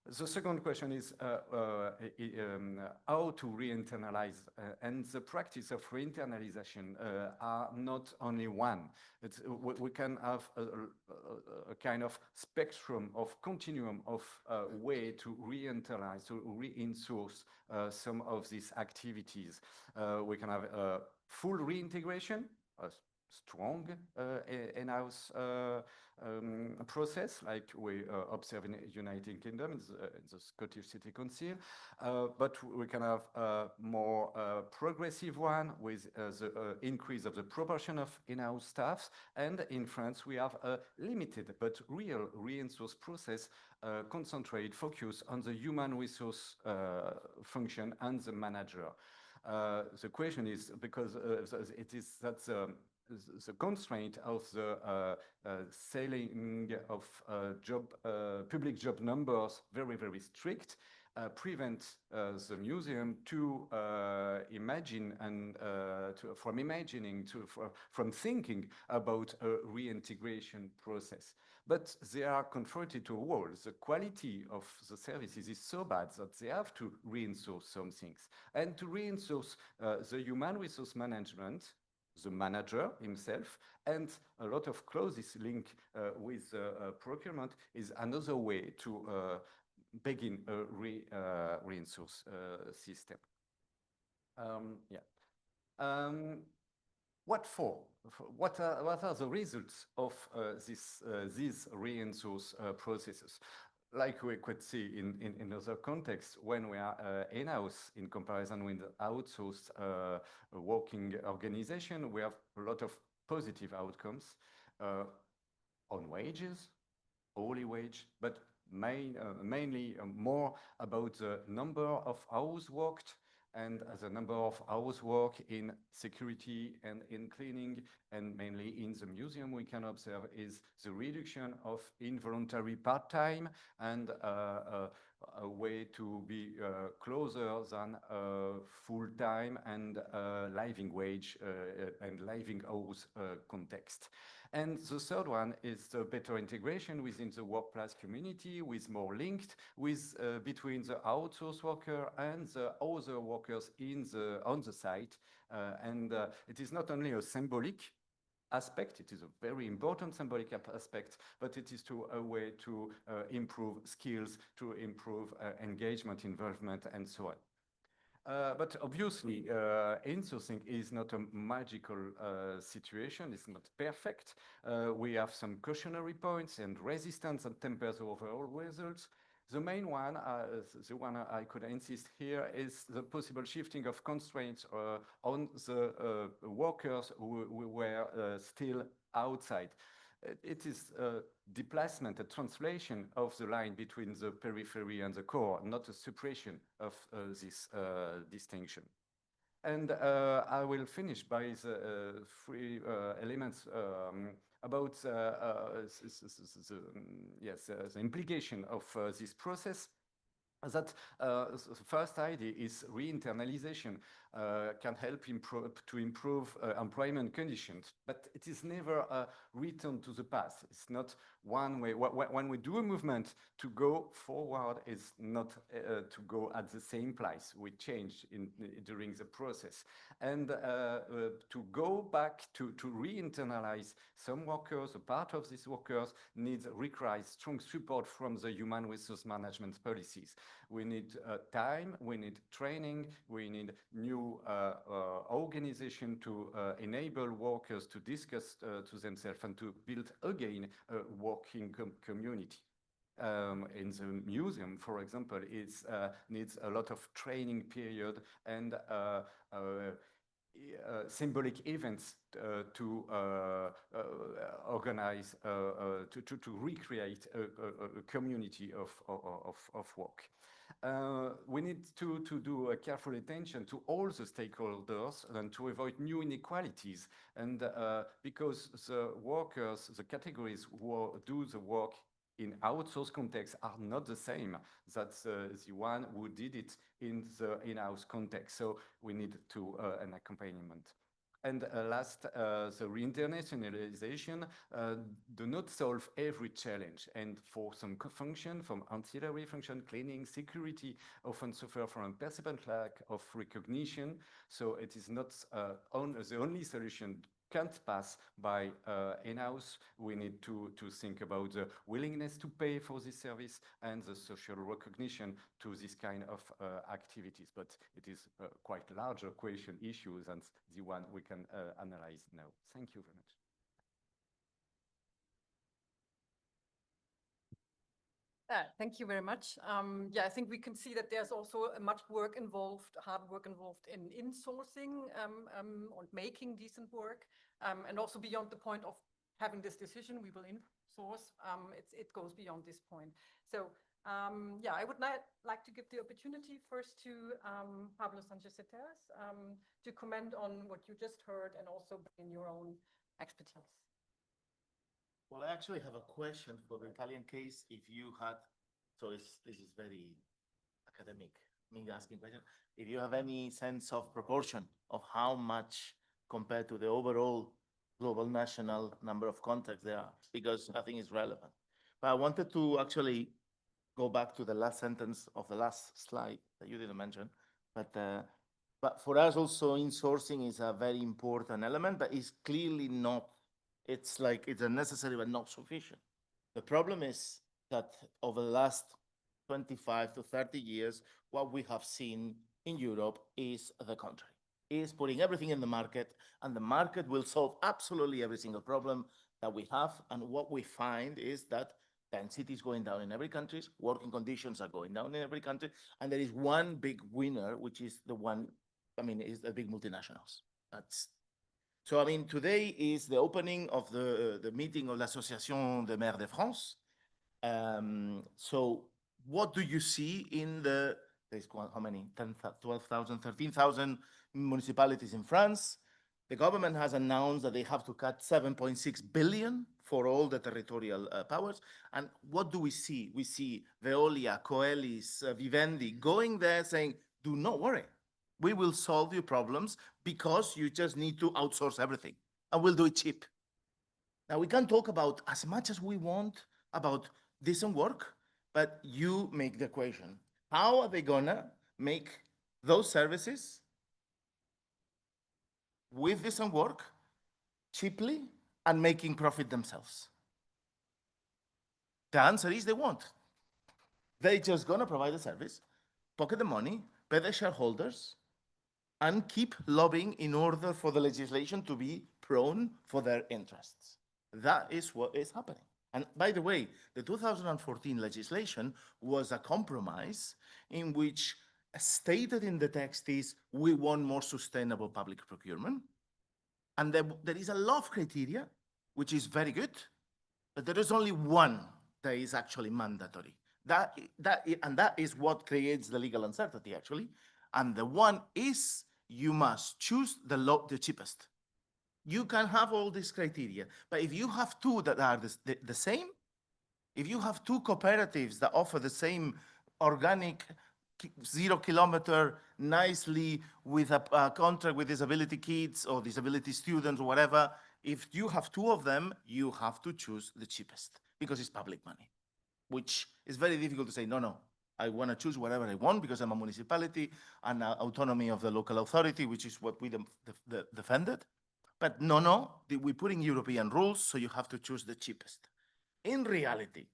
The second question is how to re-internalize, and the practice of re-internalization are not only one. We can have a kind of spectrum of continuum of way to re-internalize, to re-insource some of these activities. We can have a full reintegration, a strong in-house process, like we observe in the United Kingdom, in the Scottish City Council. But we can have a more progressive one with the increase of the proportion of in-house staffs. And in France, we have a limited but real reinsource process, concentrate, focus on the human resource function and the manager. The question is, because it is that the constraint of the sailing of public job numbers very strict, prevent the museum to imagine and from thinking about a reintegration process. But they are confronted to a wall. The quality of the services is so bad that they have to reinsource some things. And to reinsource the human resource management, the manager himself, and a lot of clauses linked with procurement is another way to begin a reinsource system. Yeah. What for? What are the results of these re-insource processes? Like we could see in other contexts, when we are in-house in comparison with outsourced working organization, we have a lot of positive outcomes on wages, hourly wage, but mainly more about the number of hours worked and the number of hours work in security and in cleaning, and mainly in the museum we can observe is the reduction of involuntary part-time and a way to be closer than full-time and living wage and living hours context. And the third one is the better integration within the workplace community, with more linked with between the outsourced worker and the other workers on the site. It is not only a symbolic aspect, it is a very important symbolic aspect, but it is a way to improve skills, to improve engagement, involvement, and so on. But obviously, insourcing is not a magical situation. It's not perfect. We have some cautionary points and resistance and tempers overall results. The main one, the one I could insist here, is the possible shifting of constraints on the workers who were still outside. It is a displacement, a translation of the line between the periphery and the core, not a suppression of this distinction. And I will finish by the three elements about the implication of this process. That the first idea is re-internalization can help to improve employment conditions, but it is never a return to the past. It's not one way. When we do a movement to go forward, it's not to go at the same place. We change during the process. And to go back to re-internalize some workers, a part of these workers requires strong support from the human resource management policies. We need time, we need training, we need new organization to enable workers to discuss to themselves and to build again a working community. In the museum, for example, it needs a lot of training period and symbolic events to organize, to recreate a community of work. We need to do a careful attention to all the stakeholders and to avoid new inequalities. And because the workers, the categories who do the work in outsourced context are not the same. That's the one who did it in the in-house context. So we need to an accompaniment. And last, the re-internationalization do not solve every challenge. And for some function, from ancillary function, cleaning, security, often suffer from a persistent lack of recognition. So it is not the only solution can't pass by in-house. We need to think about the willingness to pay for this service and the social recognition to this kind of activities. But it is quite larger question issues than the one we can analyze now. Thank you very much. Thank you very much. Yeah, I think we can see that there's also much work involved, hard work involved in insourcing or making decent work. And also beyond the point of having this decision, we will insource. It goes beyond this point. So yeah, I would like to give the opportunity first to Pablo Sanchez-Ceteras to comment on what you just heard and also bring in your own expertise. Well, I actually have a question for the Italian case. If you had, so this is very academic, me asking question. If you have any sense of proportion of how much compared to the overall global national number of contracts there are, because I think it's relevant. But I wanted to actually go back to the last sentence of the last slide that you didn't mention. But for us also, insourcing is a very important element, but it's clearly not. It's like it's a necessary but not sufficient. The problem is that over the last 25 to 30 years, what we have seen in Europe is the contrary. is putting everything in the market, and the market will solve absolutely every single problem that we have. And what we find is that density is going down in every country, working conditions are going down in every country, and there is one big winner, which is the one, is the big multinationals. So, today is the opening of the meeting of l'Association des Maires de France. So what do you see in there's how many, 12,000, 13,000 municipalities in France? The government has announced that they have to cut 7.6 billion for all the territorial powers. And what do we see? We see Veolia, Coelis, Vivendi going there saying, do not worry. We will solve your problems because you just need to outsource everything and we'll do it cheap. Now, we can talk about as much as we want about decent work, but you make the equation. How are they gonna make those services with decent work cheaply and making profit themselves? The answer is they won't. They're just gonna provide the service, pocket the money, pay the shareholders, and keep lobbying in order for the legislation to be prone for their interests. That is what is happening. And by the way, the 2014 legislation was a compromise in which stated in the text is we want more sustainable public procurement. And there is a lot of criteria, which is very good, but there is only one that is actually mandatory. And that is what creates the legal uncertainty, actually. And the one is you must choose the cheapest. You can have all these criteria, but if you have two that are the same, if you have two cooperatives that offer the same organic 0 kilometer nicely with a contract with disability kids or disability students or whatever, if you have two of them, you have to choose the cheapest because it's public money, which is very difficult to say, no, I want to choose whatever I want because I'm a municipality and autonomy of the local authority, which is what we defended. But no, we're putting European rules, so you have to choose the cheapest. In reality,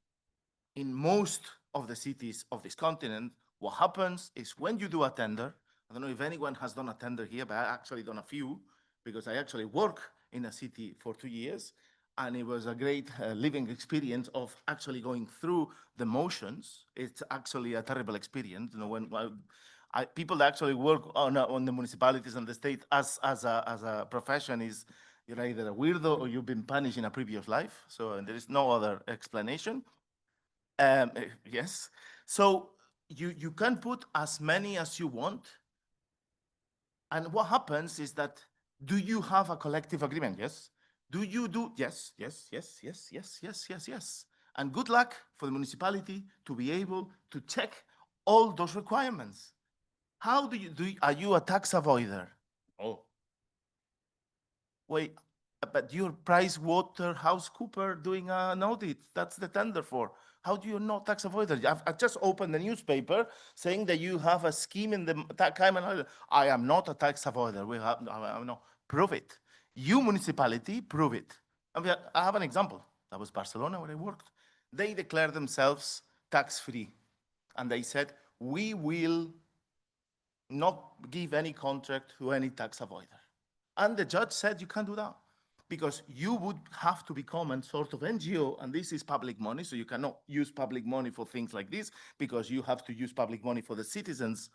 in most of the cities of this continent, what happens is when you do a tender, I don't know if anyone has done a tender here, but I actually done a few because I actually work in a city for 2 years, and it was a great living experience of actually going through the motions. It's actually a terrible experience. When people that actually work on the municipalities and the state as a profession is you're either a weirdo or you've been punished in a previous life. So there is no other explanation. Yes. So you can put as many as you want. And what happens is that, do you have a collective agreement? Yes. Do you do? Yes. And good luck for the municipality to be able to check all those requirements. How do you are you a tax avoider? Oh. Wait, but you're PricewaterhouseCoopers doing an audit. That's the tender for. How do you know tax avoider? I've just opened the newspaper saying that you have a scheme in the Cayman Islands. I am not a tax avoider. No, prove it. You municipality, prove it. I have an example. That was Barcelona where I worked. They declared themselves tax-free. And they said, we will not give any contract to any tax avoider. And the judge said you can't do that because you would have to become a sort of NGO, and this is public money, so you cannot use public money for things like this because you have to use public money for the citizens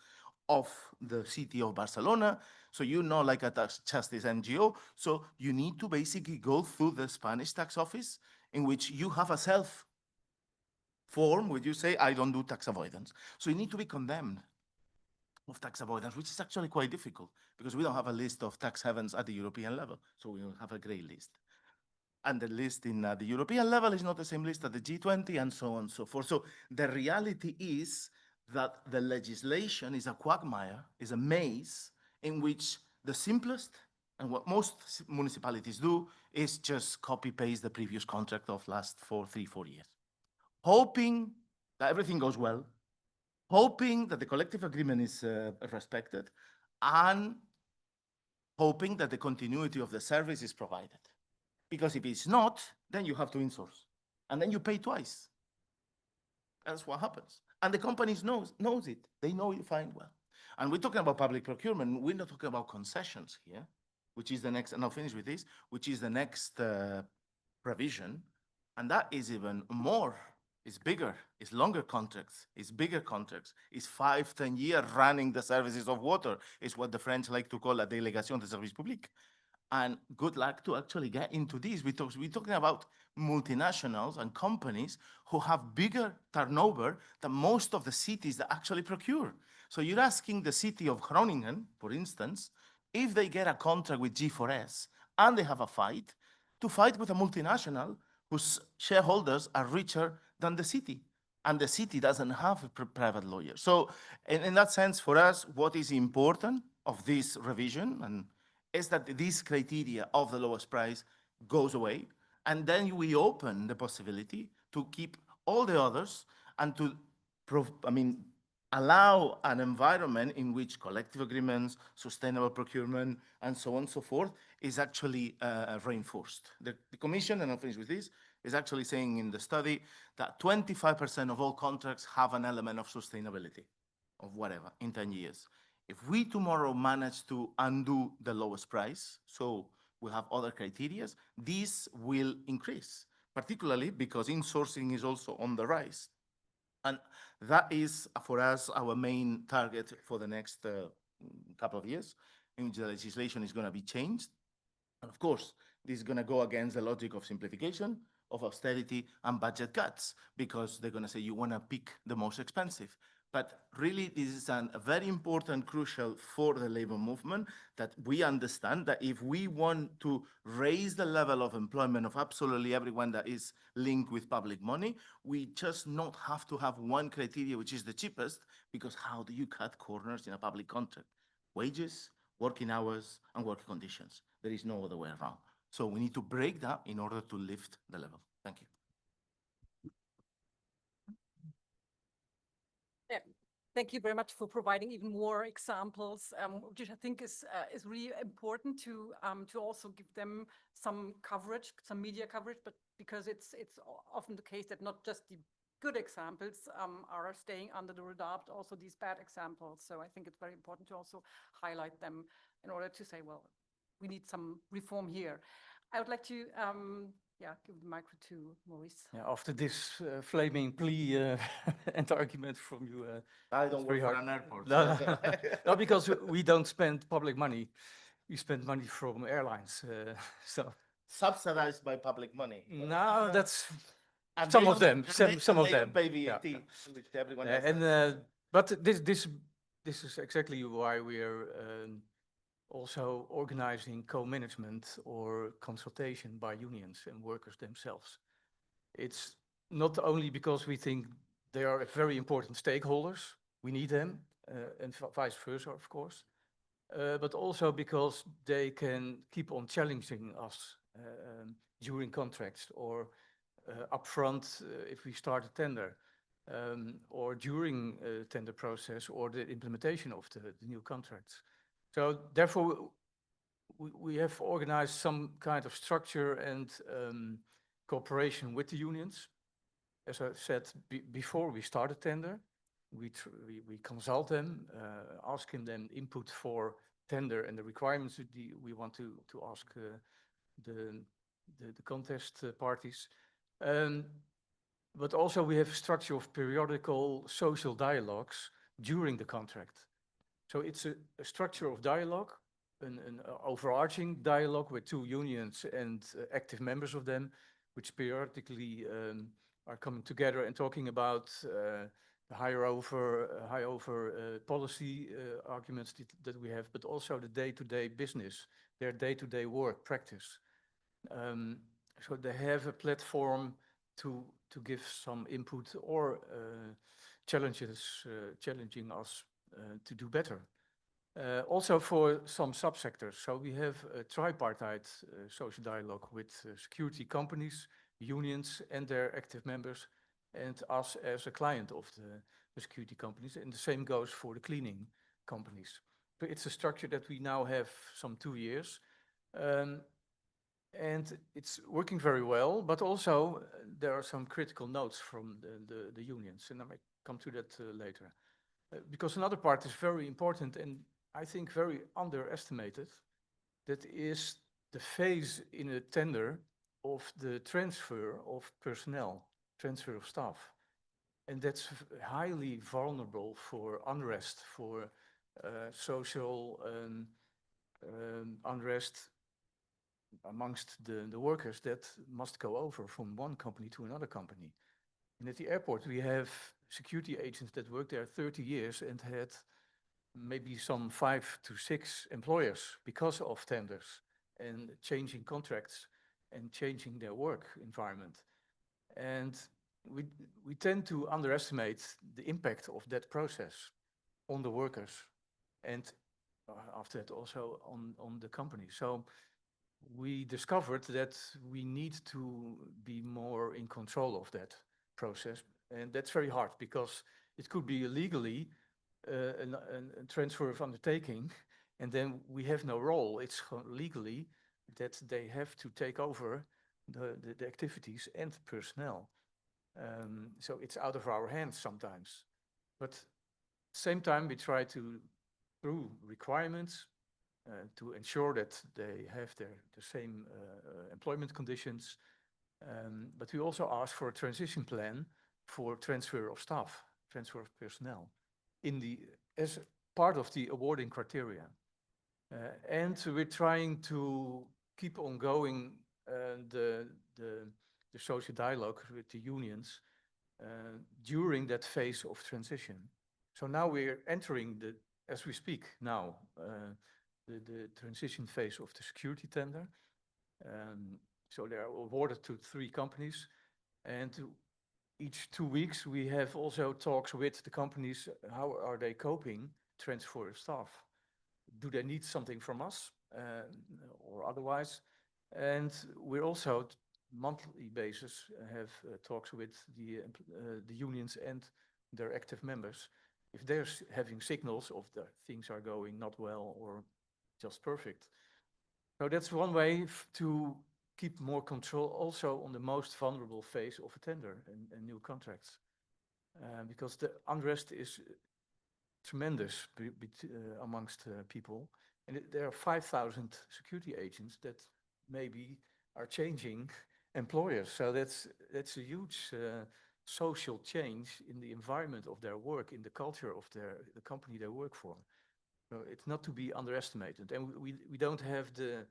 of the city of Barcelona. So you're not like a tax justice NGO. So you need to basically go through the Spanish tax office in which you have a self form where you say, I don't do tax avoidance. So you need to be condemned of tax avoidance, which is actually quite difficult because we don't have a list of tax havens at the European level. So we don't have a gray list. And the list in the European level is not the same list at the G20 and so on and so forth. So the reality is that the legislation is a quagmire, is a maze in which the simplest and what most municipalities do is just copy paste the previous contract of last 4 years, hoping that everything goes well, hoping that the collective agreement is respected, and hoping that the continuity of the service is provided. Because if it's not, then you have to insource. And then you pay twice. That's what happens. And the companies knows it. They know it fine well. And we're talking about public procurement. We're not talking about concessions here, which is the next, and I'll finish with this, which is the next provision. And that is even more, it's bigger, it's longer contracts, it's bigger contracts, it's 5-10 years running the services of water. It's what the French like to call a délégation de service public. And good luck to actually get into this. We're talking about multinationals and companies who have bigger turnover than most of the cities that actually procure. So you're asking the city of Groningen, for instance, if they get a contract with G4S and they have a fight, to fight with a multinational whose shareholders are richer than the city. And the city doesn't have a private lawyer. So in that sense, for us, what is important of this revision and is that this criteria of the lowest price goes away, and then we open the possibility to keep all the others and to, allow an environment in which collective agreements, sustainable procurement, and so on and so forth is actually reinforced. The Commission, and I'll finish with this, is actually saying in the study that 25% of all contracts have an element of sustainability, of whatever, in 10 years. If we tomorrow manage to undo the lowest price, so we have other criteria, this will increase, particularly because insourcing is also on the rise. And that is, for us, our main target for the next couple of years, in which the legislation is going to be changed. And of course, this is going to go against the logic of simplification, of austerity, and budget cuts, because they're going to say you want to pick the most expensive. But really, this is a very important, crucial for the labor movement, that we understand that if we want to raise the level of employment of absolutely everyone that is linked with public money, we just not have to have one criteria, which is the cheapest, because how do you cut corners in a public contract? Wages, working hours, and working conditions. There is no other way around. So we need to break that in order to lift the level. Thank you. Yeah. Thank you very much for providing even more examples, which I think is really important to also give them some coverage, some media coverage, but because it's often the case that not just the good examples are staying under the radar, but also these bad examples. So I think it's very important to also highlight them in order to say, well, we need some reform here. I would like to give the micro to Maurice. Yeah, after this flaming plea and argument from you, I don't work for an airport. No, because we don't spend public money. We spend money from airlines. So subsidized by public money. No, that's and some of them. Some of them. Pay VAT, which everyone else. And but this is exactly why we are also organizing co-management or consultation by unions and workers themselves. It's not only because we think they are very important stakeholders, we need them, and vice versa, of course, but also because they can keep on challenging us during contracts or upfront if we start a tender, or during a tender process or the implementation of the new contracts. So therefore, we have organized some kind of structure and cooperation with the unions. As I said, before we start a tender, we consult them, asking them input for tender and the requirements that we want to ask the contest parties. But also we have a structure of periodical social dialogues during the contract. So it's a structure of dialogue, an overarching dialogue with two unions and active members of them, which periodically are coming together and talking about the high over policy arguments that we have, but also the day-to-day business, their day-to-day work practice. So they have a platform to give some input or challenging us to do better. Also for some subsectors. So we have a tripartite social dialogue with security companies, unions and their active members, and us as a client of the security companies. And the same goes for the cleaning companies. So it's a structure that we now have some 2 years. And it's working very well, but also there are some critical notes from the unions, and I might come to that later. Because another part is very important and I think very underestimated. That is the phase in a tender of the transfer of personnel, transfer of staff. And that's highly vulnerable for unrest, for social unrest amongst the workers that must go over from one company to another company. And at the airport, we have security agents that worked there 30 years and had maybe some 5 to 6 employers because of tenders and changing contracts and changing their work environment. And we tend to underestimate the impact of that process on the workers and after that also on the company. So we discovered that we need to be more in control of that process. And that's very hard because it could be illegally a transfer of undertaking, and then we have no role. It's legally that they have to take over the activities and personnel. So it's out of our hands sometimes. But at the same time, we try to, through requirements, to ensure that they have the same employment conditions. But we also ask for a transition plan for transfer of staff, transfer of personnel, as part of the awarding criteria. And we're trying to keep on going the social dialogue with the unions during that phase of transition. So now we're entering as we speak now, the transition phase of the security tender. So they are awarded to 3 companies, and each 2 weeks we have also talks with the companies. How are they coping transfer of staff? Do they need something from us or otherwise? And we're also monthly basis have talks with the unions and their active members. If they're having signals of that things are going not well or just perfect. So that's one way to keep more control also on the most vulnerable phase of a tender and new contracts. Because the unrest is tremendous amongst people. And there are 5,000 security agents that maybe are changing employers. So that's a huge social change in the environment of their work, in the culture of the company they work for. So it's not to be underestimated. And we don't have the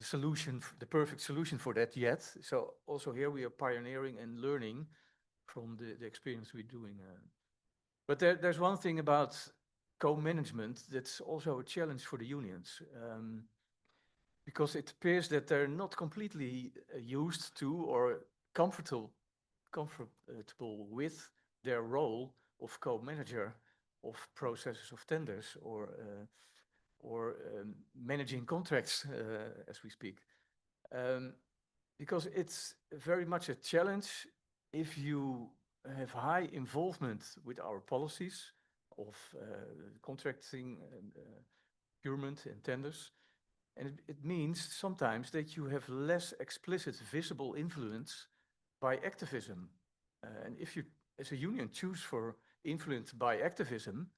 solution, the perfect solution for that yet. So also here we are pioneering and learning from the experience we're doing. But there's one thing about co-management that's also a challenge for the unions. Because it appears that they're not completely used to or comfortable with their role of co-manager of processes of tenders or managing contracts as we speak. Because it's very much a challenge if you have high involvement with our policies of contracting and procurement and tenders. And it means sometimes that you have less explicit visible influence by activism. And if you, as a union, choose for influence by activism,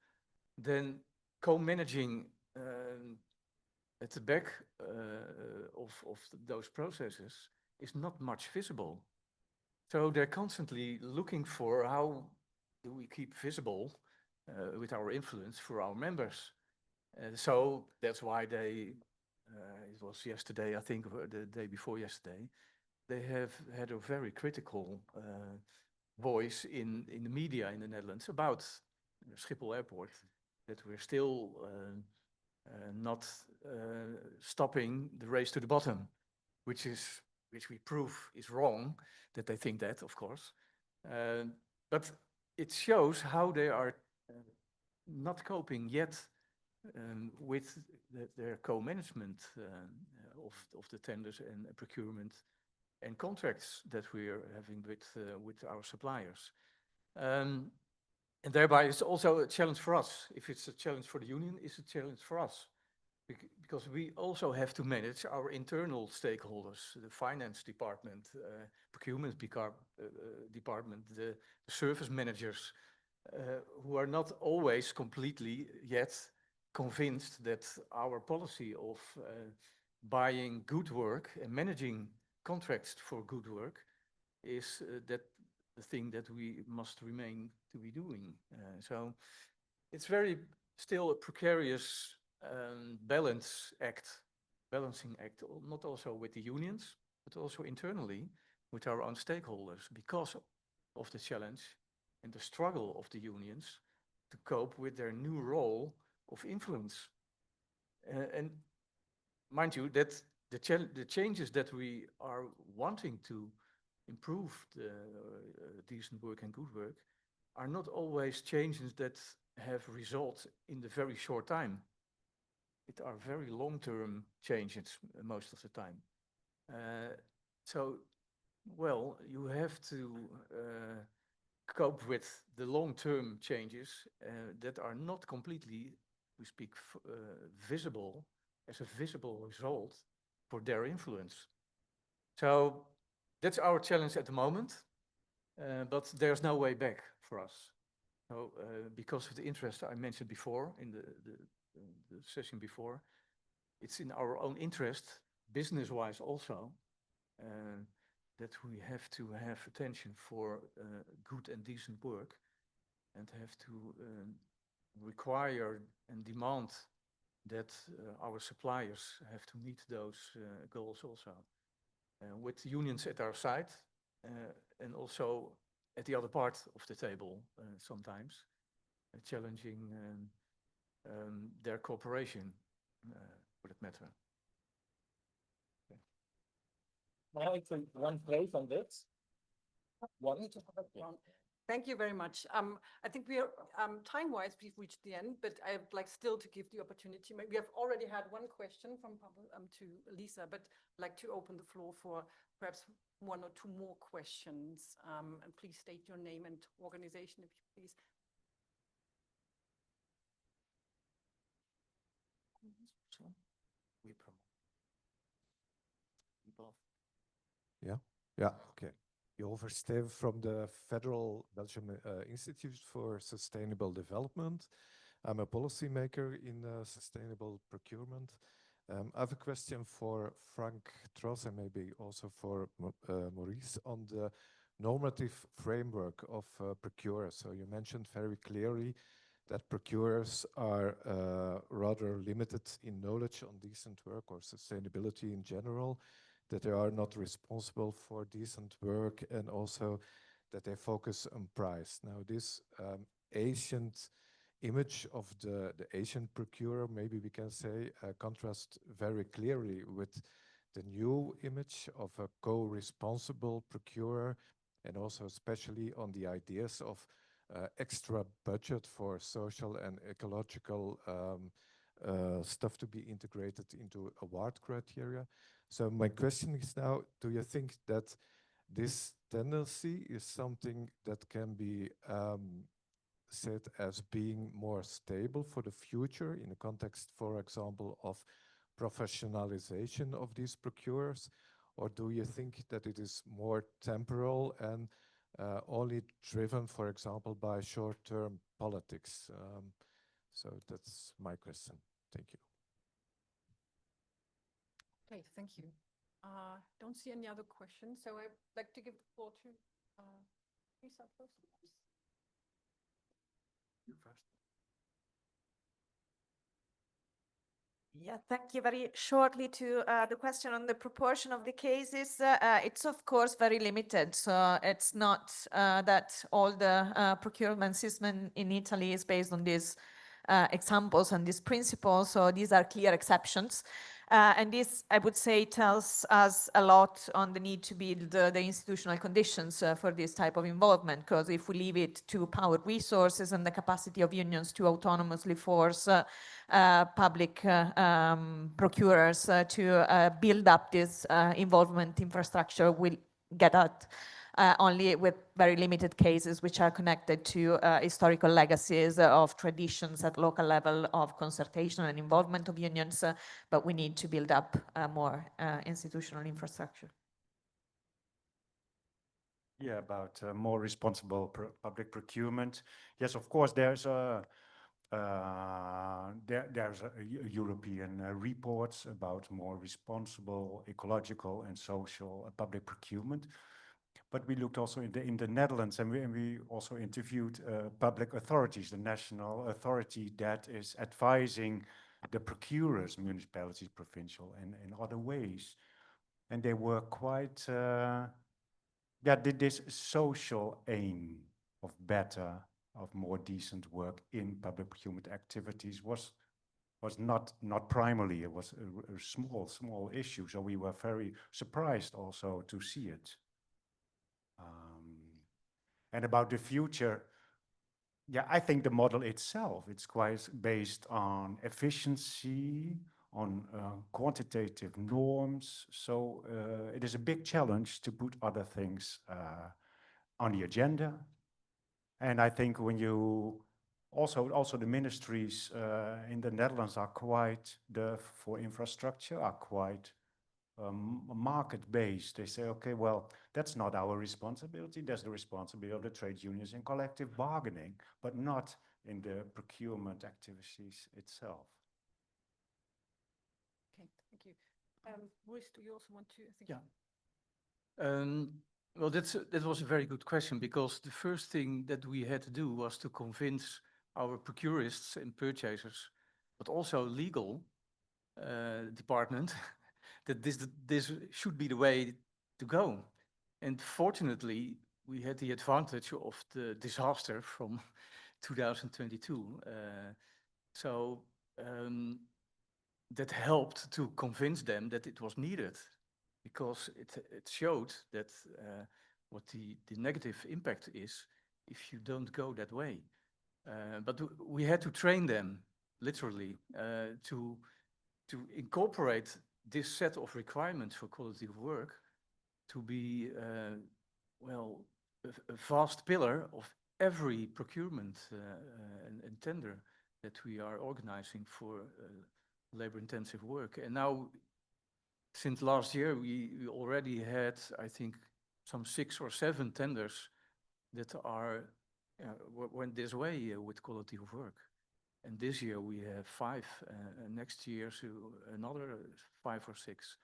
then co-managing at the back of those processes is not much visible. So they're constantly looking for how do we keep visible with our influence for our members. So that's why they, it was yesterday, I think, or the day before yesterday, they have had a very critical voice in the media in the Netherlands about Schiphol Airport, that we're still not stopping the race to the bottom, which we prove is wrong, that they think that, of course. But it shows how they are not coping yet with their co-management of the tenders and procurement and contracts that we are having with our suppliers. And thereby it's also a challenge for us. If it's a challenge for the union, it's a challenge for us. Because we also have to manage our internal stakeholders, the finance department, procurement department, the service managers, who are not always completely yet convinced that our policy of buying good work and managing contracts for good work is that the thing that we must remain to be doing. So it's very still a precarious balancing act, not also with the unions, but also internally with our own stakeholders because of the challenge and the struggle of the unions to cope with their new role of influence. And mind you, that the changes that we are wanting to improve the decent work and good work are not always changes that have results in the very short time. It are very long-term changes most of the time. So, well, you have to cope with the long-term changes that are not completely, we speak, visible as a visible result for their influence. So that's our challenge at the moment, but there's no way back for us. So because of the interest I mentioned before in the session before, it's in our own interest, business-wise also, that we have to have attention for good and decent work and have to require and demand that our suppliers have to meet those goals also. With unions at our side and also at the other part of the table sometimes, challenging their cooperation for that matter. Okay. Now I think one place on this. Thank you very much. I think we are time-wise, we've reached the end, but I would like still to give the opportunity. We have already had one question from to Lisa, but I'd like to open the floor for perhaps one or two more questions. And please state your name and organization, if you please. Yeah, okay. Jo Versteven from the Federal Belgium Institute for Sustainable Development. I'm a policymaker in sustainable procurement. I have a question for Frank Tross and maybe also for Maurice on the normative framework of procurers. So you mentioned very clearly that procurers are rather limited in knowledge on decent work or sustainability in general, that they are not responsible for decent work, and also that they focus on price. Now, this ancient image of the Asian procurer, maybe we can say, contrasts very clearly with the new image of a co-responsible procurer, and also especially on the ideas of extra budget for social and ecological stuff to be integrated into award criteria. So my question is now, do you think that this tendency is something that can be said as being more stable for the future in the context, for example, of professionalization of these procurers? Or do you think that it is more temporal and only driven, for example, by short-term politics? So that's my question. Thank you. Okay, thank you. Don't see any other questions, so I'd like to give the floor to Lisa first. You first. Yeah, thank you. Very shortly to the question on the proportion of the cases, it's of course very limited. So it's not that all the procurement system in Italy is based on these examples and these principles. So these are clear exceptions. And this, I would say, tells us a lot on the need to build the institutional conditions for this type of involvement, because if we leave it to power resources and the capacity of unions to autonomously force public procurers to build up this involvement infrastructure, we'll get out only with very limited cases which are connected to historical legacies of traditions at local level of consultation and involvement of unions, but we need to build up more institutional infrastructure. Yeah, about more responsible public procurement. Yes, of course, there's a European reports about more responsible, ecological, and social public procurement. But we looked also in the Netherlands, and we also interviewed public authorities, the national authority that is advising the procurers, municipalities, provincial, and in other ways. And they were quite, did this social aim of better, of more decent work in public procurement activities was not primarily, it was a small issue. So we were very surprised also to see it. And about the future, yeah, I think the model itself, it's quite based on efficiency, on quantitative norms. So it is a big challenge to put other things on the agenda. And I think when you also the ministries in the Netherlands are quite, for infrastructure, are quite market-based. They say, okay, well, that's not our responsibility. That's the responsibility of the trade unions in collective bargaining, but not in the procurement activities itself. Okay, thank you. Maurice, do you also want to think? Yeah. Well, that was a very good question, because the first thing that we had to do was to convince our procurists and purchasers, but also legal department, that this should be the way to go. And fortunately, we had the advantage of the disaster from 2022. So that helped to convince them that it was needed, because it showed that what the negative impact is if you don't go that way. But we had to train them, literally, to incorporate this set of requirements for quality of work to be, well, a vast pillar of every procurement and tender that we are organizing for labor-intensive work. And now, since last year, we already had, I think, some 6 or 7 tenders that are went this way with quality of work. And this year we have 5, next year so another 5 or 6.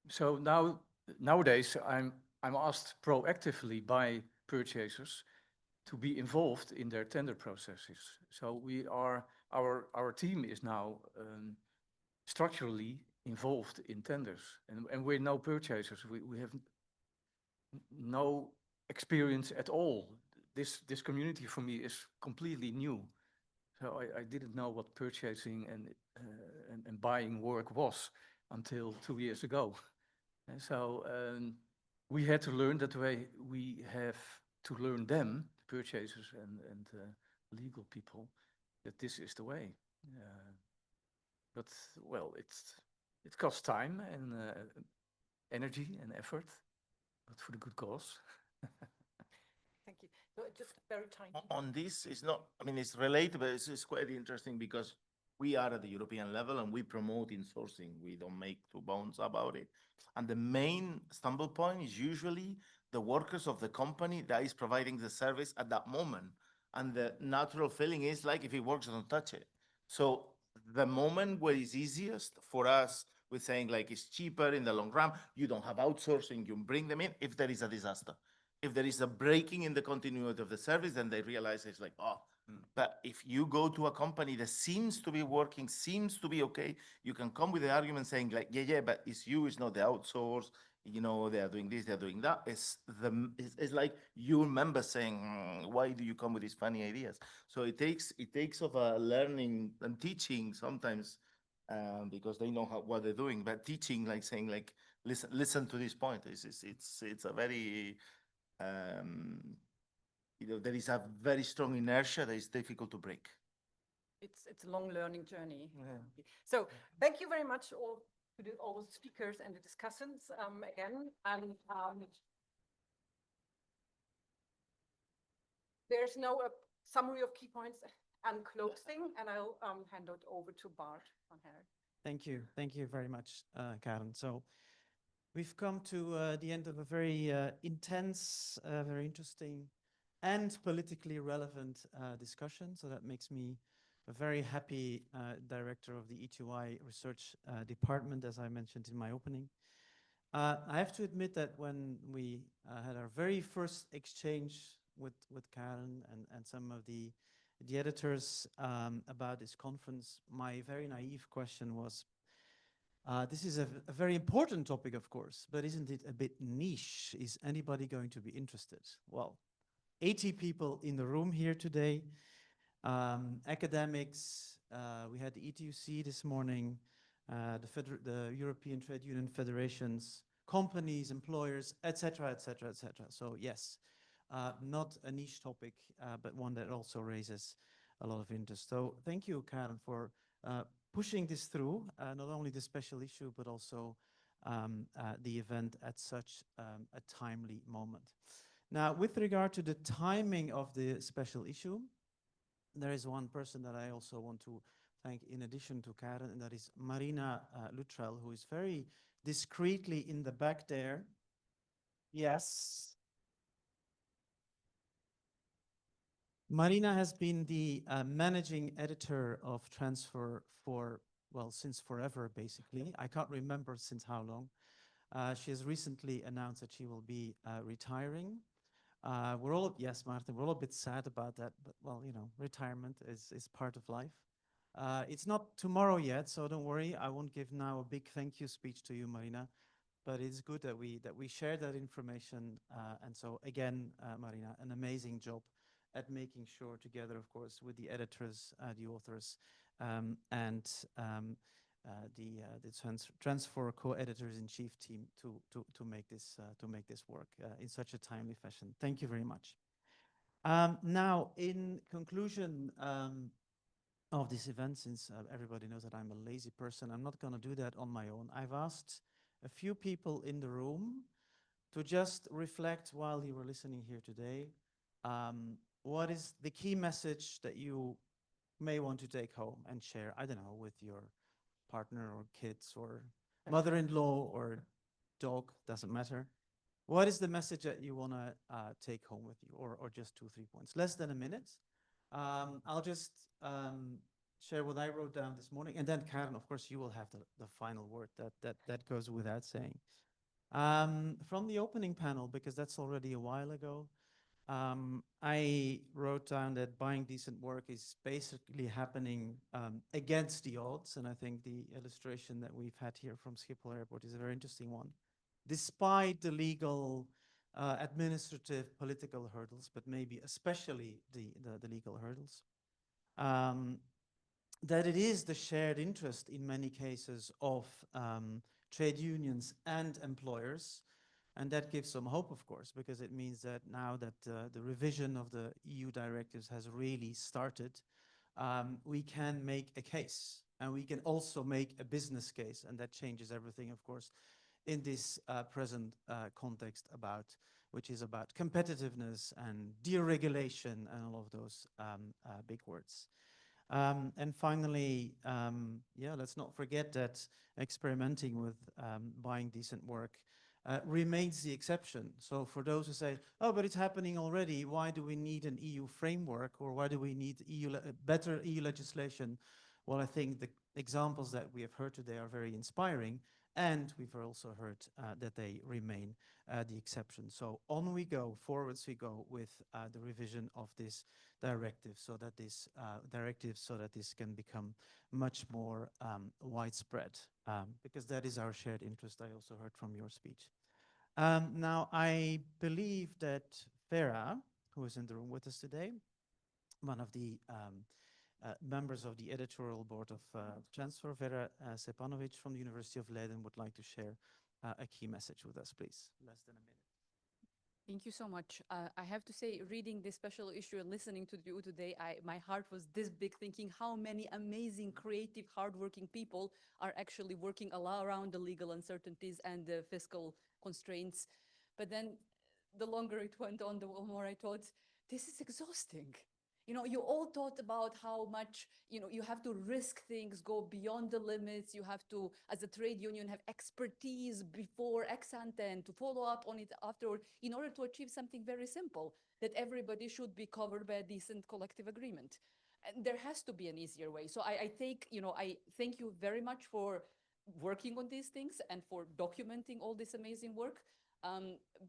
So nowadays I'm asked proactively by purchasers to be involved in their tender processes. So our team is now structurally involved in tenders, and we're no purchasers. We have no experience at all. This community for me is completely new. So I didn't know what purchasing and buying work was until 2 years ago. And so we had to learn that way. We have to learn them, purchasers and legal people, that this is the way. But well, it costs time and energy and effort, but for the good cause. Thank you. So just very tiny. On this, it's not, I mean, it's related, but it's quite interesting because we are at the European level and we promote insourcing. We don't make two bones about it. And the main stumble point is usually the workers of the company that is providing the service at that moment. And the natural feeling is like, if it works, don't touch it. So the moment where it's easiest for us with saying like it's cheaper in the long run, you don't have outsourcing, you bring them in if there is a disaster. If there is a breaking in the continuity of the service, then they realize it's like, oh, but if you go to a company that seems to be working, seems to be okay, you can come with the argument saying like, yeah, but it's you, it's not the outsource, you know, they are doing this, they're doing that. It's like your members saying, why do you come with these funny ideas? So it takes of a learning and teaching sometimes, because they know what they're doing, but teaching, like saying like, listen to this point. It's a very, you know, there is a very strong inertia that is difficult to break. It's a long learning journey. Yeah. So thank you very much all the speakers and the discussants again. And there's now a summary of key points and closing, and I'll hand it over to Bart van Her. Thank you very much, Karen. So We've come to the end of a very intense, very interesting, and politically relevant discussion. So that makes me a very happy director of the E2I research department, as I mentioned in my opening. I have to admit that when we had our very first exchange with Karen and some of the editors about this conference, my very naive question was, this is a very important topic, of course, but isn't it a bit niche? Is anybody going to be interested? Well, 80 people in the room here today, academics, we had the ETUC this morning, the European Trade Union Federations, companies, employers, etc., etc., etc. So yes, not a niche topic, but one that also raises a lot of interest. So thank you, Karen, for pushing this through, not only the special issue, but also the event at such a timely moment. Now, with regard to the timing of the special issue, there is one person that I also want to thank in addition to Karen, and that is Marina Luttrell, who is very discreetly in the back there. Yes. Marina has been the managing editor of Transfer for, well, since forever, basically. I can't remember since how long. She has recently announced that she will be retiring. We're all, yes, Martin, we're all a bit sad about that, but well, you know, retirement is part of life. It's not tomorrow yet, so don't worry. I won't give now a big thank you speech to you, Marina, but it's good that we share that information. And so again, Marina, an amazing job at making sure together, of course, with the editors, the authors, and the transfer co-editors-in-chief team to make this work in such a timely fashion. Thank you very much. Now, in conclusion of this event, since everybody knows that I'm a lazy person, I'm not going to do that on my own. I've asked a few people in the room to just reflect while you were listening here today. What is the key message that you may want to take home and share, I don't know, with your partner or kids or mother-in-law or dog, doesn't matter. What is the message that you want to take home with you, or just 2-3 points? Less than a minute. I'll just share what I wrote down this morning, and then Karen, of course, you will have the final word. That goes without saying. From the opening panel, because that's already a while ago, I wrote down that buying decent work is basically happening against the odds, and I think the illustration that we've had here from Schiphol Airport is a very interesting one. Despite the legal, administrative, political hurdles, but maybe especially the legal hurdles, that it is the shared interest in many cases of trade unions and employers. And that gives some hope, of course, because it means that now that the revision of the EU directives has really started, we can make a case, and we can also make a business case, and that changes everything, of course, in this present context which is about competitiveness and deregulation and all of those big words. And finally, yeah, let's not forget that experimenting with buying decent work remains the exception. So for those who say, oh, but it's happening already, why do we need an EU framework, or why do we need better EU legislation? Well, I think the examples that we have heard today are very inspiring, and we've also heard that they remain the exception. So on we go, forwards we go with the revision of this directive, so that this can become much more widespread, because that is our shared interest. I also heard from your speech. Now, I believe that Vera, who is in the room with us today, one of the members of the editorial board of Transfer, Vera Sepanovic from the University of Leiden, would like to share a key message with us, please. Less than a minute. Thank you so much. I have to say, reading this special issue and listening to you today, my heart was this big, thinking how many amazing, creative, hardworking people are actually working around the legal uncertainties and the fiscal constraints. But then the longer it went on, the more I thought, this is exhausting. You know, you all thought about how much, you know, you have to risk things, go beyond the limits. You have to, as a trade union, have expertise before ex ante and to follow up on it afterward in order to achieve something very simple, that everybody should be covered by a decent collective agreement. And there has to be an easier way. So I think, you know, I thank you very much for working on these things and for documenting all this amazing work.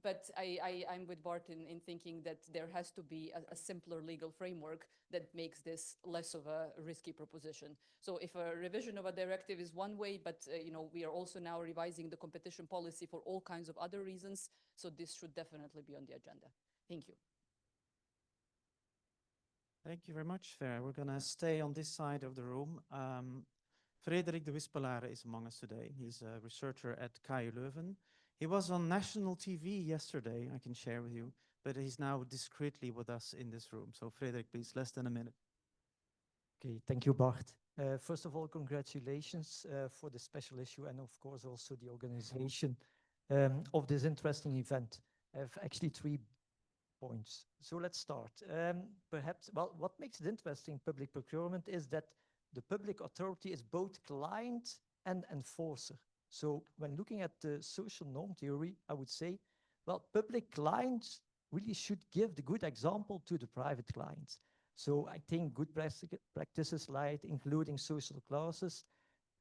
But I'm with Bart in thinking that there has to be a simpler legal framework that makes this less of a risky proposition. So if a revision of a directive is one way, but you know, we are also now revising the competition policy for all kinds of other reasons. So this should definitely be on the agenda. Thank you. Thank you very much, Vera. We're going to stay on this side of the room. Frederik de Wispelaar is among us today. He's a researcher at KU Leuven. He was on national TV yesterday, I can share with you, but he's now discreetly with us in this room. So Frederik, please, less than a minute. Okay, thank you, Bart. First of all, congratulations for the special issue and of course also the organization of this interesting event. I have actually 3 points. So let's start. Perhaps, well, what makes it interesting, public procurement, is that the public authority is both client and enforcer. So when looking at the social norm theory, I would say, well, public clients really should give the good example to the private clients. So I think good practices like including social clauses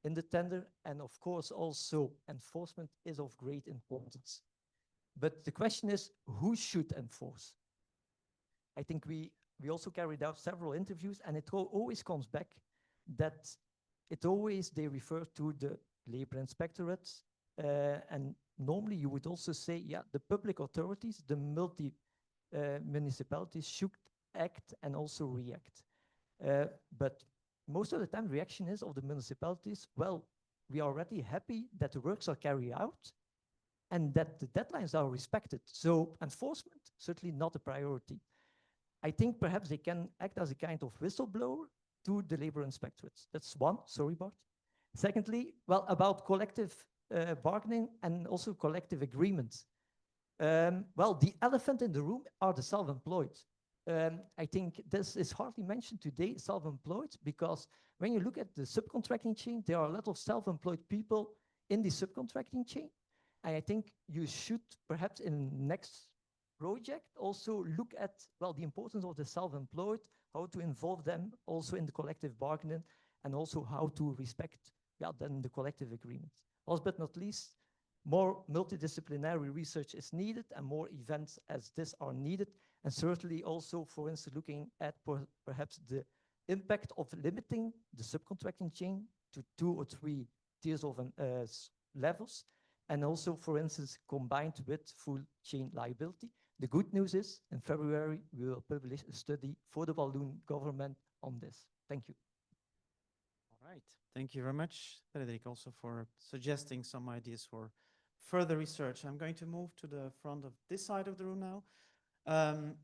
in the tender and of course also enforcement is of great importance. But the question is, who should enforce? I think we also carried out several interviews and it always comes back that they refer to the labor inspectorates. And normally you would also say, yeah, the public authorities, the municipalities should act and also react. But most of the time reaction is of the municipalities, well, we are already happy that the works are carried out and that the deadlines are respected. So enforcement, certainly not a priority. I think perhaps they can act as a kind of whistleblower to the labor inspectorates. That's one, sorry, Bart. Secondly, well, about collective bargaining and also collective agreements. Well, the elephant in the room are the self-employed. I think this is hardly mentioned today, self-employed, because when you look at the subcontracting chain, there are a lot of self-employed people in the subcontracting chain. And I think you should perhaps in next project also look at, well, the importance of the self-employed, how to involve them also in the collective bargaining, and also how to respect, yeah, then the collective agreements. Last but not least, more multidisciplinary research is needed and more events as this are needed. And certainly also, for instance, looking at perhaps the impact of limiting the subcontracting chain to 2 or 3 tiers of levels. And also, for instance, combined with full chain liability. The good news is, in February, we will publish a study for the Walloon government on this. Thank you. All right. Thank you very much, Frederik, also for suggesting some ideas for further research. I'm going to move to the front of this side of the room now.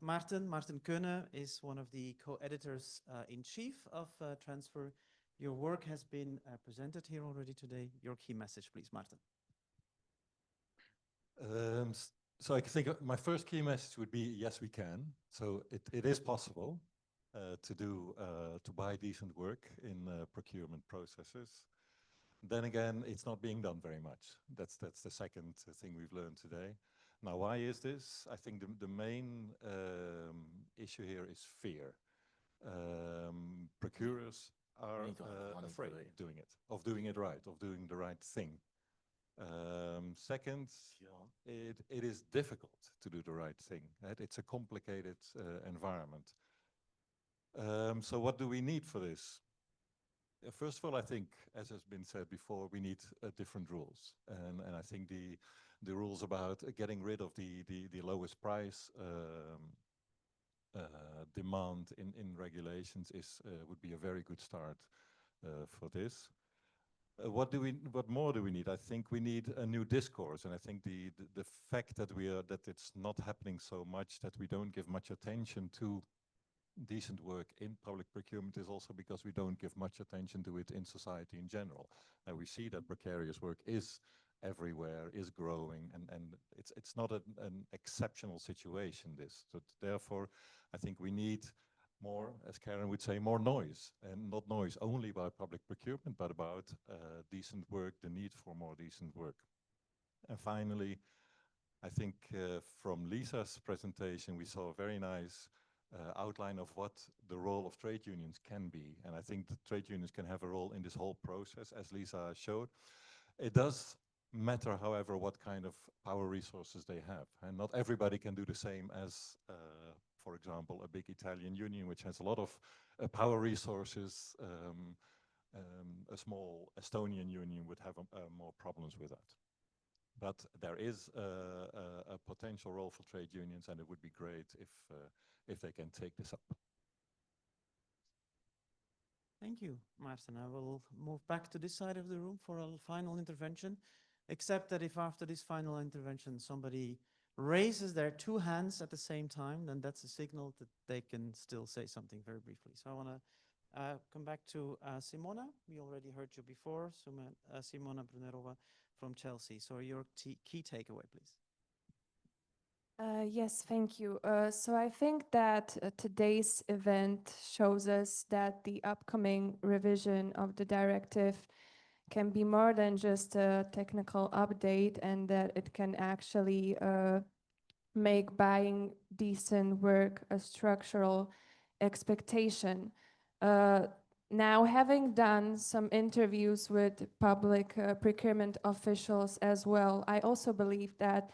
Maarten Keunen is one of the co-editors in chief of Transfer. Your work has been presented here already today. Your key message, please, Maarten. So I think my first key message would be, yes, we can. So it is possible to buy decent work in procurement processes. Then again, it's not being done very much. That's the second thing we've learned today. Now, why is this? I think the main issue here is fear. Procurers are afraid of doing it right, of doing the right thing. Second, it is difficult to do the right thing. Right? It's a complicated environment. So what do we need for this? First of all, I think, as has been said before, we need different rules. And I think the rules about getting rid of the lowest price demand in regulations would be a very good start for this. What more do we need? I think we need a new discourse, and I think the fact that it's not happening so much, that we don't give much attention to decent work in public procurement is also because we don't give much attention to it in society in general. And we see that precarious work is everywhere, is growing, and it's not an exceptional situation, this. So therefore, I think we need more, as Karen would say, more noise, and not noise only about public procurement, but about decent work, the need for more decent work. And finally, I think from Lisa's presentation, we saw a very nice outline of what the role of trade unions can be. And I think the trade unions can have a role in this whole process, as Lisa showed. It does matter, however, what kind of power resources they have. And not everybody can do the same as, for example, a big Italian union, which has a lot of power resources. A small Estonian union would have more problems with that. But there is a potential role for trade unions, and it would be great if they can take this up. Thank you, Maarten. I will move back to this side of the room for a final intervention, except that if after this final intervention somebody raises their two hands at the same time, then that's a signal that they can still say something very briefly. So I want to come back to Simona. We already heard you before, Simona Brunerova from Chelsea. So your key takeaway, please. Yes, thank you. So I think that today's event shows us that the upcoming revision of the directive can be more than just a technical update, and that it can actually make buying decent work a structural expectation. Now, having done some interviews with public procurement officials as well, I also believe that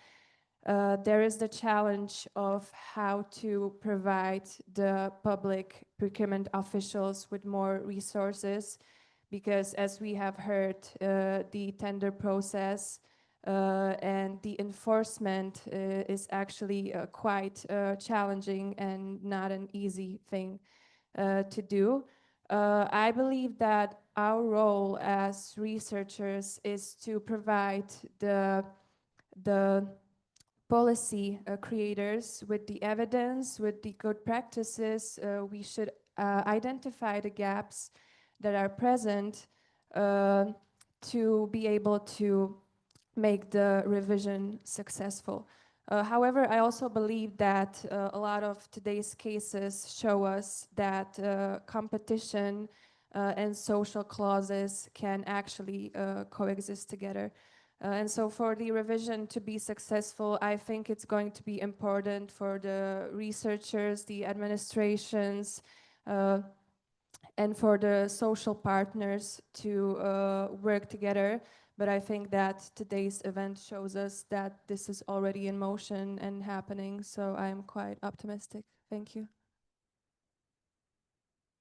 there is the challenge of how to provide the public procurement officials with more resources, because as we have heard, the tender process and the enforcement is actually quite challenging and not an easy thing to do. I believe that our role as researchers is to provide the policy creators with the evidence, with the good practices. We should identify the gaps that are present to be able to make the revision successful. However, I also believe that a lot of today's cases show us that competition and social clauses can actually coexist together. And so for the revision to be successful, I think it's going to be important for the researchers, the administrations, and for the social partners to work together. But I think that today's event shows us that this is already in motion and happening. So I'm quite optimistic. Thank you.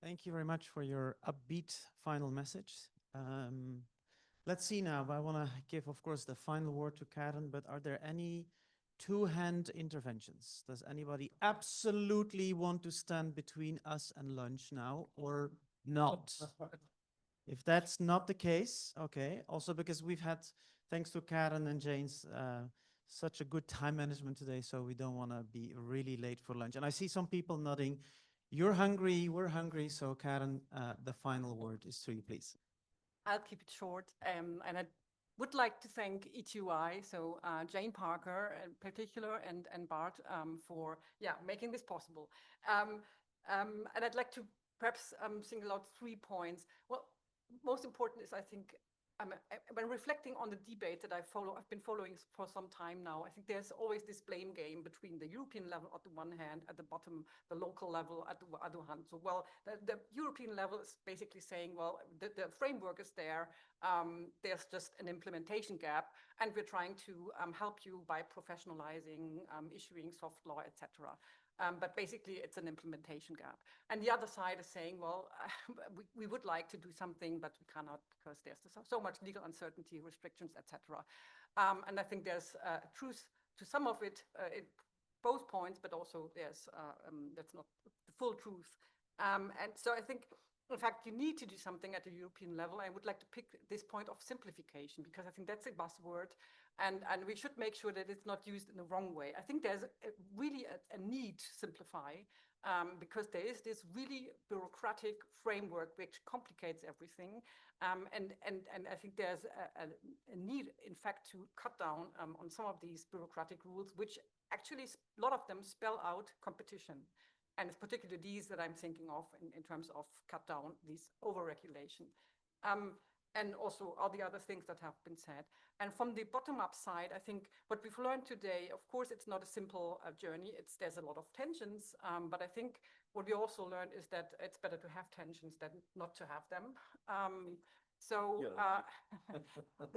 Thank you very much for your upbeat final message. Let's see now. I want to give, of course, the final word to Karen, but are there any two-hand interventions? Does anybody absolutely want to stand between us and lunch now or not? If that's not the case, okay. Also because we've had, thanks to Karen and James, such a good time management today, so we don't want to be really late for lunch. And I see some people nodding. You're hungry, we're hungry. So Karen, the final word is to you, please. I'll keep it short. And I would like to thank ETUI, so Jane Parker in particular, and Bart for making this possible. And I'd like to perhaps single out 3 points. Well, most important is, I think, when reflecting on the debate that I've been following for some time now, I think there's always this blame game between the European level at the one hand, at the bottom, the local level at the other hand. So, well, the European level is basically saying, well, the framework is there, there's just an implementation gap, and we're trying to help you by professionalizing, issuing soft law, etc. But basically, it's an implementation gap. And the other side is saying, well, we would like to do something, but we cannot because there's so much legal uncertainty, restrictions, etc. And I think there's truth to some of it, both points, but also there's that's not the full truth. And so I think, in fact, you need to do something at the European level. I would like to pick this point of simplification, because I think that's a buzzword. And we should make sure that it's not used in the wrong way. I think there's really a need to simplify, because there is this really bureaucratic framework which complicates everything. And I think there's a need, in fact, to cut down on some of these bureaucratic rules, which actually, a lot of them spell out competition. And it's particularly these that I'm thinking of in terms of cut down these overregulation. And also all the other things that have been said. And from the bottom-up side, I think what we've learned today, of course, it's not a simple journey. There's a lot of tensions, but I think what we also learned is that it's better to have tensions than not to have them.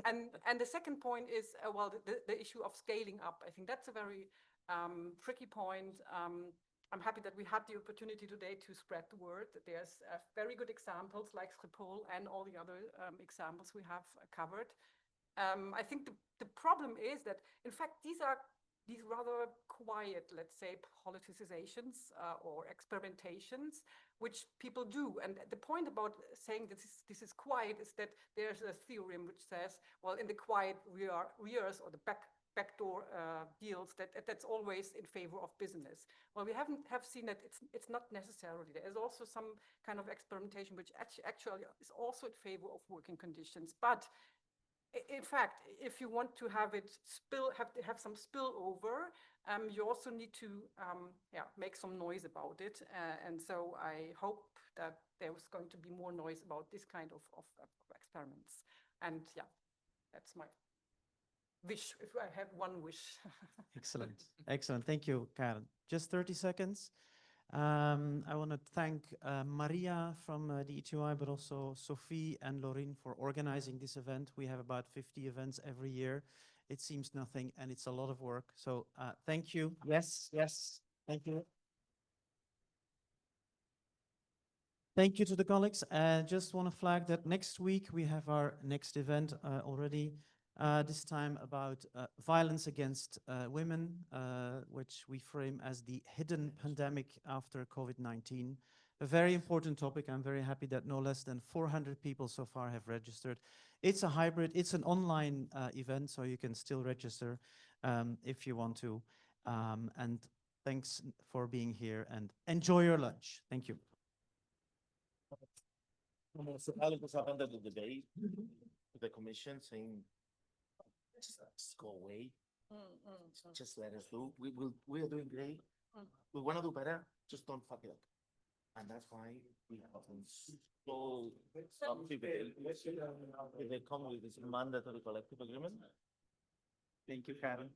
And the second point is, well, the issue of scaling up. I think that's a very tricky point. I'm happy that we had the opportunity today to spread the word. There's very good examples like Schiphol and all the other examples we have covered. I think the problem is that, in fact, these are these rather quiet, let's say, politicizations or experimentations, which people do. And the point about saying that this is quiet is that there's a theorem which says, well, in the quiet rears or the backdoor deals, that's always in favor of business. Well, we have seen that it's not necessarily. There is also some kind of experimentation which actually is also in favor of working conditions. But in fact, if you want to have it have some spillover, you also need to make some noise about it. And so I hope that there was going to be more noise about this kind of experiments. And yeah, that's my wish, if I have one wish. Excellent. Excellent. Thank you, Karen. Just 30 seconds. I want to thank Maria from the ETUI, but also Sophie and Laurin for organizing this event. We have about 50 events every year. It seems nothing, and it's a lot of work. So thank you. Yes, yes. Thank you. Thank you to the colleagues. Just want to flag that next week we have our next event already. This time about violence against women, which we frame as the hidden pandemic after COVID-19. A very important topic. I'm very happy that no less than 400 people so far have registered. It's a hybrid, it's an online event, so you can still register if you want to. And thanks for being here and enjoy your lunch. Thank you. The debate with the commission saying, just go away. Just let us do. We are doing great. We want to do better. Just don't fuck it up. And that's why we have so if they come with this mandatory collective agreement. Thank you, Karen.